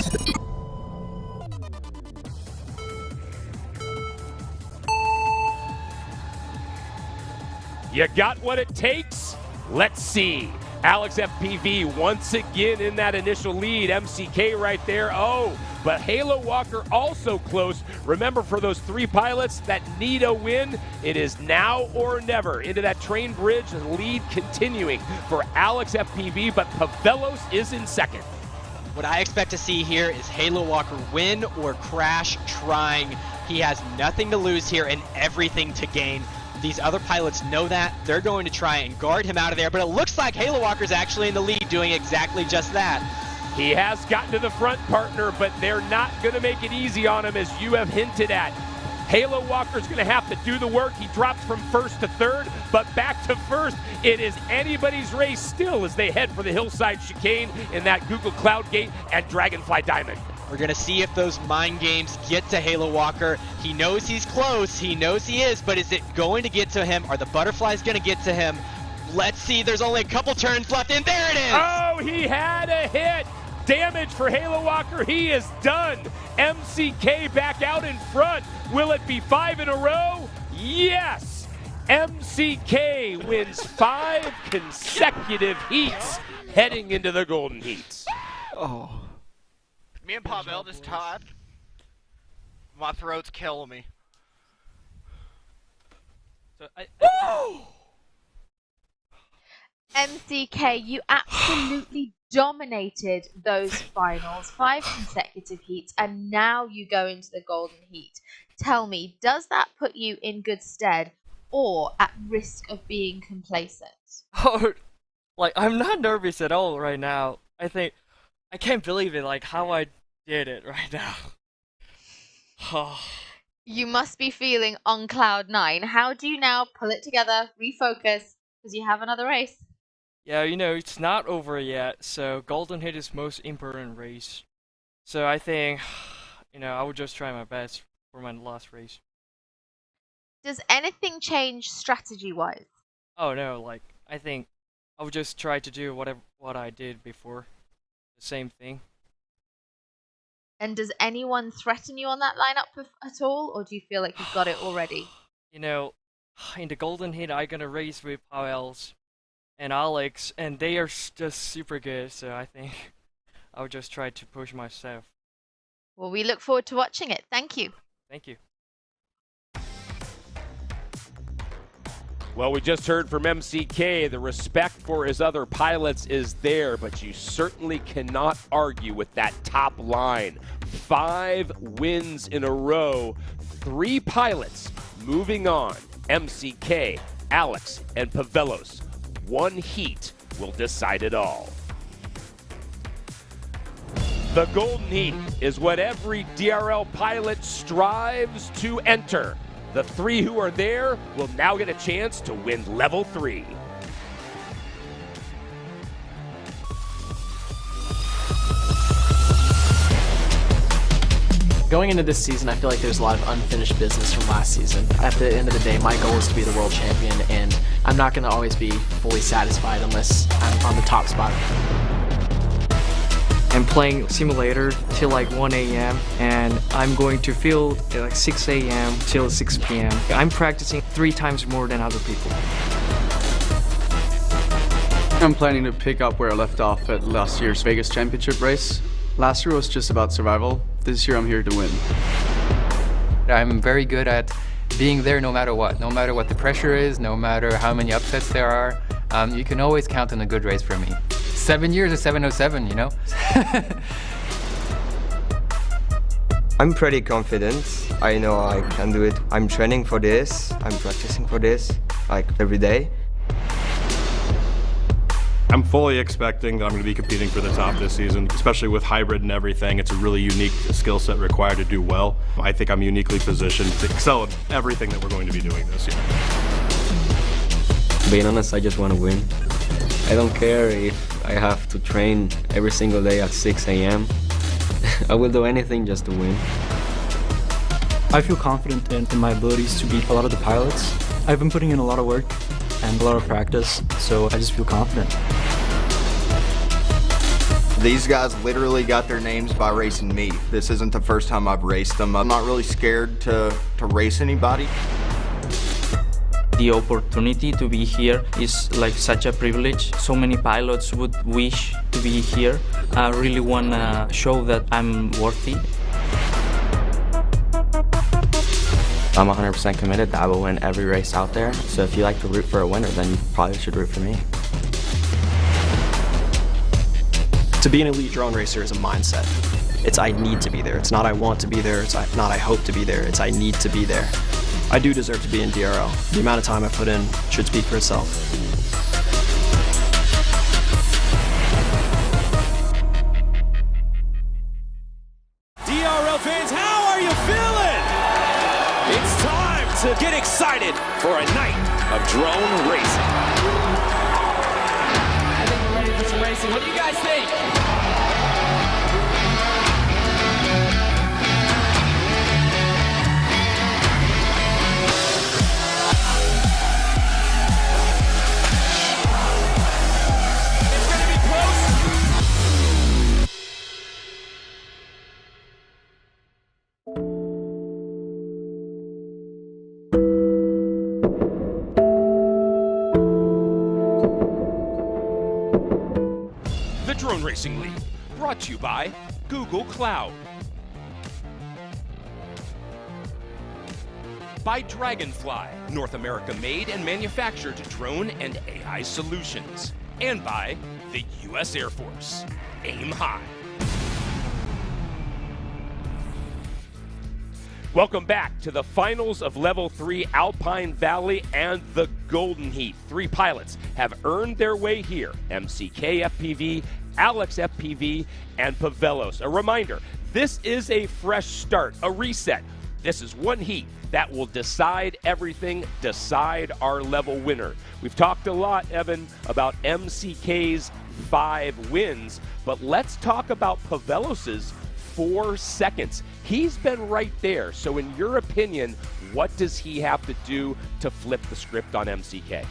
You got what it takes? Let's see. Alex FPV once again in that initial lead. MCK right there. Oh, but Halo Walker also close. Remember, for those 3 pilots that need a win, it is now or never. Into that train bridge, the lead continuing for Alex FPV, but Pavelos is in second. What I expect to see here is Halo Walker win or crash trying. He has nothing to lose here and everything to gain. These other pilots know that. They're going to try and guard him out of there, but it looks like Halo Walker's actually in the lead doing exactly just that. He has gotten to the front, partner, but they're not going to make it easy on him, as you have hinted at. Halo Walker's going to have to do the work. He drops from first to third, but back to first. It is anybody's race still as they head for the hillside chicane in that Google Cloud Gate and Dragonfly Diamond. We're going to see if those mind games get to Halo Walker. He knows he's close. He knows he is, but is it going to get to him? Are the butterflies going to get to him? Let's see. There's only a couple turns left, and there it is! Oh, he had a hit! Damage for Halo Walker. He is done. MCK back out in front. Will it be 5 in a row? Yes! MCK wins 5 consecutive heats heading into the Golden Heats. Oh. Me and Pavel this time. My throat's killing me. So MCK, you absolutely dominated those finals, 5 consecutive heats, and now you go into the Golden Heat. Tell me, does that put you in good stead or at risk of being complacent? Oh, like, I'm not nervous at all right now. I can't believe it, like, how I did it right now. You must be feeling on cloud 9. How do you now pull it together, refocus, because you have another race? Yeah, you know, it's not over yet, so Golden Hit is most important race. So I think, you know, I would just try my best for my last race. Does anything change strategy-wise? Oh no, like, I think I would just try to do what I did before. The same thing. And does anyone threaten you on that lineup at all, or do you feel like you've got it already? You know, in the Golden Hit, I'm gonna race with Pavels and Alex, and they are just super good, so I think I would just try to push myself. Well, we look forward to watching it. Thank you. Thank you. Well, we just heard from MCK. The respect for his other pilots is there, but you certainly cannot argue with that top line. 5 wins in a row, 3 pilots moving on. MCK, Alex, and Pavelos. 1 heat will decide it all. The Golden Heat is what every DRL pilot strives to enter. The 3 who are there will now get a chance to win Level 3. Going into this season, I feel like there's a lot of unfinished business from last season. At the end of the day, my goal is to be the world champion, and I'm not going to always be fully satisfied unless I'm on the top spot. I'm playing simulator till like 1 a.m. and I'm going to field at like 6 a.m. till 6 p.m. I'm practicing 3 times more than other people. I'm planning to pick up where I left off at last year's Vegas Championship race. Last year was just about survival. This year I'm here to win. I'm very good at being there no matter what the pressure is, no matter how many upsets there are. You can always count on a good race from me. 7 years of 707, you know? I'm pretty confident. I know I can do it. I'm training for this. I'm practicing for this, like every day. I'm fully expecting that I'm going to be competing for the top this season, especially with hybrid and everything. It's a really unique skill set required to do well. I think I'm uniquely positioned to excel in everything that we're going to be doing this year. Being honest, I just want to win. I don't care if I have to train every single day at 6 a.m. I will do anything just to win. I feel confident in my abilities to beat a lot of the pilots. I've been putting in a lot of work and a lot of practice, so I just feel confident. These guys literally got their names by racing me. This isn't the first time I've raced them. I'm not really scared to race anybody. The opportunity to be here is like such a privilege. So many pilots would wish to be here. I really want to show that I'm worthy. I'm 100% committed that I will win every race out there. So if you like to root for a winner, then you probably should root for me. To be an elite drone racer is a mindset. It's I need to be there. It's not I want to be there. It's not I hope to be there. It's I need to be there. I do deserve to be in DRL. The amount of time I put in should speak for itself. DRL fans, how are you feeling? It's time to get excited for a night of drone racing. I think we're ready for some racing. What do you guys think? Drone Racing League, brought to you by Google Cloud. By Dragonfly, North America made and manufactured drone and AI solutions. And by the U.S. Air Force. Aim high. Welcome back to the finals of Level 3 Alpine Valley and the Golden Heat. 3 pilots have earned their way here. MCK FPV, Alex FPV, and Pavelos. A reminder, this is a fresh start, a reset. This is one heat that will decide everything, decide our level winner. We've talked a lot, Evan, about MCK's 5 wins, but let's talk about Pavelos's 4 seconds. He's been right there. So in your opinion, what does he have to do to flip the script on MCK?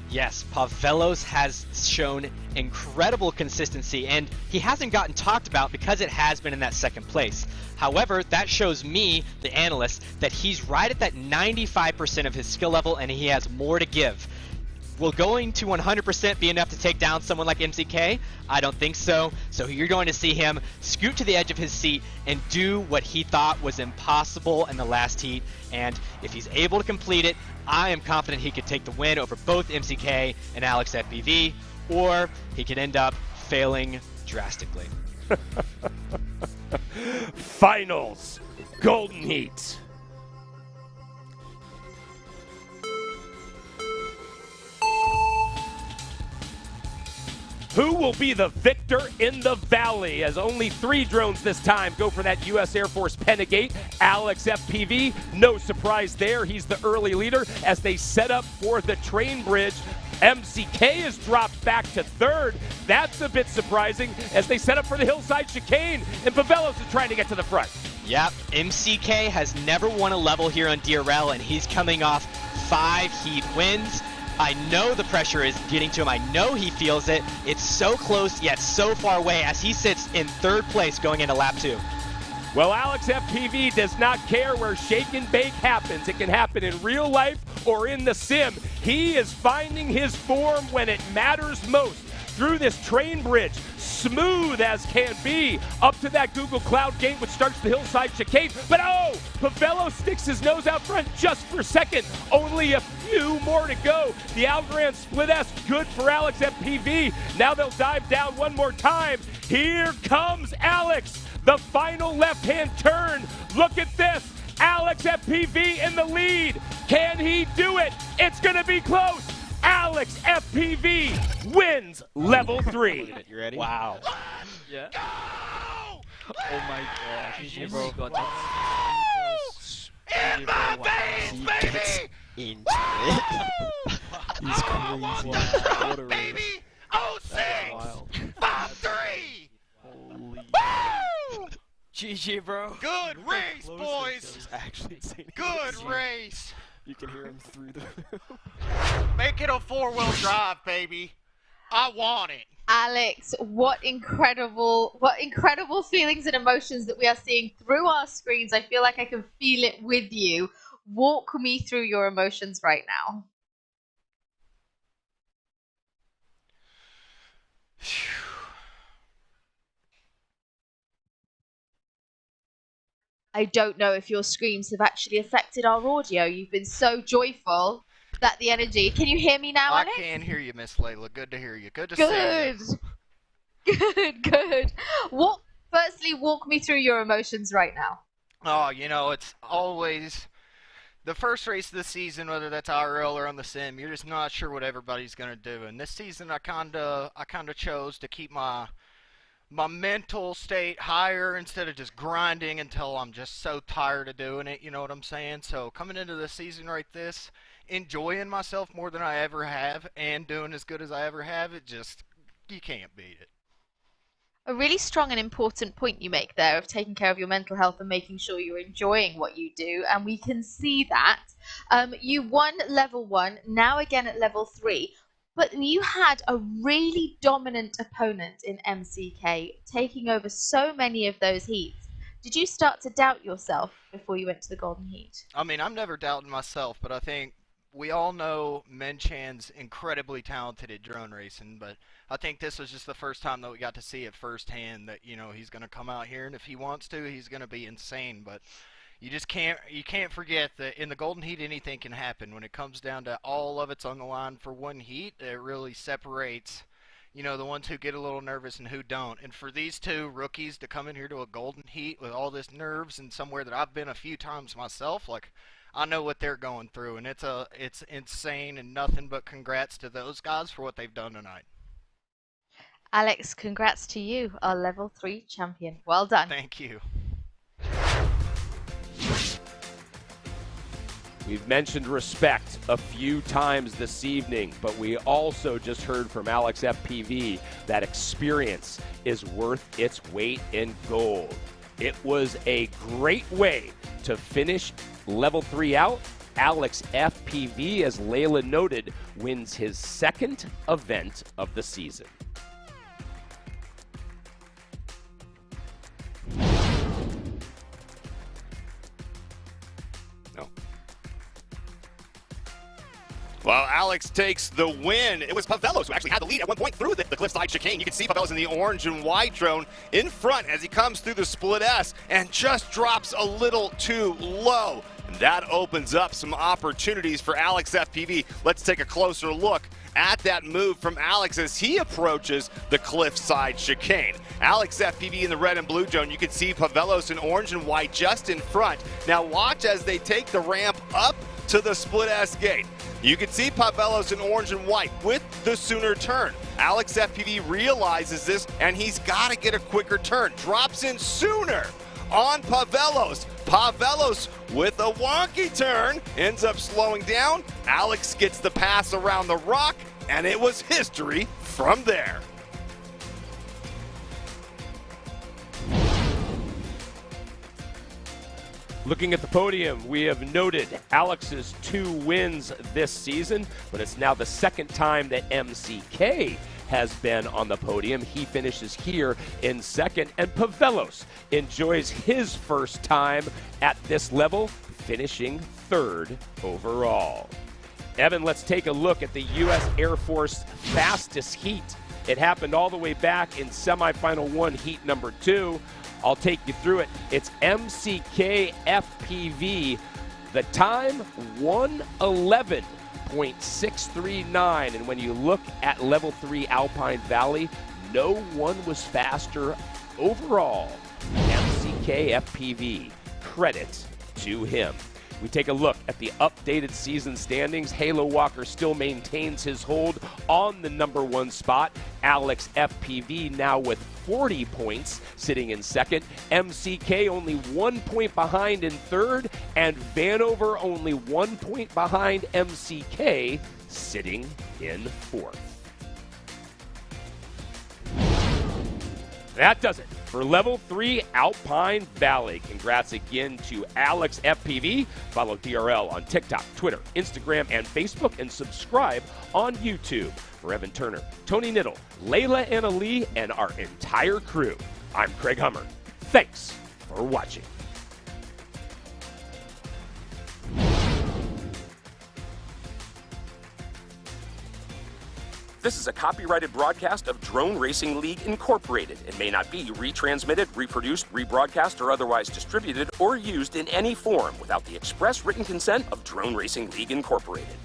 Yes, Pavelos has shown incredible consistency, and he hasn't gotten talked about because it has been in that second place. However, that shows me, the analyst, that he's right at that 95% of his skill level, and he has more to give. Will going to 100% be enough to take down someone like MCK? I don't think so. So you're going to see him scoot to the edge of his seat and do what he thought was impossible in the last heat. And if he's able to complete it, I am confident he could take the win over both MCK and Alex FPV, or he could end up failing drastically. Finals, Golden Heat. Who will be the victor in the valley? As only 3 drones this time go for that U.S. Air Force Penegate. Alex FPV, no surprise there. He's the early leader as they set up for the train bridge. MCK is dropped back to 3rd. That's a bit surprising as they set up for the hillside chicane, and Pavelos is trying to get to the front. Yep, MCK has never won a level here on DRL, and he's coming off 5 heat wins. I know the pressure is getting to him. I know he feels it. It's so close yet so far away as he sits in 3rd place going into lap 2. Well, Alex FPV does not care where shake and bake happens. It can happen in real life or in the sim. He is finding his form when it matters most. Through this train bridge, smooth as can be, up to that Google Cloud gate which starts the hillside chicane. But oh, Pavello sticks his nose out front just for second. Only a few more to go. The Algorand Split S, good for Alex FPV. Now they'll dive down one more time. Here comes Alex. The final left-hand turn. Look at this. Alex FPV in the lead. Can he do it? It's going to be close. Alex FPV wins level 3. You ready? Wow. Yeah. Oh my gosh. GG, bro. Got that. In my veins, baby! Into it. He's crazy. What a baby! '06! 5-3! Holy. Woo! GG, bro. Good race, boys! It's actually insane. Good race! You can hear him through the... Make it a 4-wheel drive, baby. I want it. Alex, what incredible feelings and emotions that we are seeing through our screens. I feel like I can feel it with you. Walk me through your emotions right now. I don't know if your screams have actually affected our audio. You've been so joyful that the energy... Can you hear me now, Alex? I can hear you, Miss Layla. Good to hear you. Good to see you. Good. Firstly, walk me through your emotions right now. Oh, you know, it's always... The first race of the season, whether that's IRL or on the sim, you're just not sure what everybody's going to do. And this season, I kind of chose to keep my mental state higher instead of just grinding until I'm just so tired of doing it, you know what I'm saying? So coming into the season like this, enjoying myself more than I ever have and doing as good as I ever have, you can't beat it. A really strong and important point you make there of taking care of your mental health and making sure you're enjoying what you do, and we can see that. You won level 1, now again at level 3. But you had a really dominant opponent in MCK, taking over so many of those heats. Did you start to doubt yourself before you went to the Golden Heat? I mean, I'm never doubting myself, but I think we all know Menchan's incredibly talented at drone racing, but I think this was just the first time that we got to see it firsthand that, you know, he's going to come out here, and if he wants to, he's going to be insane, but... You just can't forget that in the Golden Heat anything can happen. When it comes down to all of it's on the line for one heat, it really separates, you know, the ones who get a little nervous and who don't. And for these two rookies to come in here to a Golden Heat with all this nerves and somewhere that I've been a few times myself, like, I know what they're going through, and it's insane, and nothing but congrats to those guys for what they've done tonight. Alex, congrats to you, our level 3 champion. Well done. Thank you. We've mentioned respect a few times this evening, but we also just heard from Alex FPV that experience is worth its weight in gold. It was a great way to finish level 3 out. Alex FPV, as Layla noted, wins his 2nd event of the season. Well, Alex takes the win. It was Pavellos who actually had the lead at one point through the cliffside chicane. You can see Pavellos in the orange and white drone in front as he comes through the split S and just drops a little too low. And that opens up some opportunities for Alex FPV. Let's take a closer look at that move from Alex as he approaches the cliffside chicane. Alex FPV in the red and blue drone. You can see Pavellos in orange and white just in front. Now watch as they take the ramp up to the split S gate. You can see Pavellos in orange and white with the sooner turn. Alex FPV realizes this, and he's got to get a quicker turn. Drops in sooner on Pavellos. Pavellos with a wonky turn ends up slowing down. Alex gets the pass around the rock, and it was history from there. Looking at the podium, we have noted Alex's 2 wins this season, but it's now the second time that MCK has been on the podium. He finishes here in second, and Pavelos enjoys his first time at this level, finishing third overall. Evan, let's take a look at the U.S. Air Force fastest heat. It happened all the way back in semifinal 1, heat number 2. I'll take you through it. It's MCK FPV. The time, 1:11.639. And when you look at level 3 Alpine Valley, no one was faster overall. MCK FPV. Credit to him. We take a look at the updated season standings. Halo Walker still maintains his hold on the number 1 spot. Alex FPV now with 40 points, sitting in second. MCK only 1 point behind in third, and Vanover only 1 point behind MCK, sitting in fourth. That does it for level 3 Alpine Valley. Congrats again to Alex FPV. Follow DRL on TikTok, Twitter, Instagram, and Facebook, and subscribe on YouTube. For Evan Turner, Tony Niddle, Layla and Ali, and our entire crew, I'm Craig Hummer. Thanks for watching. This is a copyrighted broadcast of Drone Racing League Incorporated. It may not be retransmitted, reproduced, rebroadcast, or otherwise distributed or used in any form without the express written consent of Drone Racing League Incorporated.